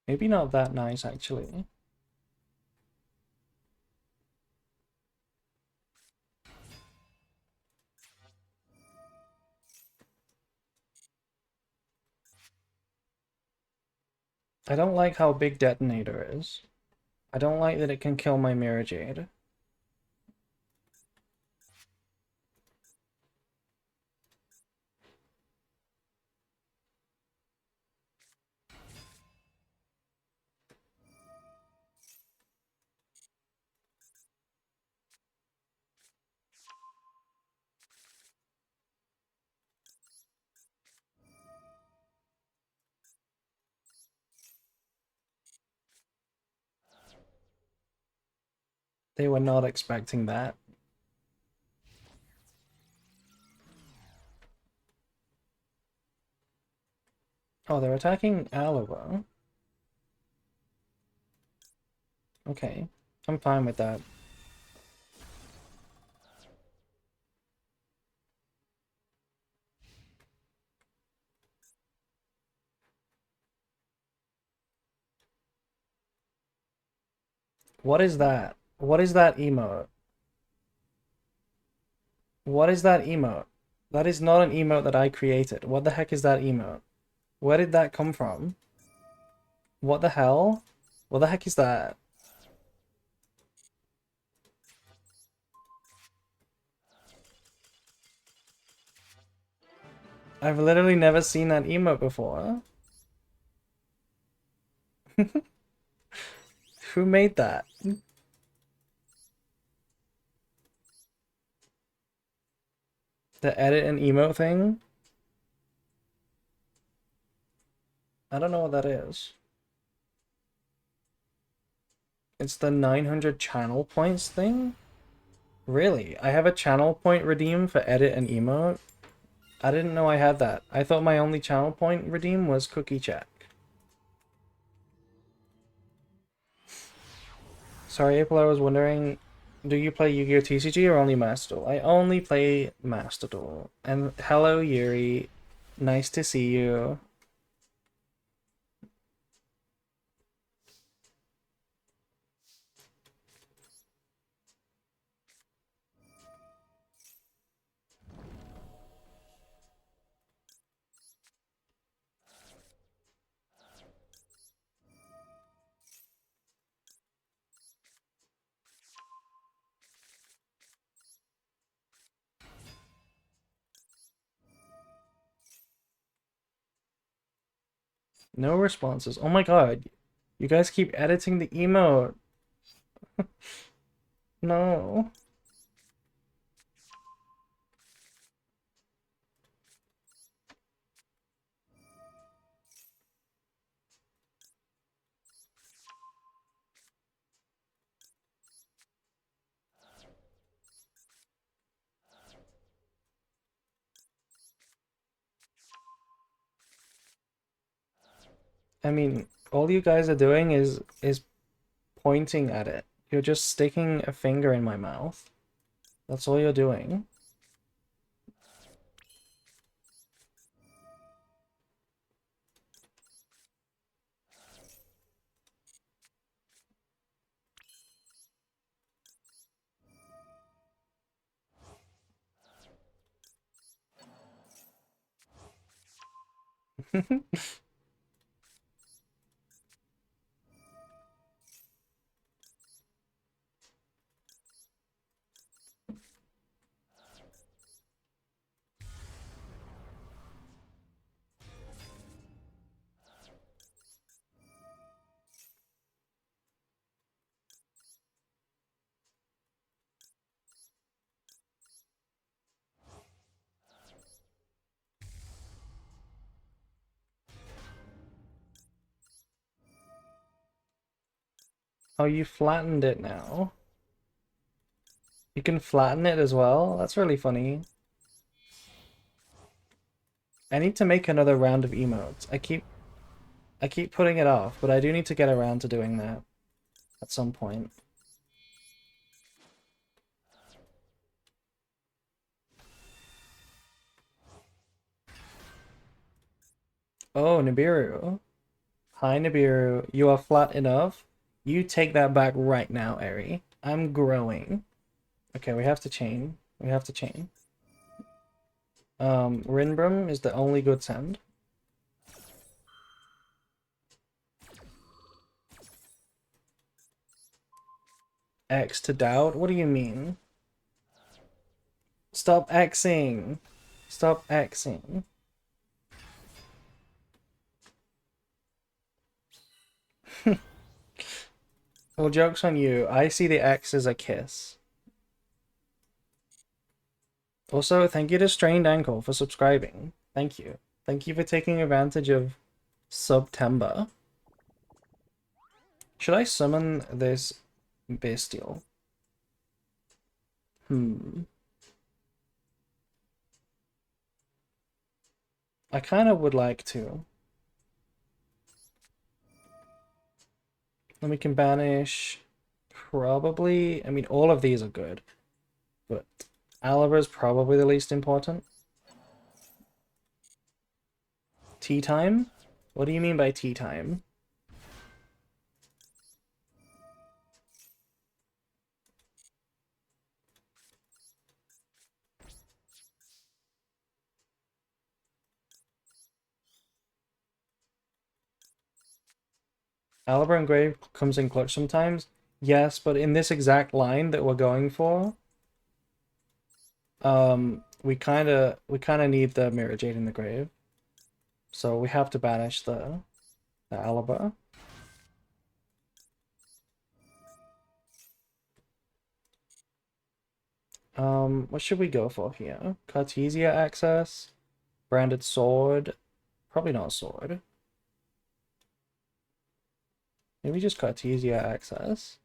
Maybe not that nice, actually. I don't like how big Detonator is. I don't like that it can kill my Mirror Jade. They were not expecting that. Oh, they're attacking Oliver. Okay, I'm fine with that. What is that? What is that emote? What is that emote? That is not an emote that I created. What the heck is that emote? Where did that come from? What the hell? What the heck is that? I've literally never seen that emote before. Who made that? The edit and emote thing? I don't know what that is. It's the 900 channel points thing? Really? I have a channel point redeem for edit and emote? I didn't know I had that. I thought my only channel point redeem was cookie check. Sorry, April, I was wondering, do you play Yu-Gi-Oh! TCG or only Master Duel? I only play Master Duel. And hello, Yuri. Nice to see you. No responses. Oh my god. You guys keep editing the emote. No. I mean, all you guys are doing is pointing at it. You're just sticking a finger in my mouth. That's all you're doing. Oh, you flattened it now. You can flatten it as well? That's really funny. I need to make another round of emotes. I keep putting it off, but I do need to get around to doing that at some point. Oh, Nibiru. Hi, Nibiru. You are flat enough. You take that back right now, Eri. I'm growing. Okay, we have to chain. We have to chain. Rinbrum is the only good send. X to doubt? What do you mean? Stop Xing. Stop Xing. Well, joke's on you. I see the X as a kiss. Also, thank you to Strained Ankle for subscribing. Thank you. Thank you for taking advantage of September. Should I summon this bestial? I kind of would like to. Then we can banish probably, I mean, all of these are good, but Alibra is probably the least important. Tea time? What do you mean by tea time? Alibra Engrave comes in clutch sometimes. Yes, but in this exact line that we're going for, we kinda need the Mirror Jade in the grave. So we have to banish the Alibra. What should we go for here? Cartesia access? Branded sword? Probably not sword. Maybe just Cartesia access.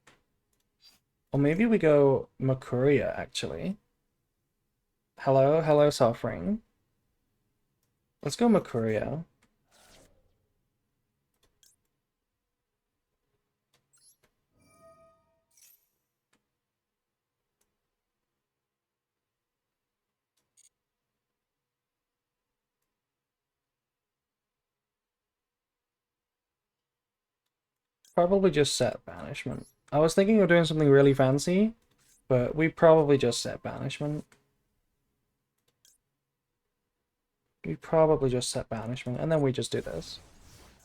Or maybe we go Makuria, actually. Hello, hello, suffering. Let's go Makuria. Probably just set banishment. I was thinking of doing something really fancy, but we probably just set banishment. We probably just set banishment, and then we just do this.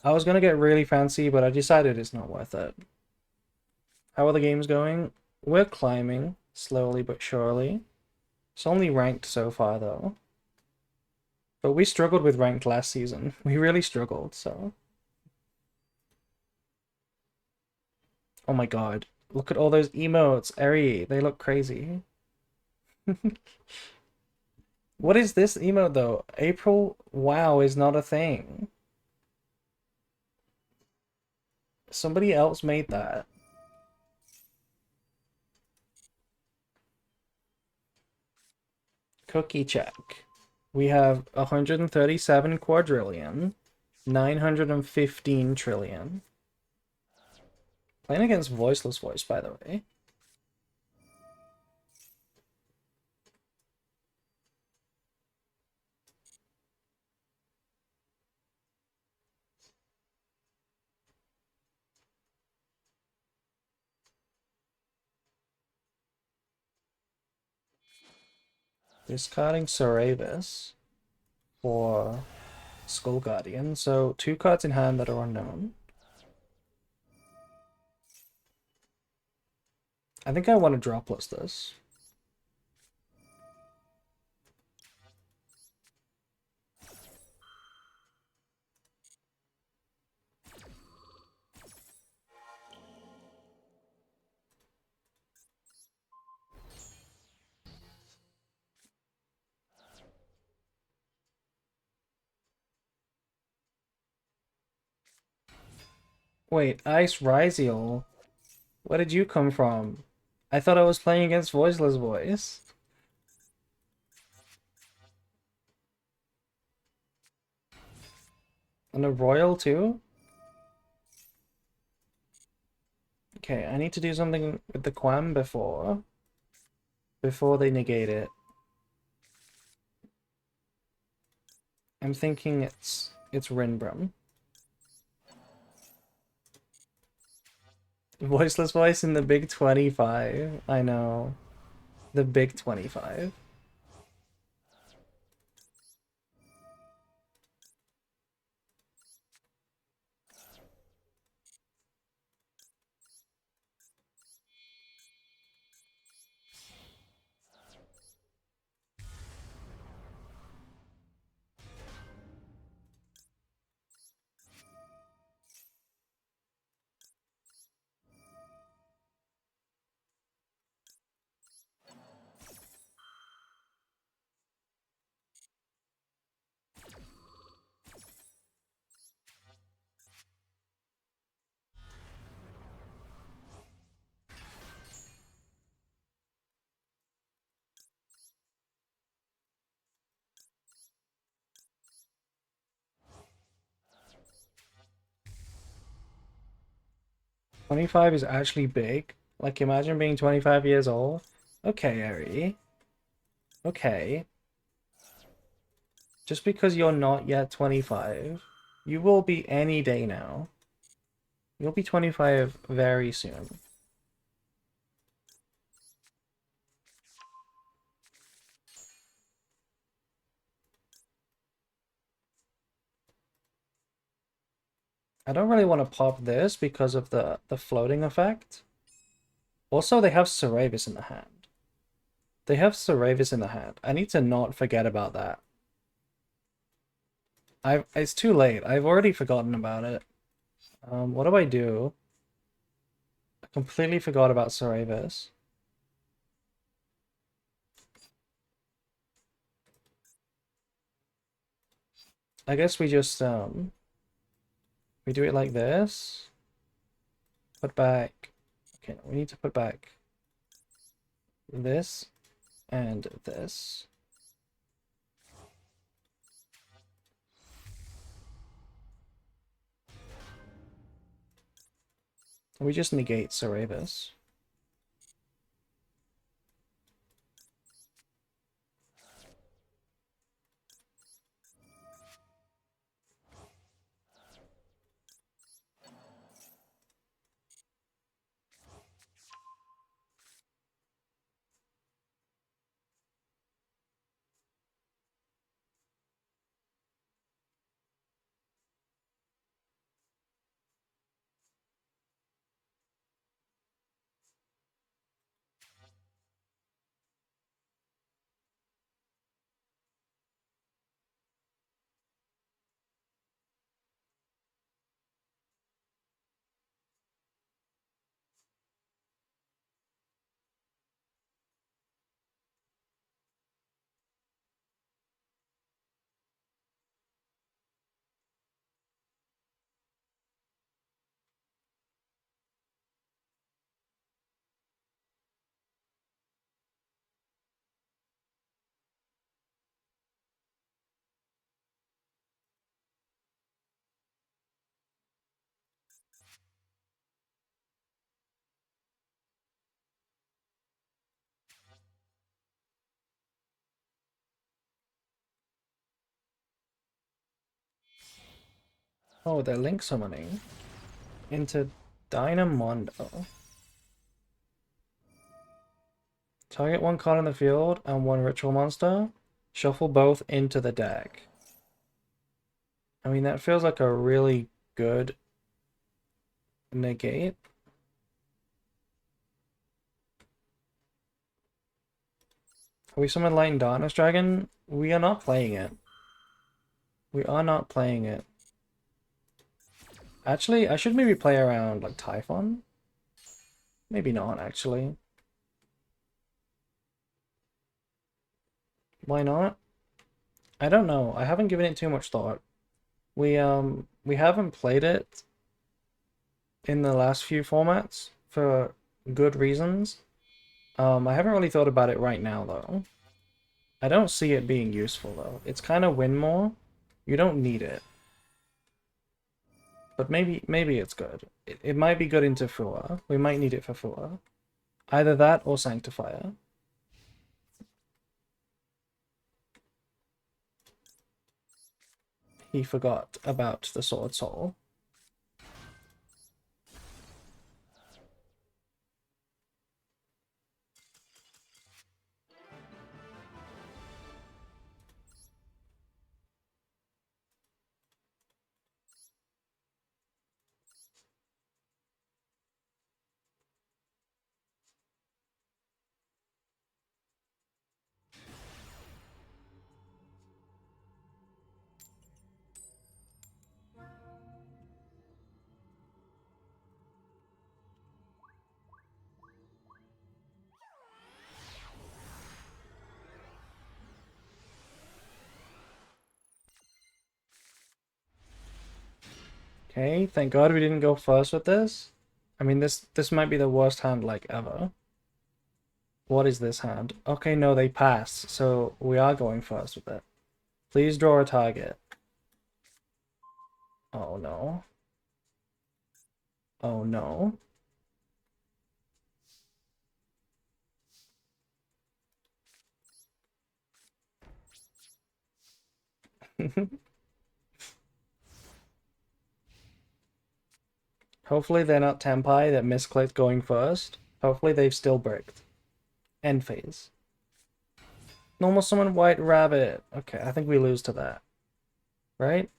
I was gonna get really fancy, but I decided it's not worth it. How are the games going? We're climbing, slowly but surely. It's only ranked so far, though. But we struggled with ranked last season. We really struggled, so... Oh my god. Look at all those emotes, Eri. They look crazy. What is this emote, though? April wow is not a thing. Somebody else made that. Cookie check. We have 137 quadrillion, 915 trillion. Playing against Voiceless Voice, by the way. Discarding Cerebus for Skull Guardian. So 2 cards in hand that are unknown. I think I want to dropless this. Wait, Ice Ryziel? Where did you come from? I thought I was playing against Voiceless Voice. And a Royal too? Okay, I need to do something with the Quam before they negate it. I'm thinking it's Rinbrum. Voiceless Voice in the Big 25. I know. The Big 25. $25 is actually big. Like, imagine being 25 years old. Okay, Eri. Okay. Just because you're not yet 25, you will be any day now. You'll be 25 very soon. I don't really want to pop this because of the floating effect. Also, they have Cerebus in the hand. They have Cerebus in the hand. I need to not forget about that. It's too late. I've already forgotten about it. What do I do? I completely forgot about Cerebus. I guess we just we do it like this. Put back. Okay, we need to put back this and this. We just negate Cerebus. Oh, they're link summoning into Dynamondo. Target one card in the field and one ritual monster. Shuffle both into the deck. I mean, that feels like a really good negate. Are we summon Light and Darkness Dragon? We are not playing it. We are not playing it. Actually, I should maybe play around like Typhon. Maybe not, actually. Why not? I don't know. I haven't given it too much thought. We haven't played it in the last few formats for good reasons. I haven't really thought about it right now though. I don't see it being useful though. It's kind of win more. You don't need it. But maybe it's good. It might be good into Fua. We might need it for Fua. Either that or Sanctifier. He forgot about the Sword Soul. Okay, thank God we didn't go first with this. I mean, this might be the worst hand like ever. What is this hand? Okay, no, they passed, so we are going first with it. Please draw a target. Oh no. Oh no. Hopefully they're not Tempai that misclicked going first. Hopefully they've still bricked. End phase. Normal summon White Rabbit. Okay, I think we lose to that. Right?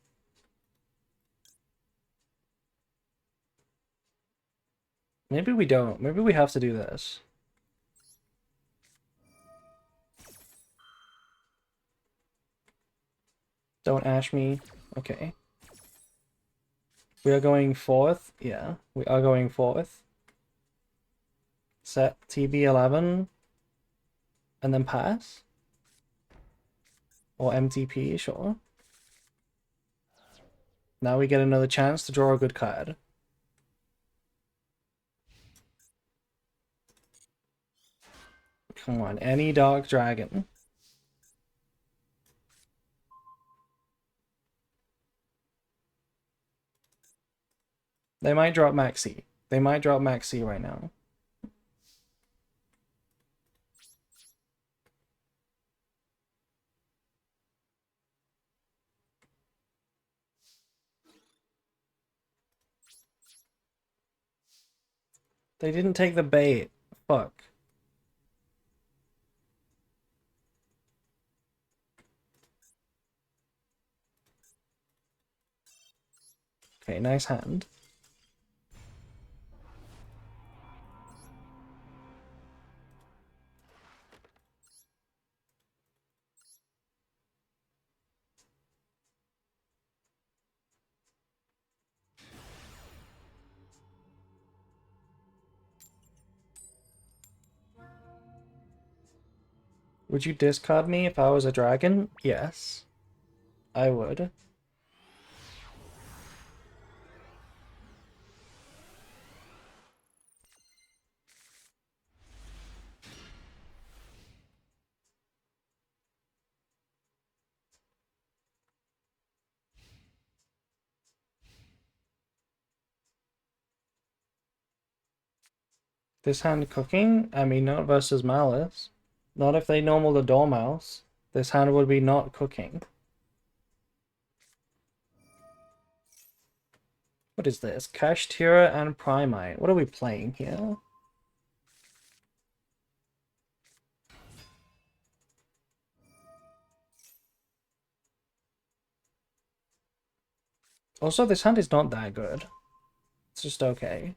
Maybe we don't. Maybe we have to do this. Don't ash me. Okay. We are going fourth. Yeah, we are going fourth. Set TB11. And then pass. Or MTP, sure. Now we get another chance to draw a good card. Come on, any Dark Dragon. They might drop Maxi. They might drop Maxi right now. They didn't take the bait. Fuck. Okay, nice hand. Would you discard me if I was a dragon? Yes. I would. This hand cooking? I mean, not versus Malice. Not if they normal the Dormouse. This hand would be not cooking. What is this? Kashtira and Primite. What are we playing here? Also, this hand is not that good. It's just okay.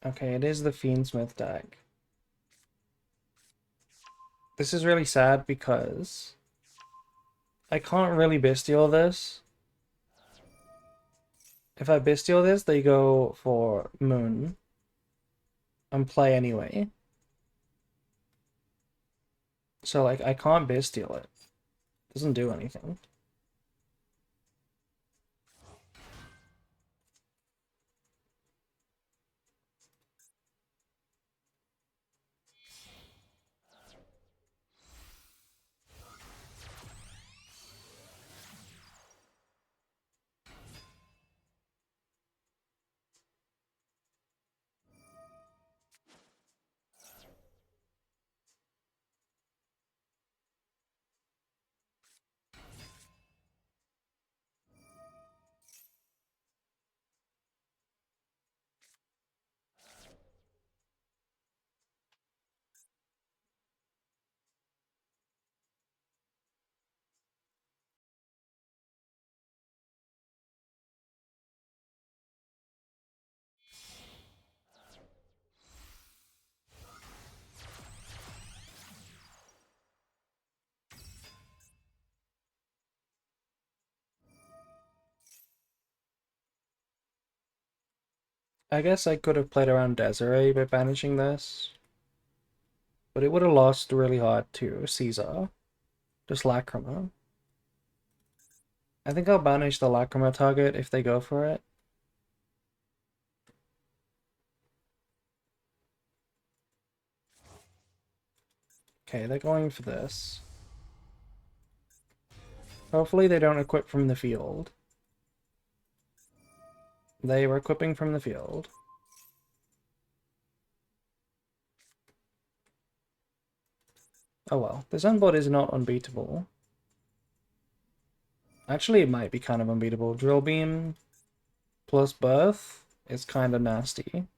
Okay, it is the Fiendsmith deck. This is really sad because I can't really bestial this. If I bestial this, they go for Moon and play anyway. So, like, I can't bestial it. It doesn't do anything. I guess I could have played around Desiree by banishing this, but it would have lost really hard to Caesar. Just Lacrima. I think I'll banish the Lacrima target if they go for it. Okay, they're going for this. Hopefully they don't equip from the field. They were equipping from the field. Oh well, this unboard is not unbeatable. Actually, it might be kind of unbeatable. Drill Beam plus Birth is kind of nasty.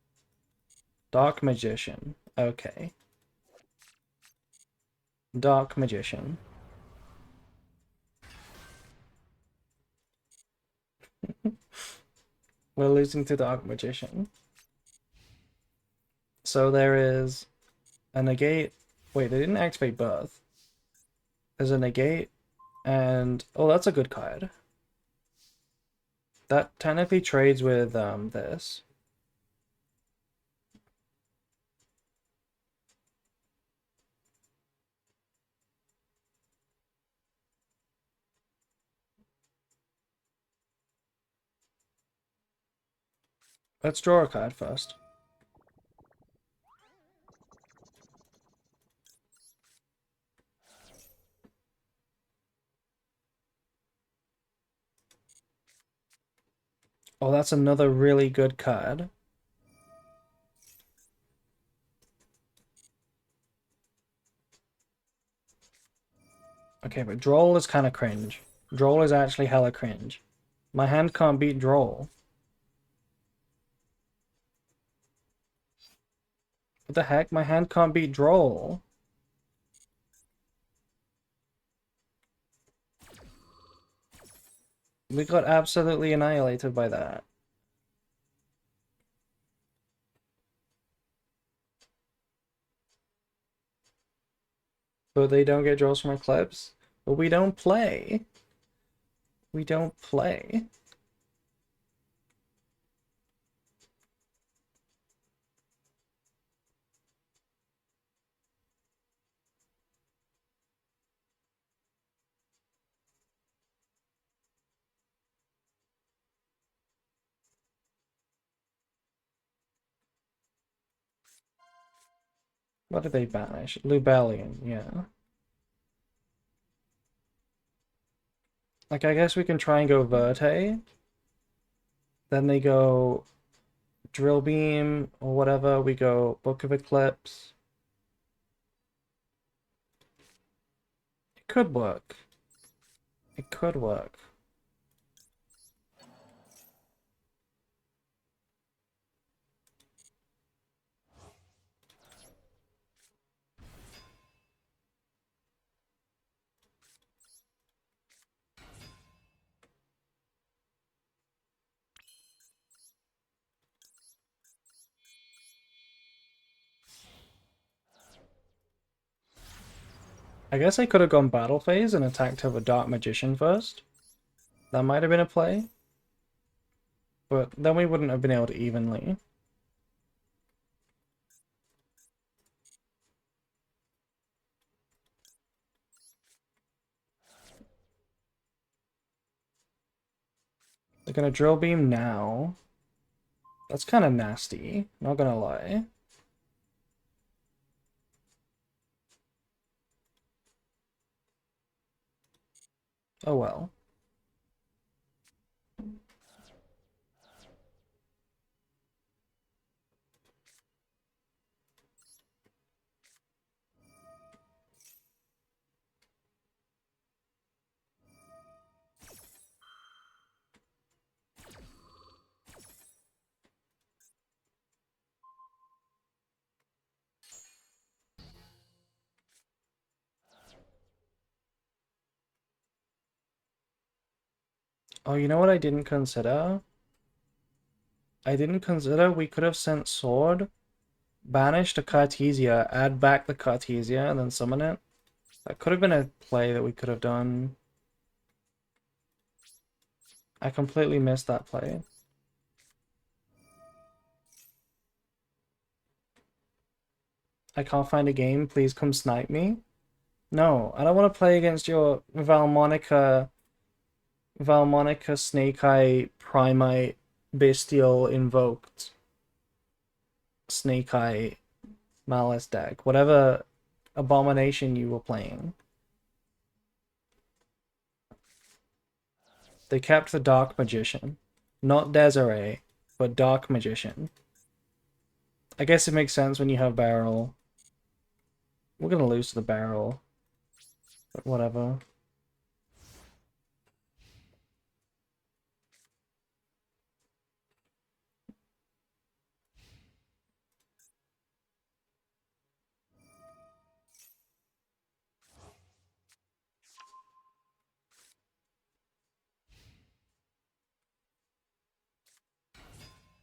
Dark Magician. Okay. Dark Magician. We're losing to Dark Magician. So there is a negate. Wait, they didn't activate Birth. There's a negate, and oh, that's a good card. That technically trades with this. Let's draw a card first. Oh, that's another really good card. Okay, but Droll is kind of cringe. Droll is actually hella cringe. My hand can't beat Droll. What the heck? My hand can't beat Droll. We got absolutely annihilated by that. But they don't get draws from Eclipse. But we don't play. We don't play. What did they banish? Lubellion, yeah. Like, I guess we can try and go Verte. Then they go drill beam or whatever. We go Book of Eclipse. It could work. It could work. I guess I could have gone battle phase and attacked her with Dark Magician first. That might have been a play. But then we wouldn't have been able to evenly. They're gonna drill beam now. That's kind of nasty, not gonna lie. Oh well. Oh, you know what I didn't consider? I didn't consider we could have sent Sword, banish the Cartesia, add back the Cartesia, and then summon it. That could have been a play that we could have done. I completely missed that play. I can't find a game, please come snipe me. No, I don't want to play against your Valmonica Snake Eye Primite Bestial Invoked Snake Eye Malice deck. Whatever abomination you were playing. They kept the Dark Magician. Not Desiree, but Dark Magician. I guess it makes sense when you have Barrel. We're gonna lose to the Barrel. But whatever.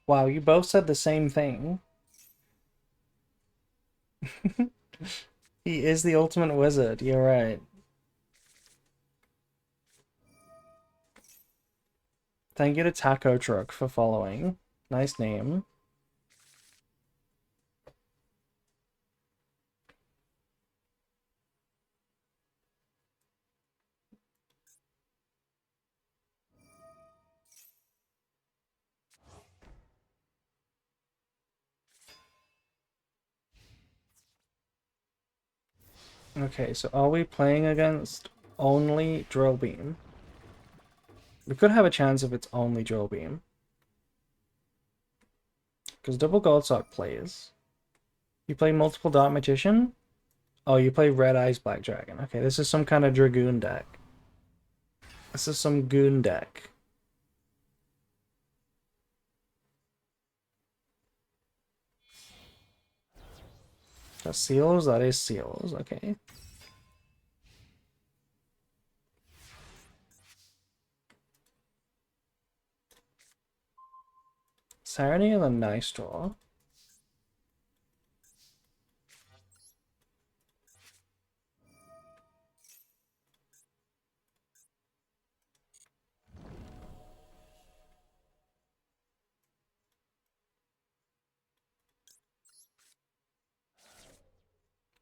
Wow, you both said the same thing. He is the ultimate wizard, you're right. Thank you to Taco Truck for following. Nice name. Okay, so are we playing against only Drill Beam? We could have a chance if it's only Drill Beam. Because double Goldsock plays. You play multiple Dark Magician? Oh, you play Red Eyes Black Dragon. Okay, this is some kind of Dragoon deck. This is some Goon deck. That's Seals? That is Seals, okay. Serenity is a nice draw.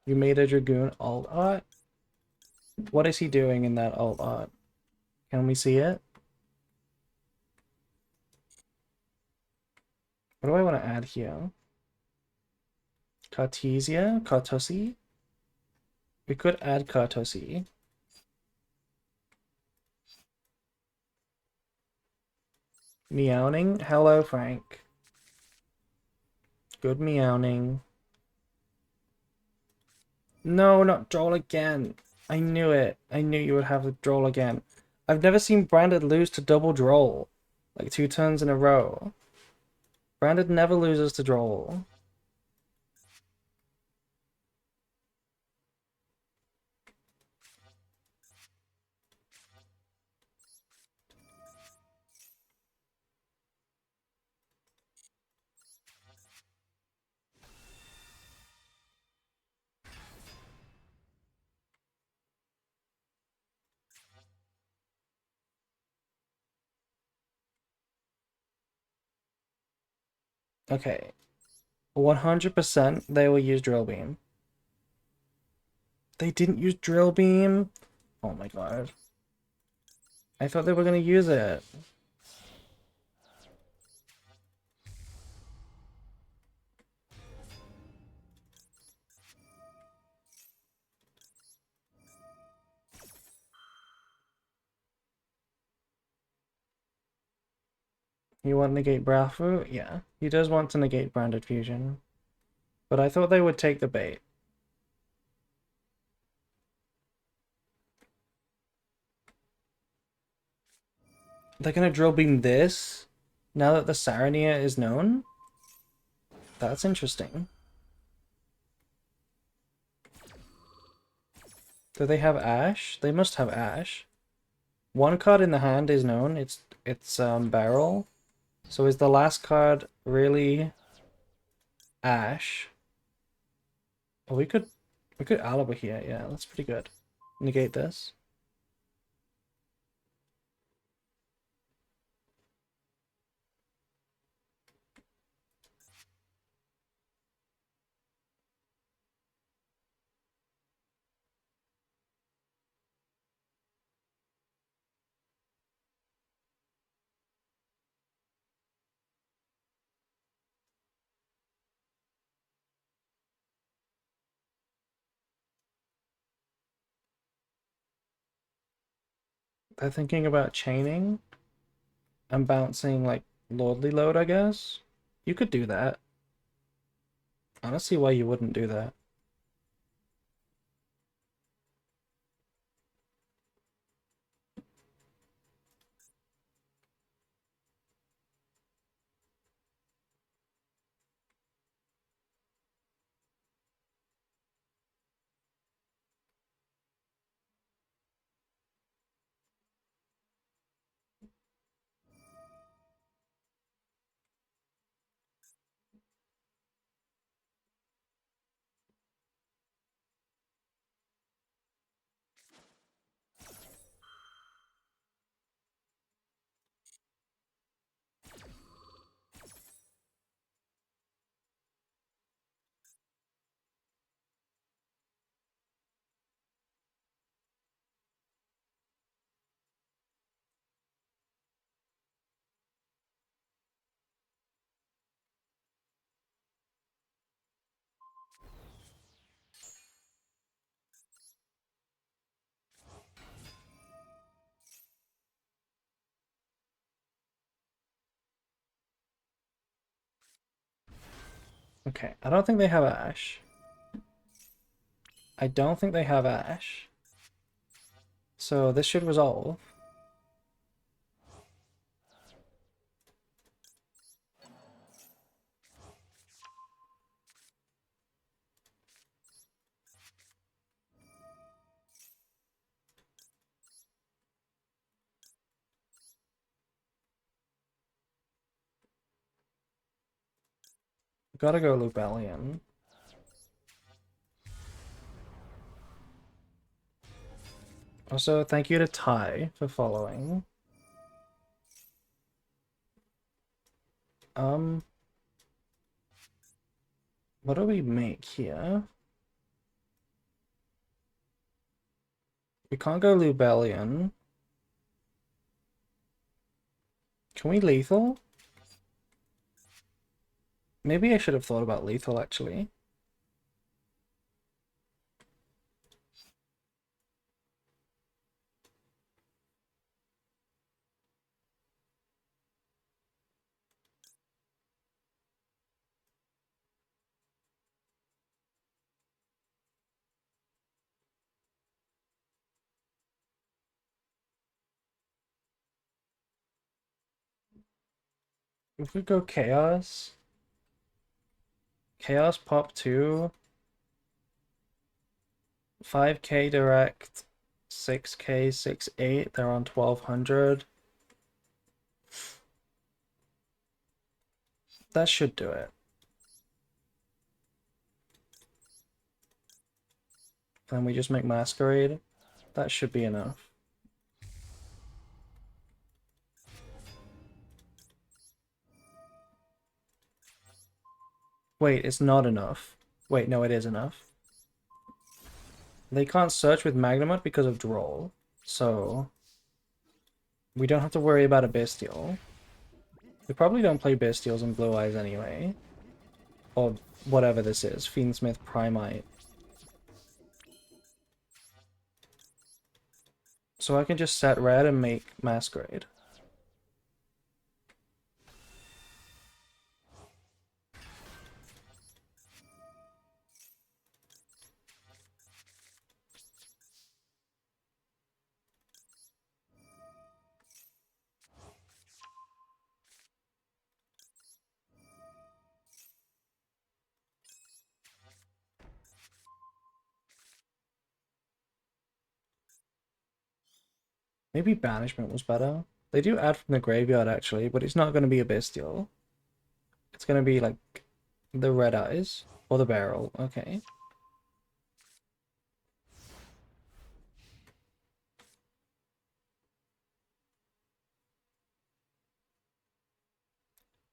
You made a Dragoon alt art? What is he doing in that alt art? Can we see it? What do I want to add here? Cartesia? Cartosi? We could add Cartosi. Meowing? Hello, Frank. Good meowing. No, not droll again. I knew it. I knew you would have the droll again. I've never seen Branded lose to double droll. Like 2 turns in a row. Branded never loses to droll. Okay. 100% they will use Drill Beam. They didn't use Drill Beam? Oh my god. I thought they were gonna use it. You want to negate Brafu? Yeah. He does want to negate Branded Fusion. But I thought they would take the bait. They're gonna Drill Beam this? Now that the Sarania is known? That's interesting. Do they have Ash? They must have Ash. One card in the hand is known. It's Barrel. So is the last card really Ash? Oh, we could Alibi here. Yeah, that's pretty good. Negate this. They're thinking about chaining and bouncing like Lordly Load, I guess. You could do that. I don't see why you wouldn't do that. Okay, I don't think they have Ash. I don't think they have Ash. So this should resolve. Gotta go Lubellion. Also, thank you to Ty for following. Um, what do we make here? We can't go Lubellion. Can we lethal? Maybe I should have thought about lethal actually. We could go Chaos. Chaos pop 2. 5k direct. 6k, 6-8. They're on 1200. That should do it. Then we just make Masquerade. That should be enough. Wait, it's not enough. Wait, no, it is enough. They can't search with Magnamut because of Droll. So we don't have to worry about a Bestial. We probably don't play Bestials in Blue Eyes anyway. Or whatever this is. Fiendsmith Primite. So I can just set red and make Masquerade. Maybe Banishment was better. They do add from the graveyard actually, but it's not going to be a Bestial. It's going to be like the Red Eyes or the Barrel. Okay.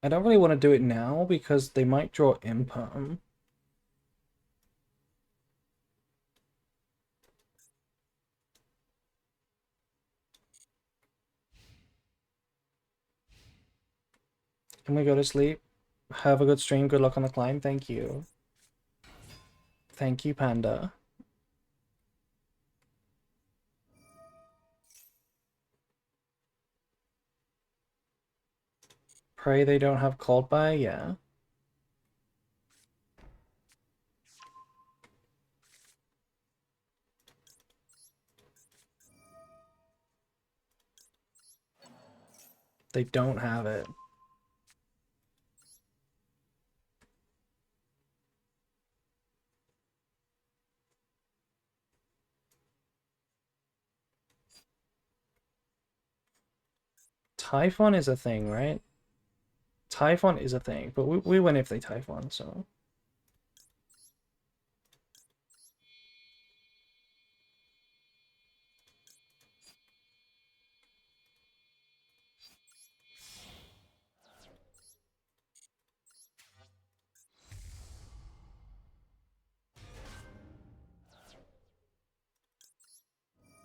I don't really want to do it now because they might draw Imperm. Can we go to sleep? Have a good stream. Good luck on the climb. Thank you. Thank you, Panda. Pray they don't have Cold Buy? Yeah. They don't have it. Typhon is a thing, right? Typhon is a thing, but we win if they Typhon, so...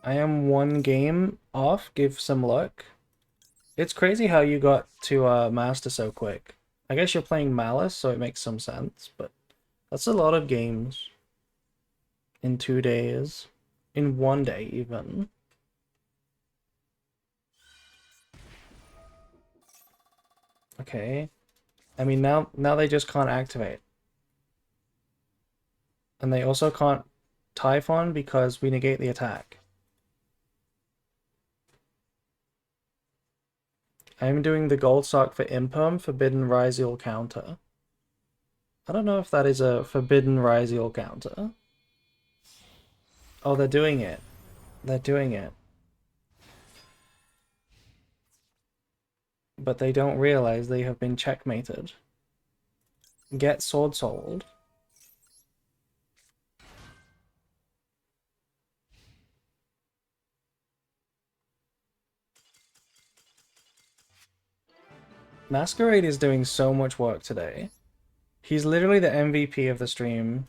I am one game off. Give some luck. It's crazy how you got to master so quick. I guess you're playing Malice, so it makes some sense, but that's a lot of games in 2 days. In 1 day, even. Okay. I mean, now they just can't activate. And they also can't Typhon because we negate the attack. I'm doing the gold sock for Imperm, Forbidden Ryzial counter. I don't know if that is a Forbidden Ryzial counter. Oh, they're doing it. They're doing it. But they don't realize they have been checkmated. Get Sword Souled. Masquerade is doing so much work today. He's literally the MVP of the stream.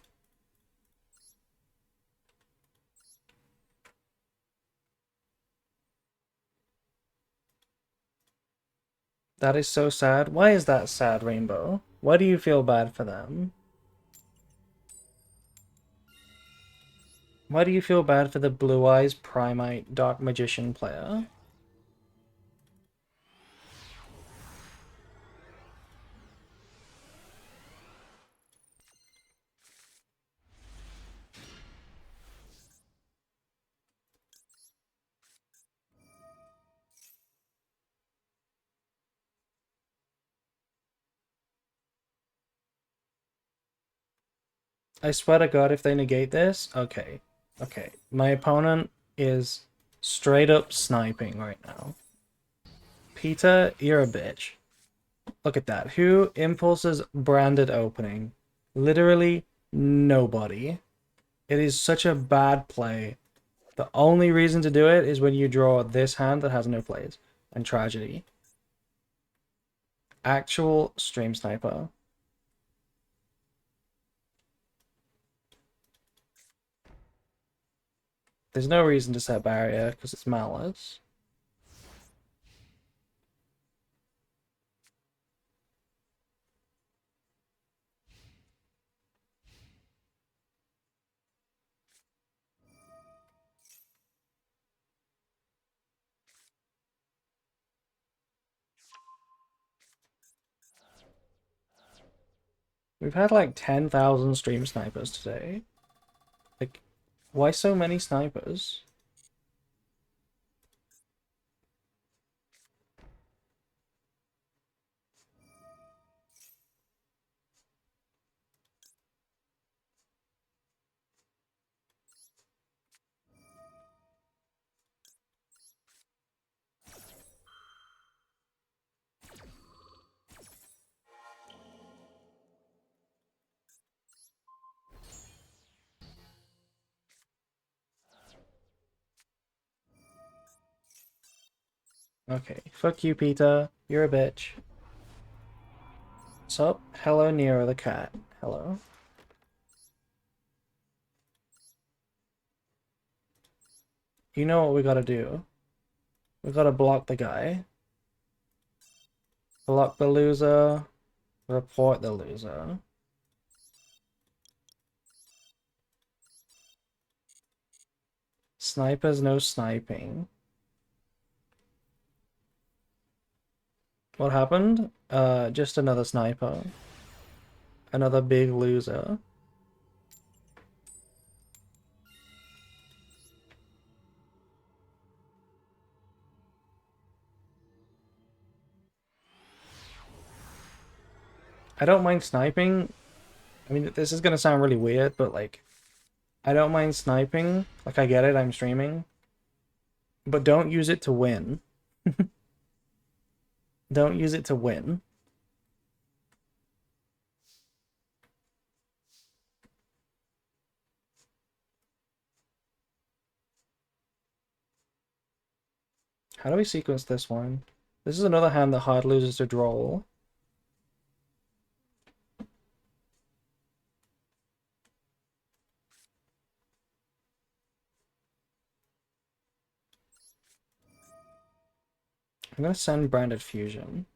That is so sad. Why is that sad, Rainbow? Why do you feel bad for them? Why do you feel bad for the Blue Eyes Primite Dark Magician player? I swear to God, if they negate this, okay. Okay. My opponent is straight up sniping right now. Peter, you're a bitch. Look at that. Who impulses branded opening? Literally nobody. It is such a bad play. The only reason to do it is when you draw this hand that has no plays. And tragedy. Actual stream sniper. There's no reason to set barrier because it's malice. We've had like 10,000 stream snipers today. Like, why so many snipers? Okay, fuck you, Peter. You're a bitch. Sup? Hello, Nero the cat. Hello. You know what we gotta do? We gotta block the guy. Block the loser. Report the loser. Snipers, no sniping. What happened? Just another sniper. Another big loser. I don't mind sniping. I mean, this is gonna sound really weird, but like, I don't mind sniping. Like, I get it, I'm streaming. But don't use it to win. Don't use it to win. How do we sequence this one? This is another hand that hard loses to draw. I'm gonna send Branded Fusion.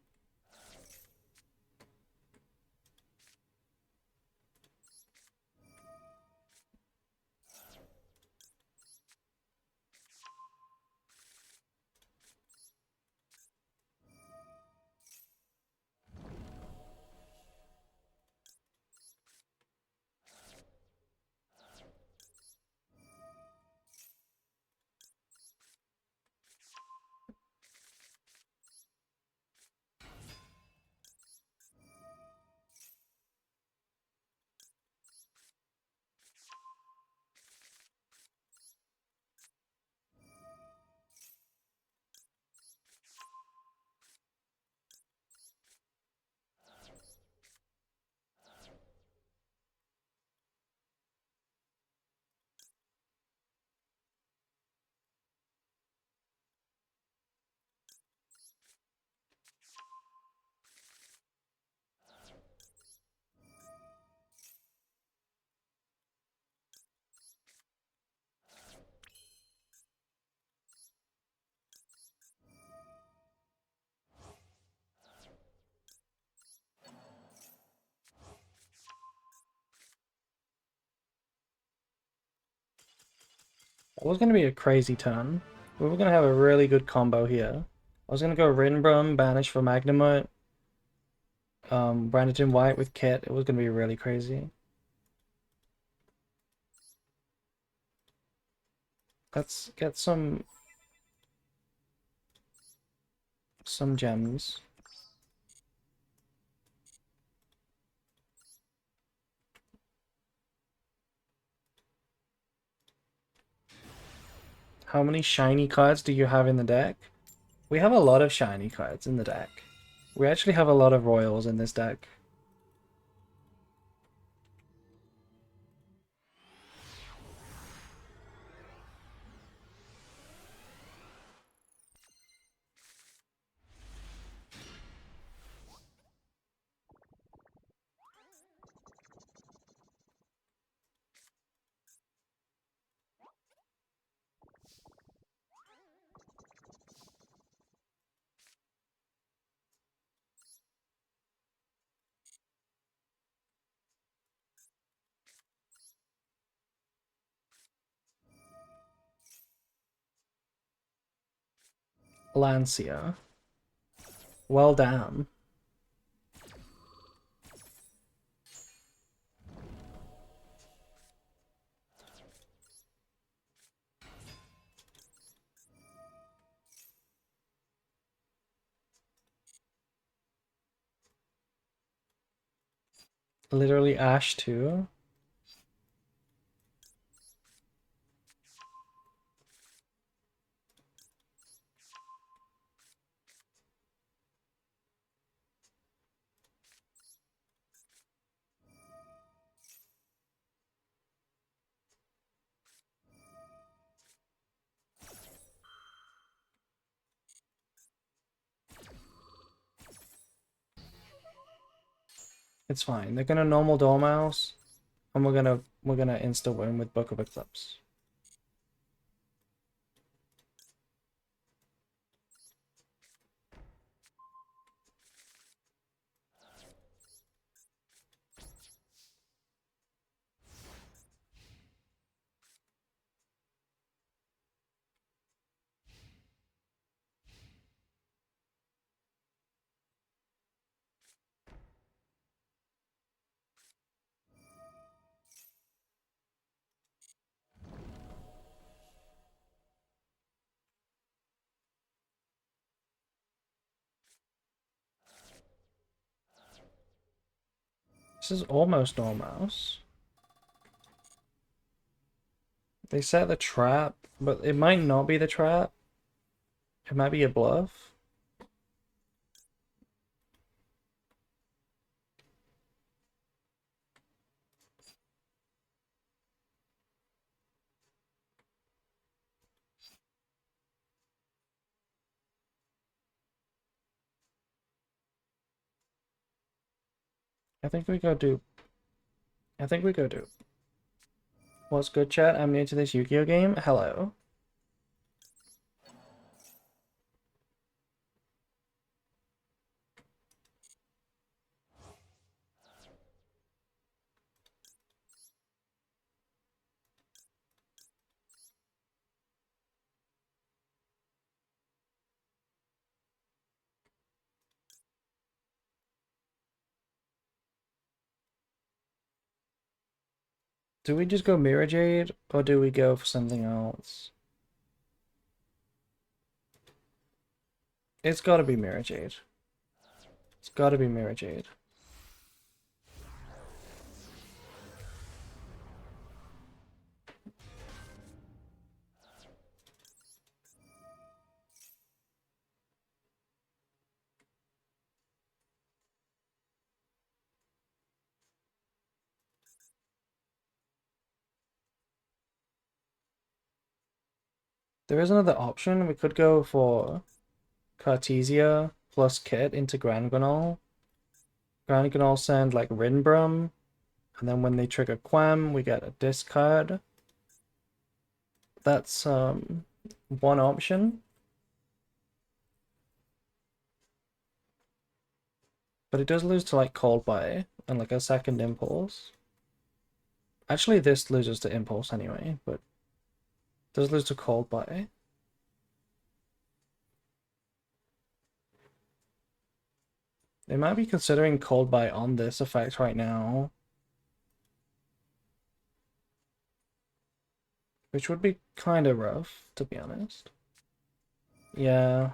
That was gonna be a crazy turn. We were gonna have a really good combo here. I was gonna go Rinbrum, Banish for Magnemite, Brandon White with Kit. It was gonna be really crazy. Let's get some gems. How many shiny cards do you have in the deck? We have a lot of shiny cards in the deck. We actually have a lot of royals in this deck. Lancia. Well, damn. Literally Ash too. It's fine. They're gonna normal Dormouse, and we're gonna insta win with Book of Eclipse. This is almost Dormouse. They set the trap, but it might not be the trap. It might be a bluff. I think we go dupe. I think we go dupe. What's good, chat? I'm new to this Yu-Gi-Oh game. Hello. Do we just go Mirror Jade, or do we go for something else? It's gotta be Mirror Jade. It's gotta be Mirror Jade. There is another option. We could go for Cartesia plus Kit into Grand Granol. Grand Granol send like Rinbrum, and then when they trigger Quam, we get a discard. That's one option. But it does lose to like Cold Buy and like a second Impulse. Actually, this loses to Impulse anyway, but it does lose to Cold Buy. They might be considering Cold Buy on this effect right now. Which would be kind of rough, to be honest. Yeah.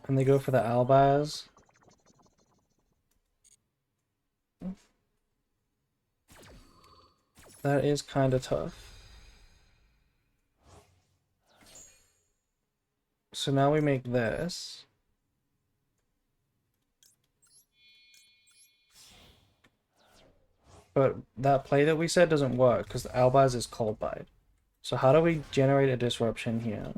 And they go for the Albaz. That is kind of tough. So now we make this. But that play that we said doesn't work because Albaz is Cold Bite. So how do we generate a disruption here?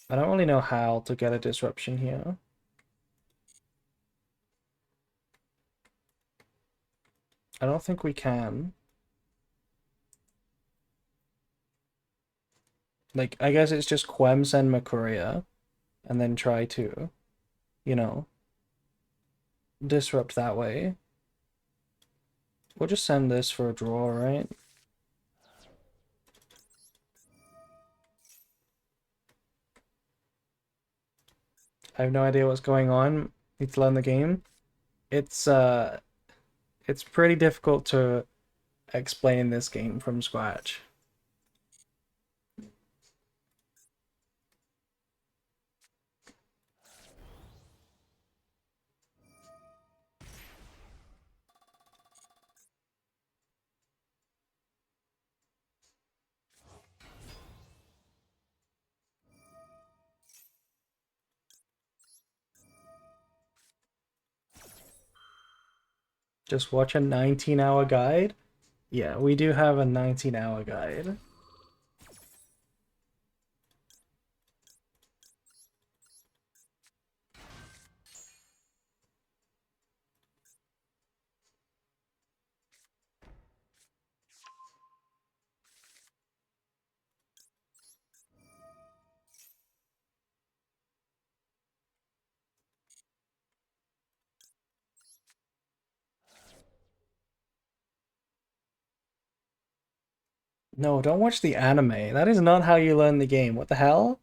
I don't really know how to get a disruption here. I don't think we can. Like, I guess it's just Quem send Makuria and then try to, you know, disrupt that way. We'll just send this for a draw, right? I have no idea what's going on. Need to learn the game. It's pretty difficult to explain this game from scratch. Just watch a 19-hour guide? Yeah, we do have a 19-hour guide. No, don't watch the anime. That is not how you learn the game. What the hell?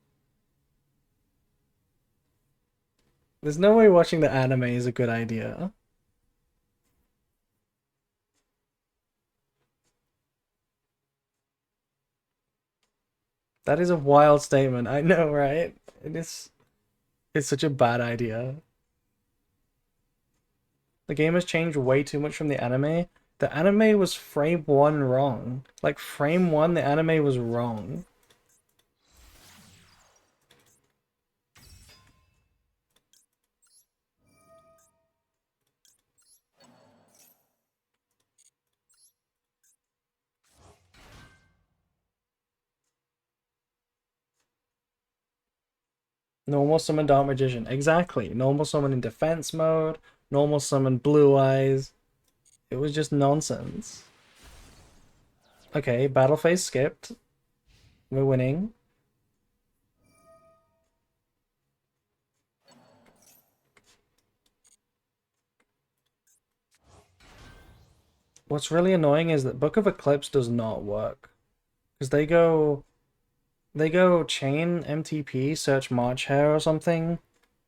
There's no way watching the anime is a good idea. That is a wild statement. I know, right? It's such a bad idea. The game has changed way too much from the anime. The anime was frame one wrong. Like frame one, the anime was wrong. Normal summon Dark Magician. Exactly. Normal summon in defense mode. Normal summon Blue Eyes. It was just nonsense. Okay, battle phase skipped. We're winning. What's really annoying is that Book of Eclipse does not work. Because they go chain MTP, search March Hare or something,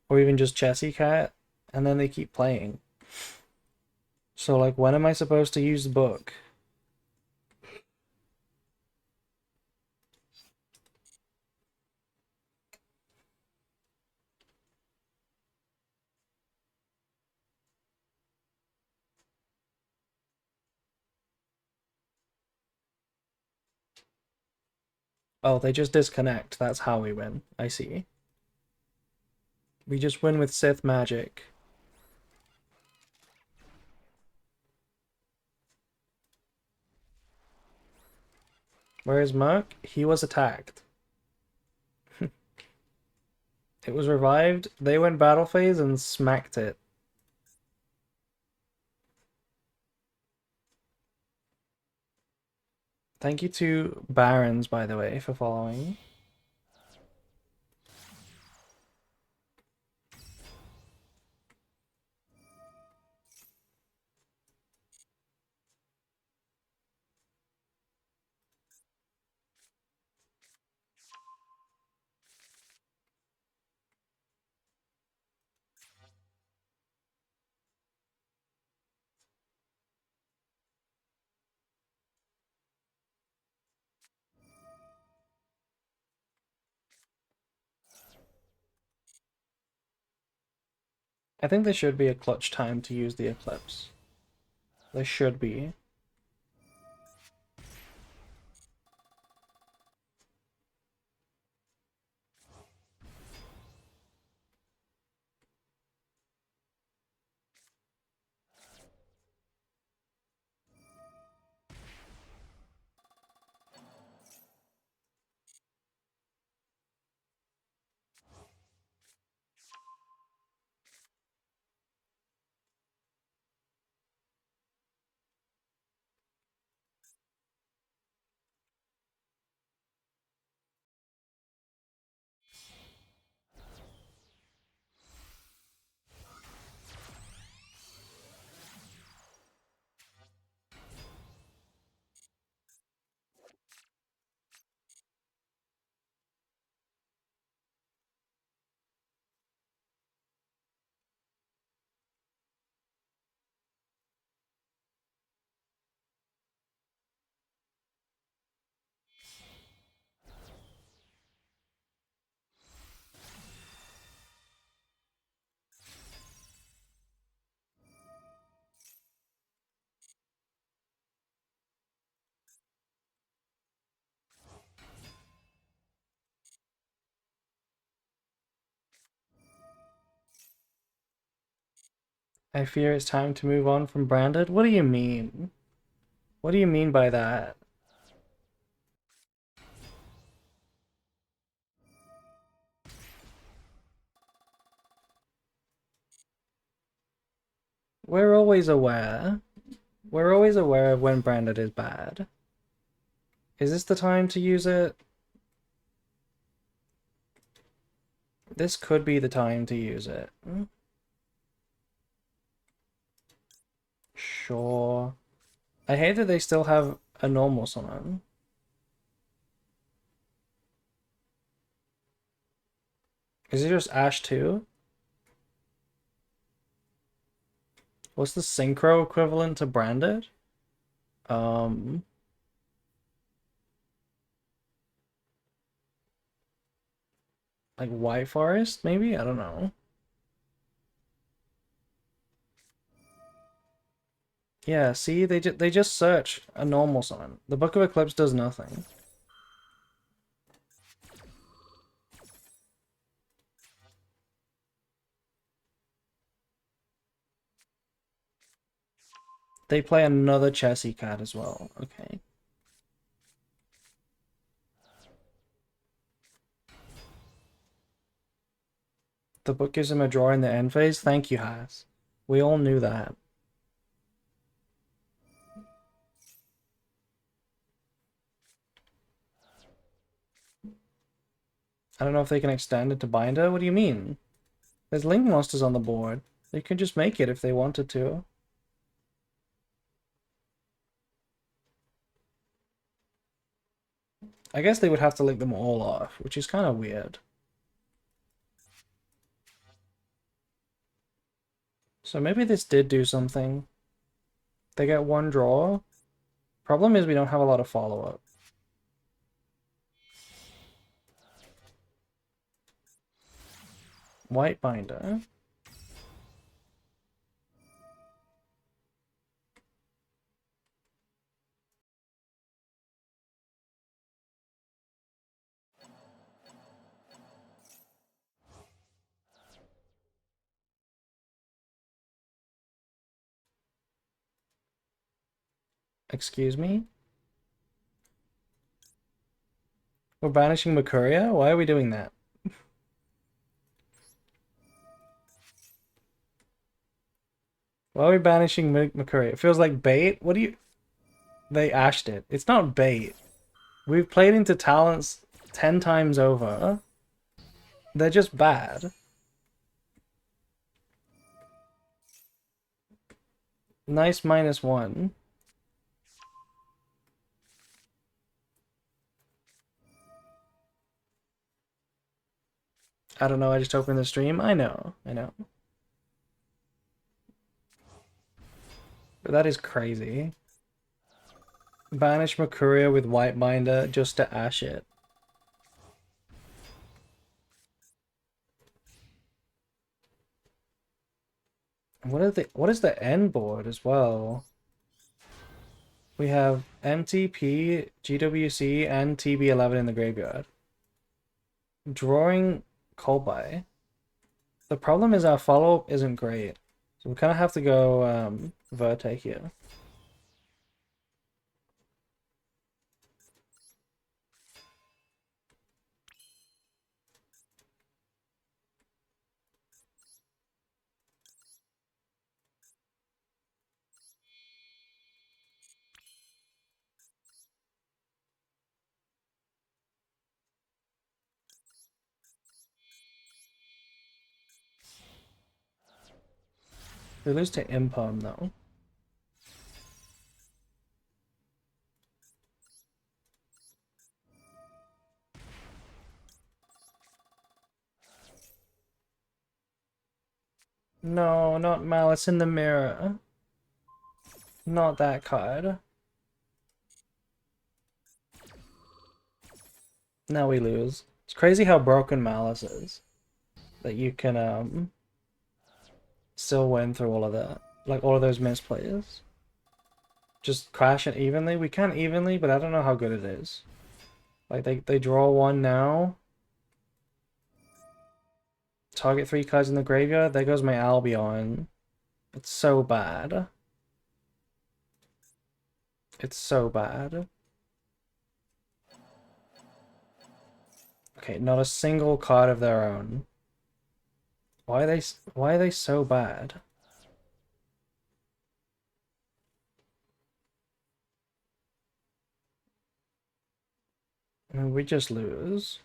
or even just Chessy Cat, and then they keep playing. So like when am I supposed to use the book? Oh, they just disconnect. That's how we win. I see. We just win with Sith magic. Whereas Merc, he was attacked. It was revived, they went battle phase and smacked it. Thank you to Barons, by the way, for following. I think there should be a clutch time to use the Eclipse. There should be. I fear it's time to move on from branded. What do you mean? What do you mean by that? We're always aware. We're always aware of when branded is bad. Is this the time to use it? This could be the time to use it. Sure. I hate that they still have a normal summon. Is it just Ash 2? What's the synchro equivalent to branded? Um, like White Forest, maybe? I don't know. Yeah, see, they just search a normal summon. The Book of Eclipse does nothing. They play another Chessy card as well. Okay. The book gives him a draw in the end phase. Thank you, Haas. We all knew that. I don't know if they can extend it to Binder. What do you mean? There's Link monsters on the board. They could just make it if they wanted to. I guess they would have to link them all off, which is kind of weird. So maybe this did do something. They get one draw. Problem is we don't have a lot of follow-up. White Binder. Excuse me? We're banishing Makuria? Why are we doing that? Why are we banishing Makuria? It feels like bait? What do you... They ashed it. It's not bait. We've played into talents 10 times over. They're just bad. Nice -1. I don't know, I just opened the stream. I know. But that is crazy. Banish Makuria with White Binder just to ash it. What is the end board as well? We have MTP, GWC, and TB11 in the graveyard. Drawing Kolbai. The problem is our follow-up isn't great. So we kind of have to go Verte here. We lose to Impom though. No, not Malice in the Mirror. Not that card. Now we lose. It's crazy how broken Malice is. That you can still win through all of that. Like all of those misplays. Just crash it evenly. We can evenly, but I don't know how good it is. Like they draw one now. Target 3 cards in the graveyard. There goes my Albion. It's so bad. It's so bad. Okay, not a single card of their own. Why are they so bad? I mean, we just lose.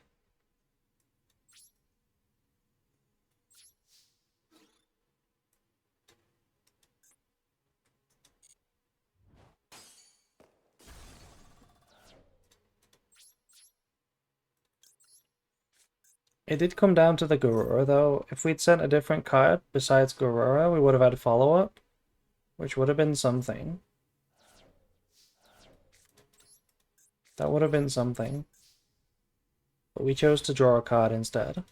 It did come down to the Garura, though. If we'd sent a different card besides Garura, we would have had a follow-up, which would have been something. That would have been something. But we chose to draw a card instead.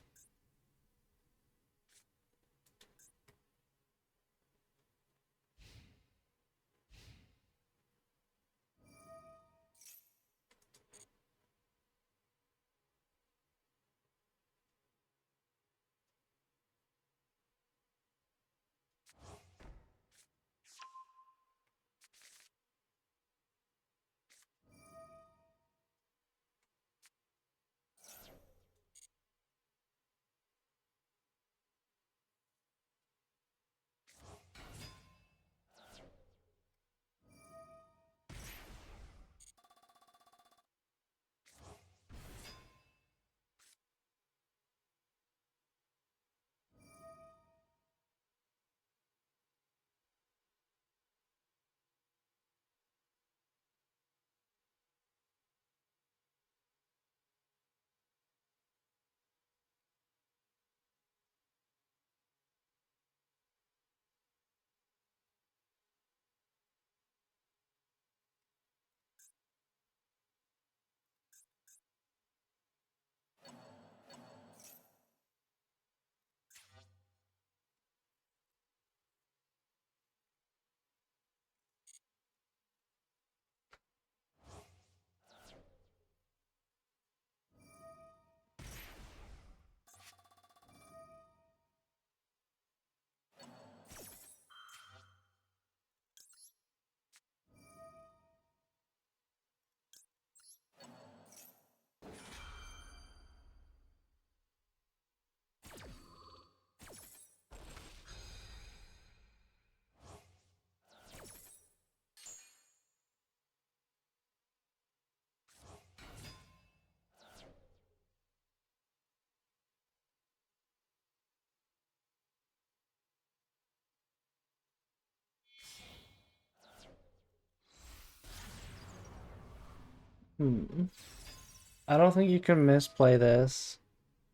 I don't think you can misplay this.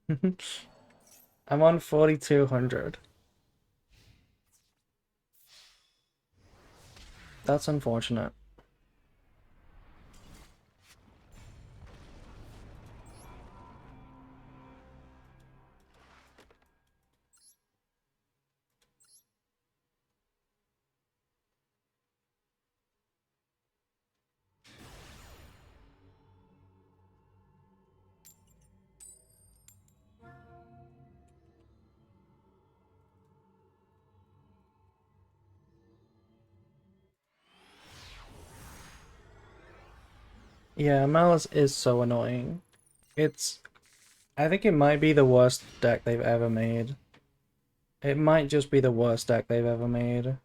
I'm on 4,200. That's unfortunate. Yeah, Malice is so annoying. It's... I think it might be the worst deck they've ever made. It might just be the worst deck they've ever made.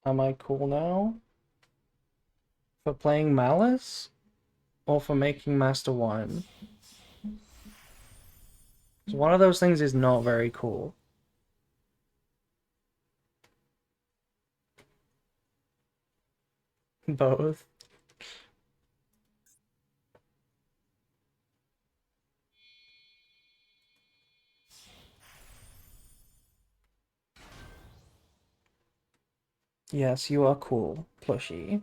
Am I cool now? For playing Malice? Or for making Master Wine? So one of those things is not very cool. Both. Yes, you are cool, plushie.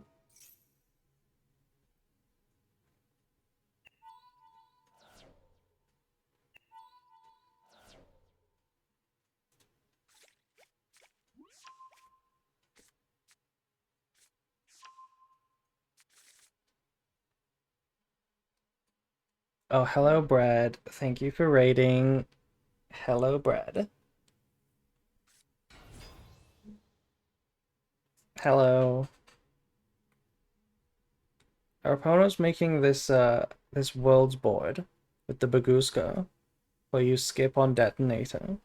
Oh, hello, Brad. Thank you for raiding. Hello, Brad. Hello. Our opponent's making this world's board with the Baguska, where you skip on detonator.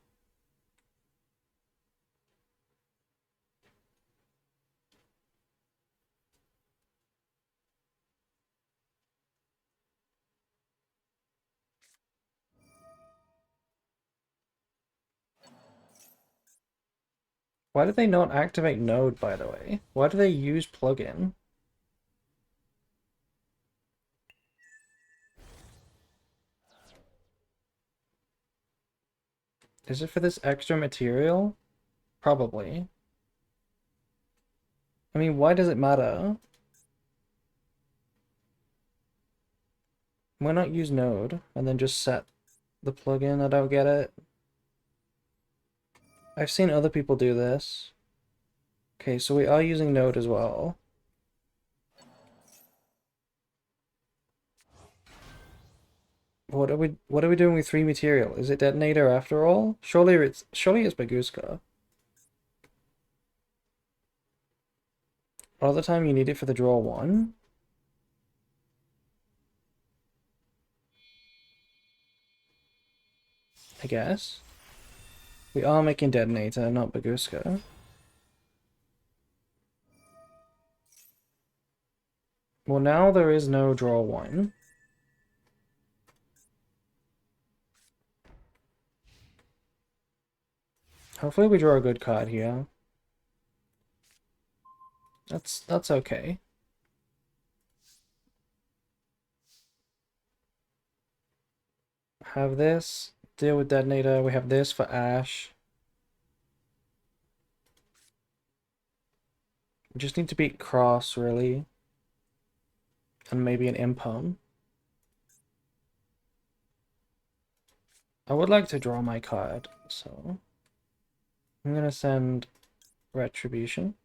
Why did they not activate node, by the way? Why do they use plugin? Is it for this extra material? Probably. I mean, why does it matter? Why not use node and then just set the plugin? I don't get it. I've seen other people do this. Okay, so we are using node as well. What are we doing with 3 material? Is it detonator after all? Surely it's Baguska. All the time you need it for the draw 1? I guess. We are making detonator, not Baguska. Well, now there is no draw 1. Hopefully we draw a good card here. That's okay. Have this, deal with detonator, we have this for Ash. We just need to beat Cross, really. And maybe an Impum. I would like to draw my card, so I'm gonna send Retribution.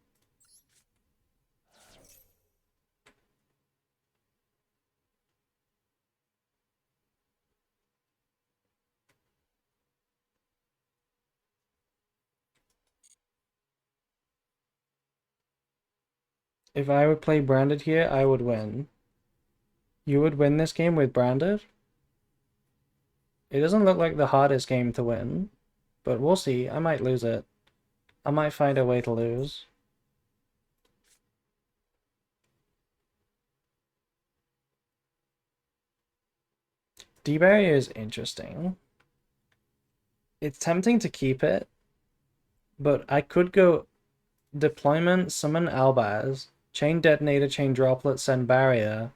If I would play Branded here, I would win. You would win this game with Branded? It doesn't look like the hardest game to win, but we'll see. I might lose it. I might find a way to lose. D-Barrier is interesting. It's tempting to keep it, but I could go Deployment, Summon Albaz, Chain Detonator, Chain Droplet, send Barrier.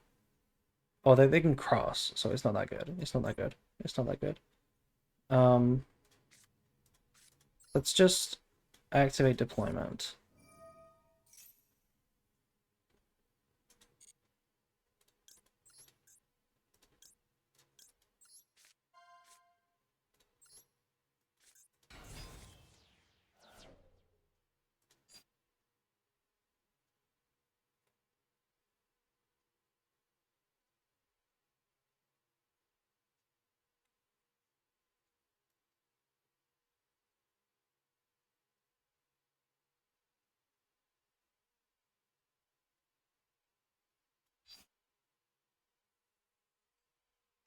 Oh, they can cross, so it's not that good. It's not that good. It's not that good. Let's just activate Deployment.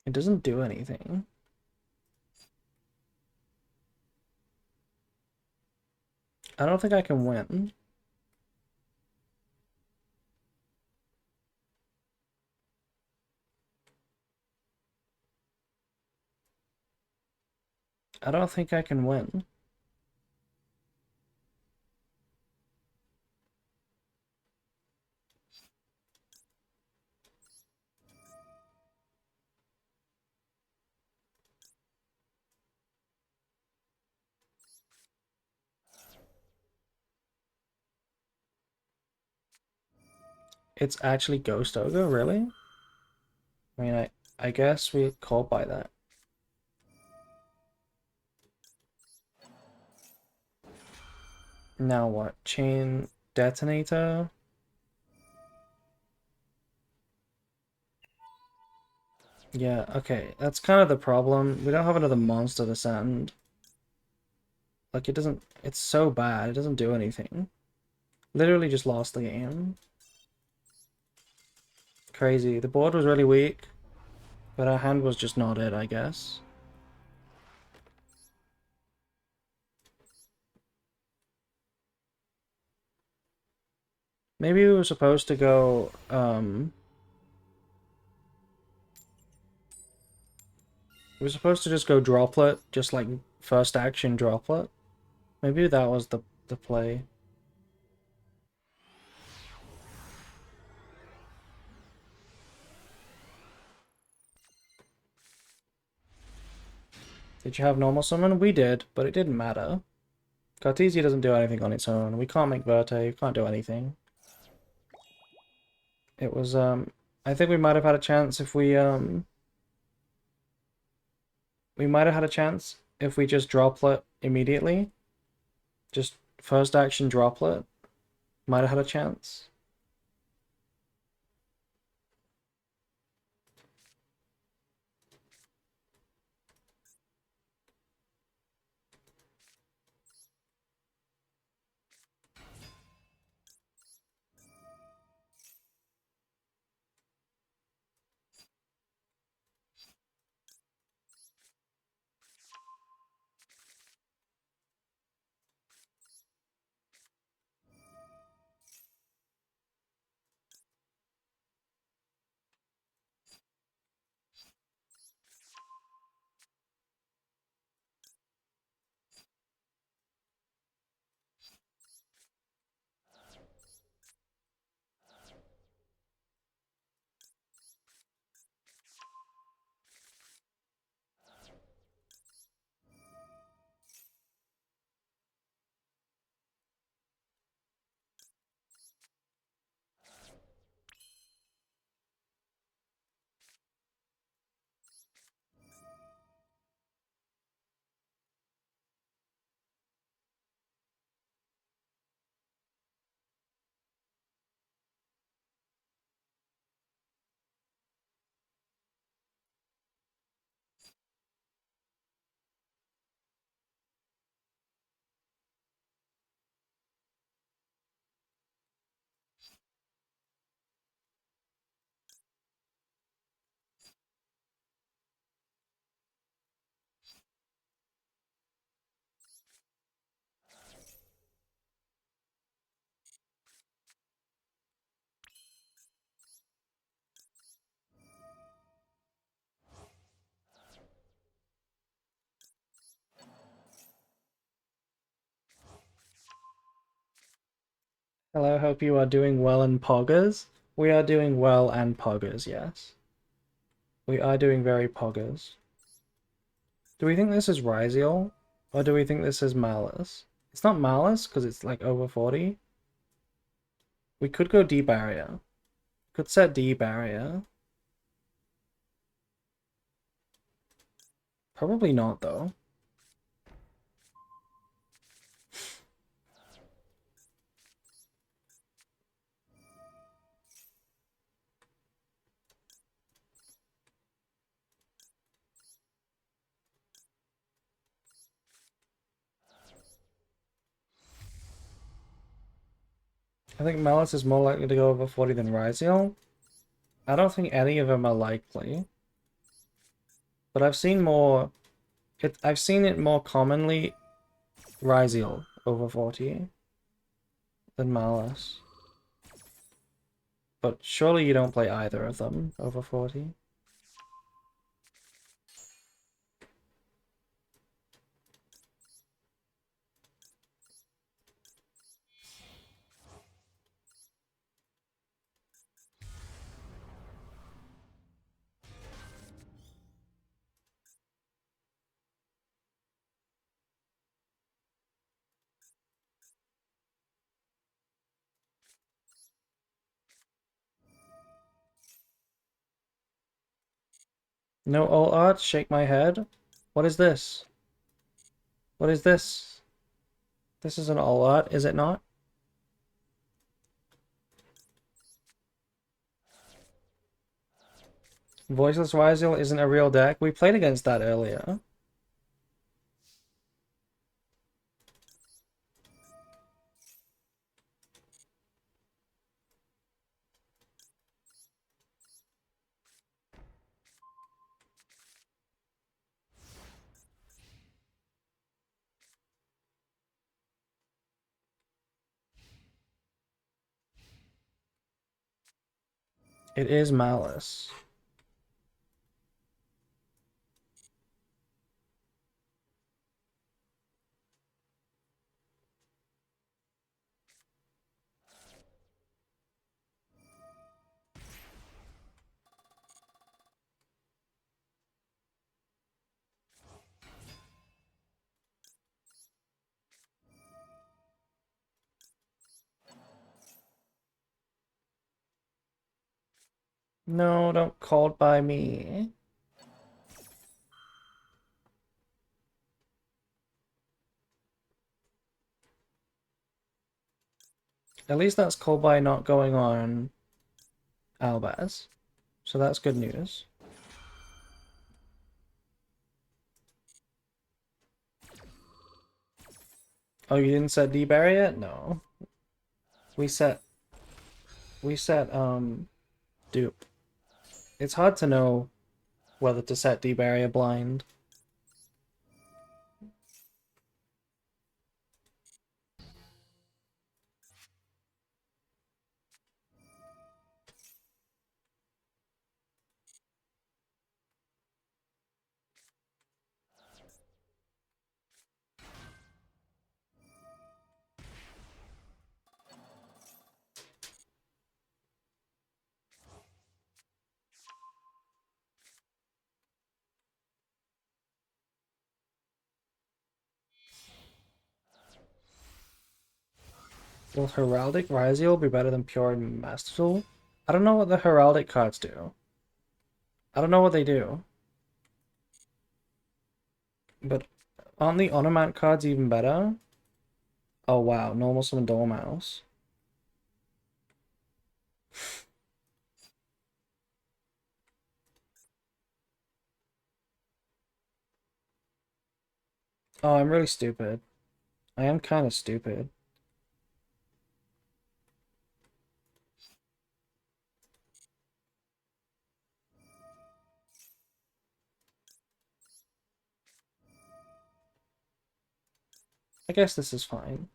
It doesn't do anything. I don't think I can win. I don't think I can win. It's actually Ghost Ogre, really? I mean, I guess we call by that. Now what? Chain Detonator? Yeah, okay. That's kind of the problem. We don't have another monster to send. Like, it doesn't... It's so bad. It doesn't do anything. Literally just lost the game. Crazy. The board was really weak, but our hand was just not it, I guess. Maybe we were supposed to go, we were supposed to just go Droplet, just like first action Droplet. Maybe that was the play. Did you have normal summon? We did, but it didn't matter. Cartesia doesn't do anything on its own. We can't make Verte, we can't do anything. It was, I think we might have had a chance if we might have had a chance if we just Droplet immediately. Just first action Droplet. Might have had a chance. Hello, hope you are doing well in Poggers. We are doing well and Poggers, yes. We are doing very Poggers. Do we think this is Ryziel? Or do we think this is Malice? It's not Malice, because it's like over 40. We could go D barrier. Could set D barrier. Probably not, though. I think Malice is more likely to go over 40 than Ryziel. I don't think any of them are likely. But I've seen more... I've seen it more commonly Ryziel over 40 than Malice. But surely you don't play either of them over 40. No alt art, shake my head. What is this? What is this? This is an alt art, is it not? Voiceless Ryzel isn't a real deck. We played against that earlier. It is Malice. No, don't called by me. At least that's called by not going on Albaz. So that's good news. Oh, you didn't set D-Barrier yet? No. We set dupe. It's hard to know whether to set D-Barrier blind. Will Heraldic Ryziel be better than Pure and Master Tool? I don't know what the Heraldic cards do. I don't know what they do. But aren't the Onomant cards even better? Oh wow, normal summon Dormouse. Oh, I'm really stupid. I am kind of stupid. I guess this is fine.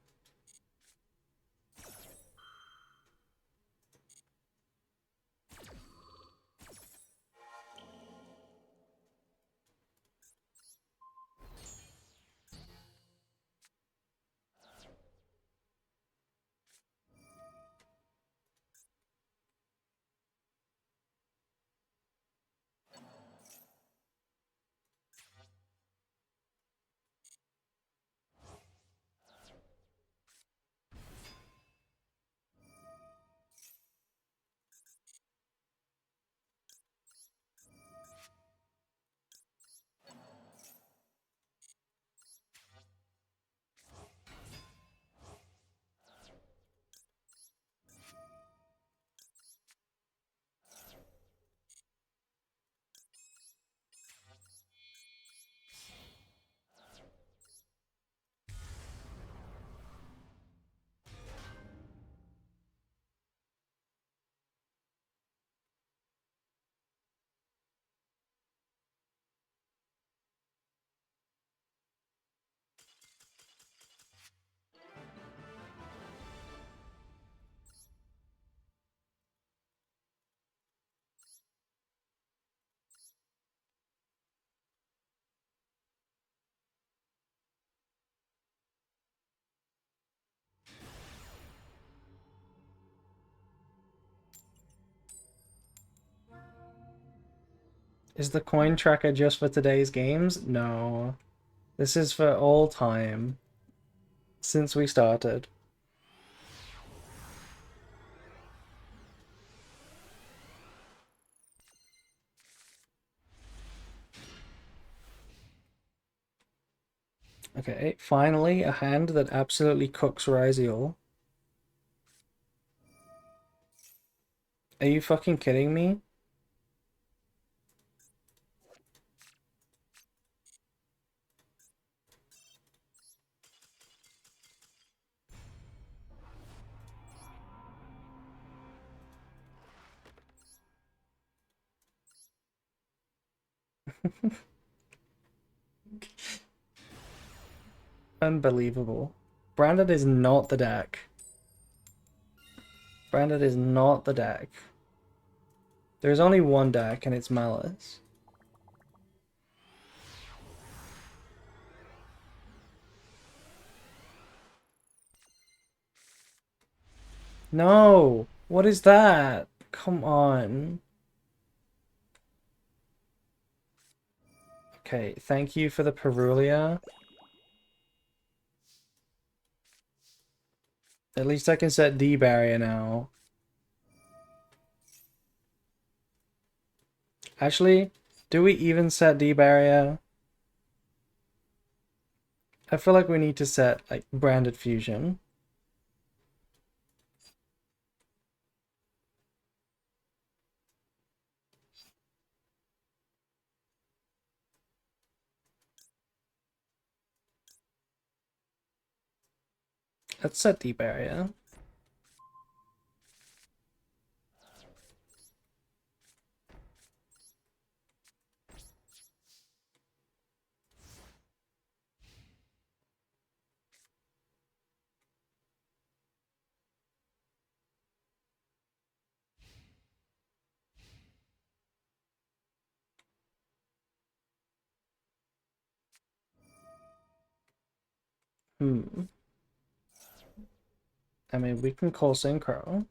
Is the coin tracker just for today's games? No. This is for all time. Since we started. Okay, finally a hand that absolutely cooks Ryziel. Are you fucking kidding me? Unbelievable. Branded is not the deck. Branded is not the deck. There's only one deck and it's Malice. No! What is that? Come on. Okay, thank you for the Perulia. At least I can set D barrier now. Actually, do we even set D barrier? I feel like we need to set like branded fusion. Let's set D barrier. Hmm. I mean, we can call Synchro.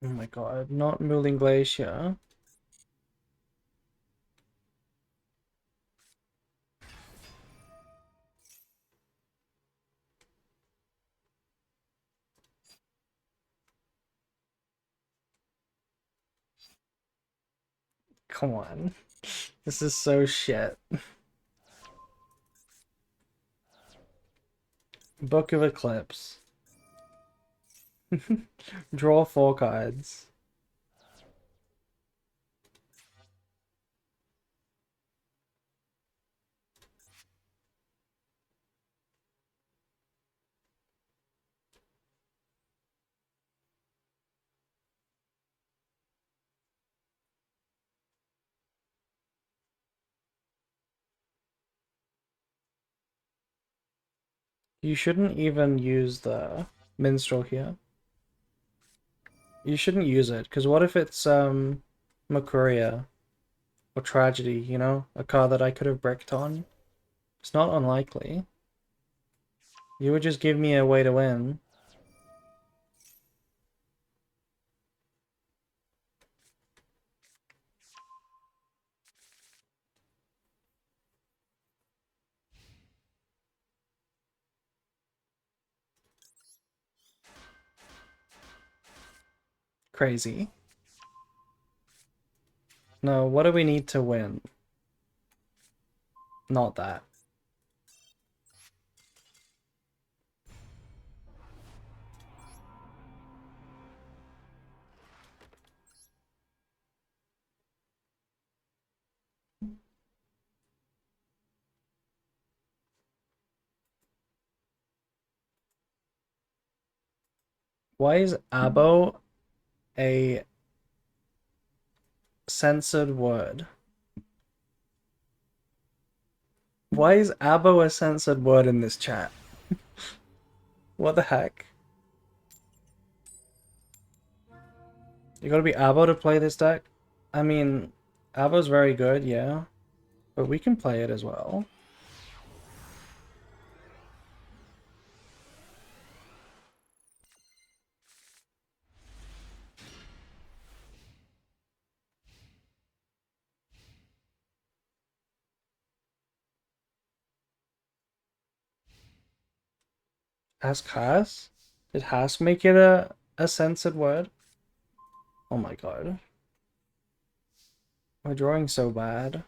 Oh my god, not Mooling Glacier. Come on. This is so shit. Book of Eclipse. Draw 4 cards. You shouldn't even use the Minstrel here. You shouldn't use it, because what if it's Makuria or Tragedy, you know? A card that I could have bricked on. It's not unlikely. You would just give me a way to win. Crazy. No, what do we need to win? Not that. Why is abo a censored word? Why is abo a censored word in this chat? What the heck? You gotta be abo to play this deck? I mean, abo's very good, yeah. But we can play it as well. Ask Haas? Did Haas make it a censored word? Oh my god. We're drawing so bad.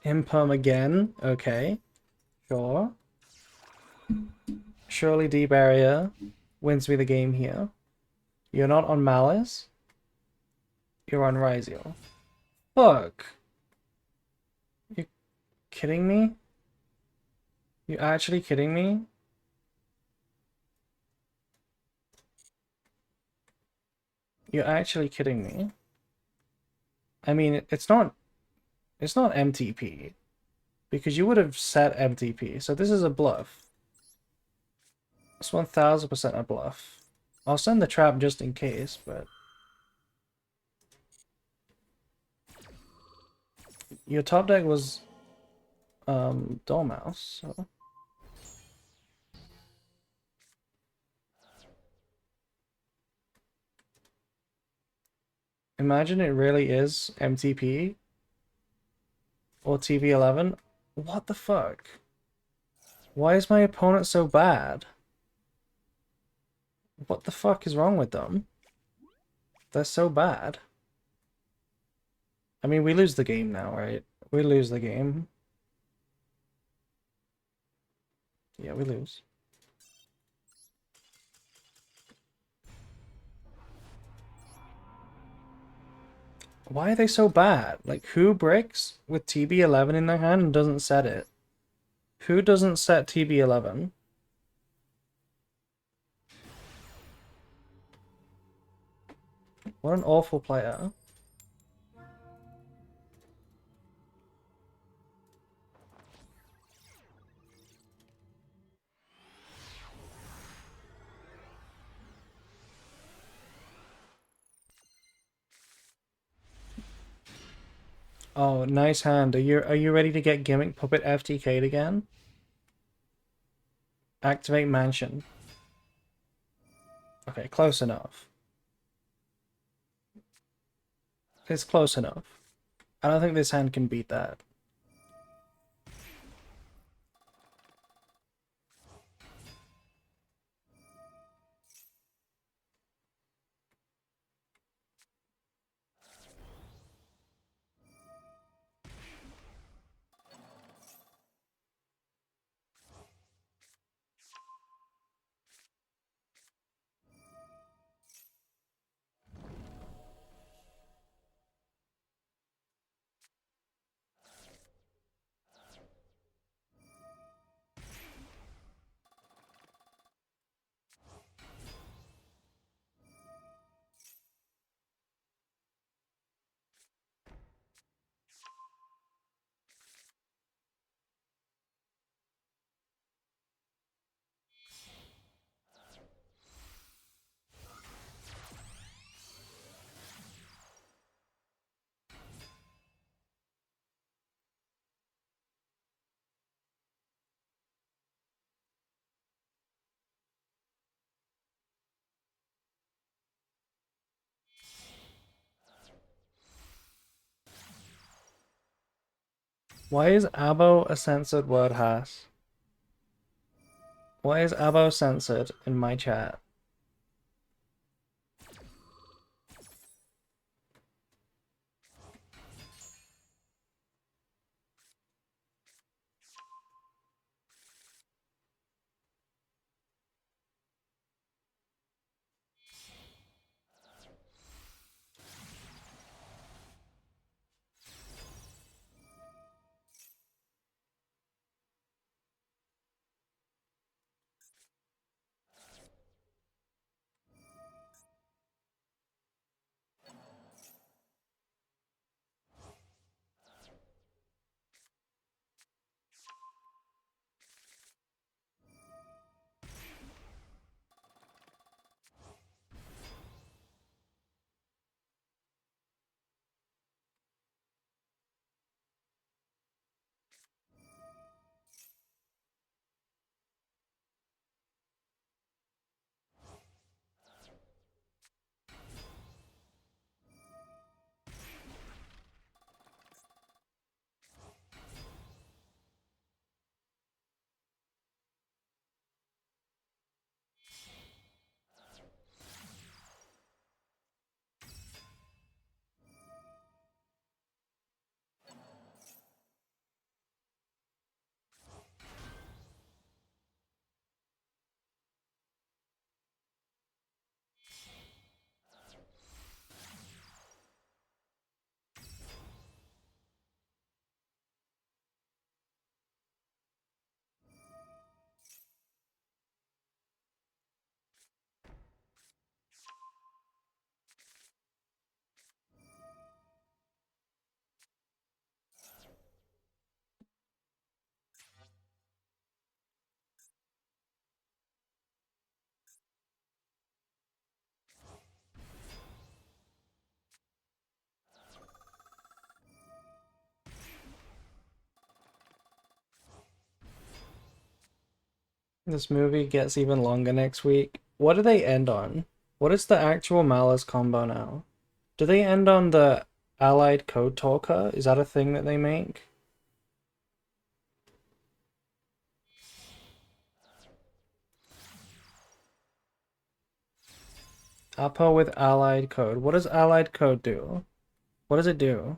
Imperm again? Okay. Sure. Surely D barrier wins me the game here. You're not on Malice? You're on Ryziel. Fuck. You kidding me? You actually kidding me? You're actually kidding me? I mean, it's not MTP because you would have set MTP. So this is a bluff. It's 1000% a bluff. I'll send the trap just in case, but your top deck was Dormouse, so imagine it really is MTP or TV11. What the fuck? Why is my opponent so bad? What the fuck is wrong with them? They're so bad. I mean, we lose the game now, right? We lose the game. Yeah, we lose. Why are they so bad? Like, who bricks with TB11 in their hand and doesn't set it? Who doesn't set TB11? What an awful player. Oh, nice hand. Are you ready to get Gimmick Puppet FTK'd again? Activate Mansion. Okay, close enough. It's close enough. I don't think this hand can beat that. Why is abo a censored word, Haas? Why is abo censored in my chat? This movie gets even longer next week. What do they end on? What is the actual Malice combo now? Do they end on the Allied Code Talker? Is that a thing that they make? Apo with Allied Code. What does Allied Code do? What does it do?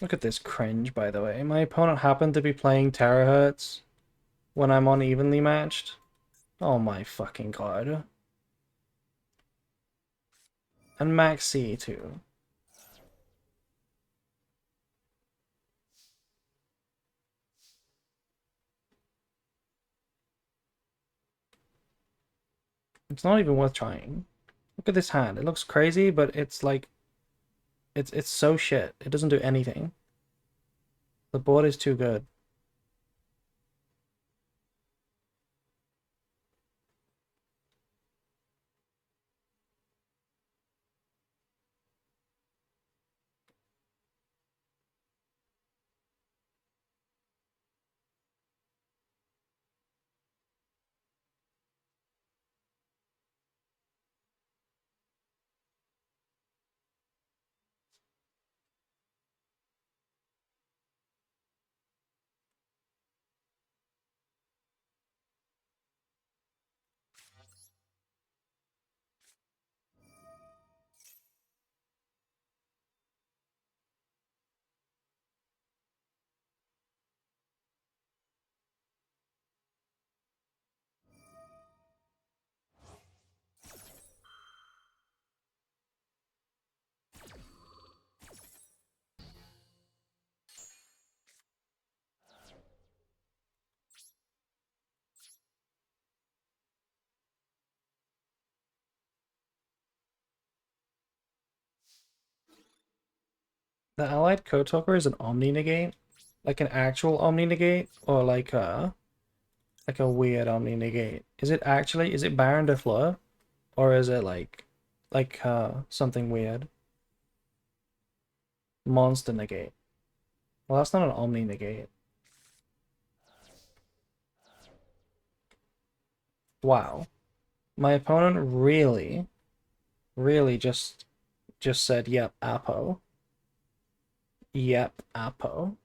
Look at this cringe, by the way. My opponent happened to be playing terahertz when I'm on evenly matched. Oh my fucking god. And Max C too. It's not even worth trying. Look at this hand. It looks crazy, but it's like it's so shit. It doesn't do anything. The board is too good. The allied code talker is an omni negate? Like an actual omni negate? Or like a weird omni negate? Is it Baron de Fleur? Or is it like something weird? Monster negate. Well, that's not an omni negate. Wow. My opponent really really just said, yep, Apo. Yep, Apo.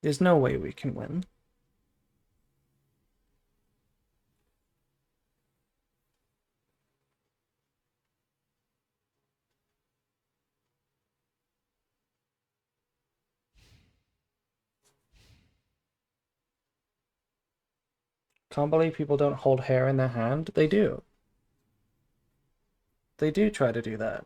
There's no way we can win. Can't believe people don't hold hair in their hand. They do. They do try to do that.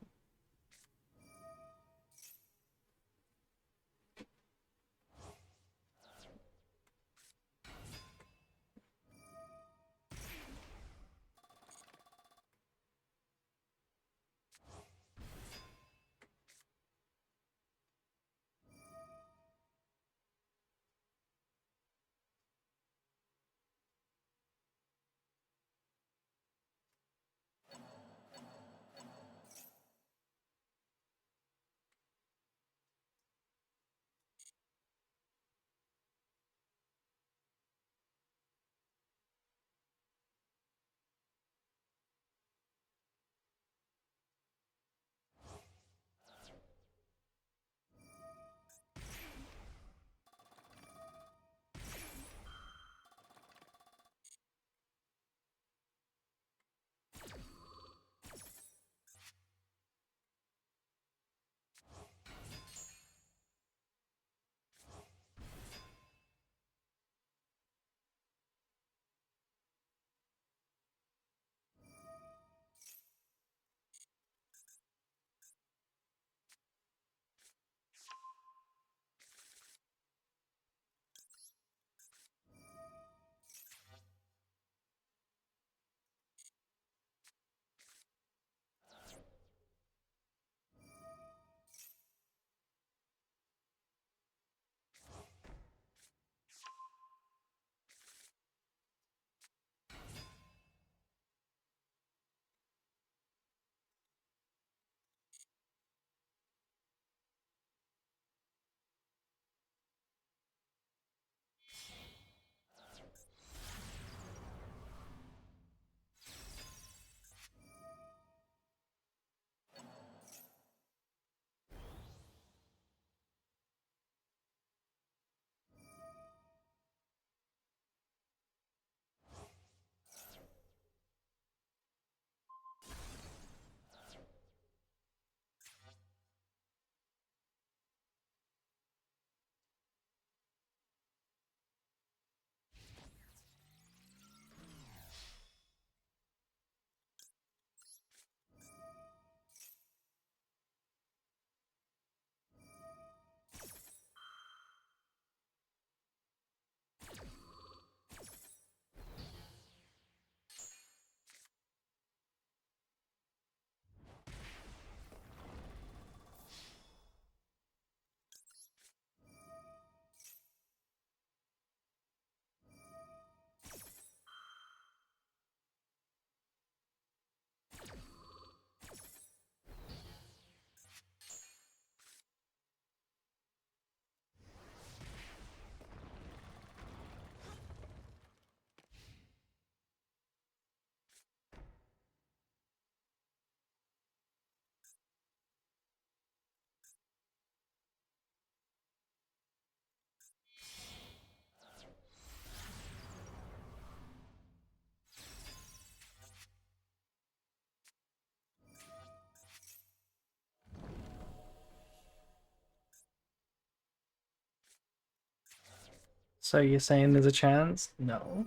So you're saying there's a chance? No.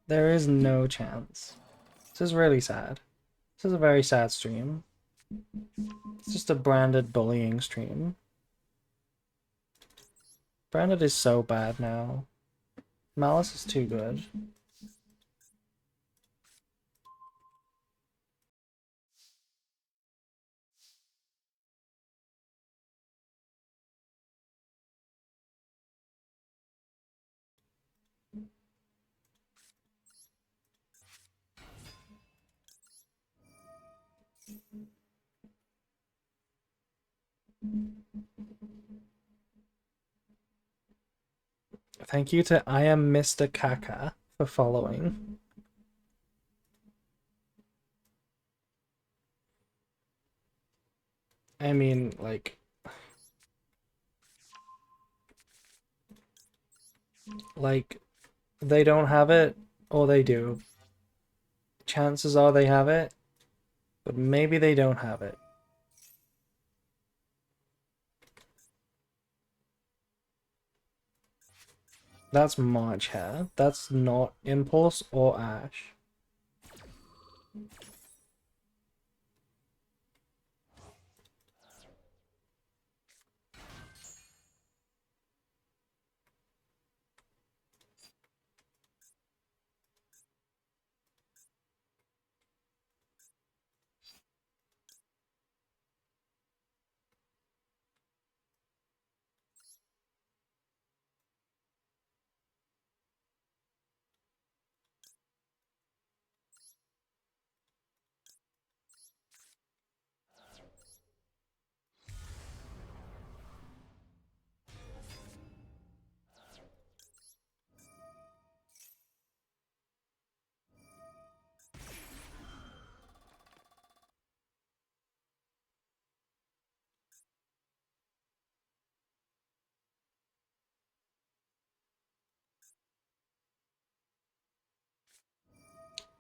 There is no chance. This is really sad. This is a very sad stream. It's just a branded bullying stream. Branded is so bad now. Malice is too good. Thank you to I am Mr. Kaka for following. I mean, like they don't have it, or they do. Chances are they have it, but maybe they don't have it. That's March Hare. That's not Impulse or Ash.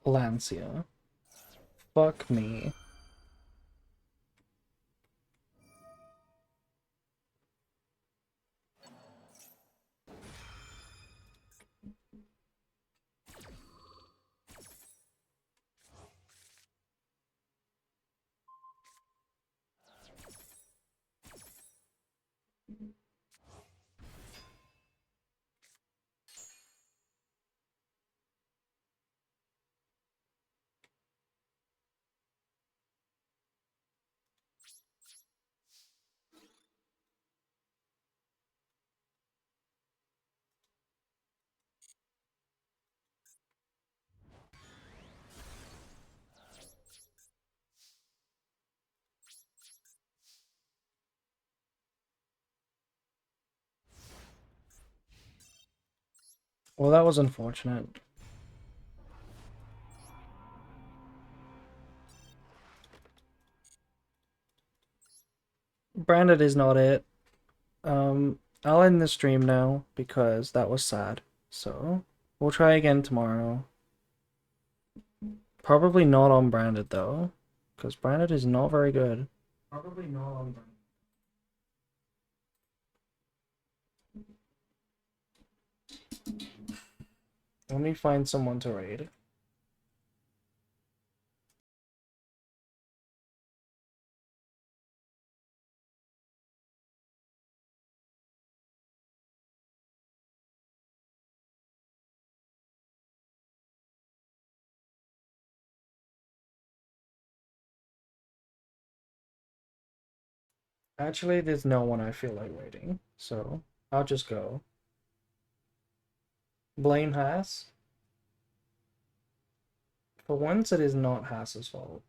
Lancia. Fuck me. Well, that was unfortunate. Branded is not it. I'll end the stream now because that was sad. So, we'll try again tomorrow. Probably not on Branded though, because Branded is not very good. Probably not on Branded. Let me find someone to raid. Actually, there's no one I feel like raiding, so I'll just go. Blame Haas. For once, it is not Haas's fault.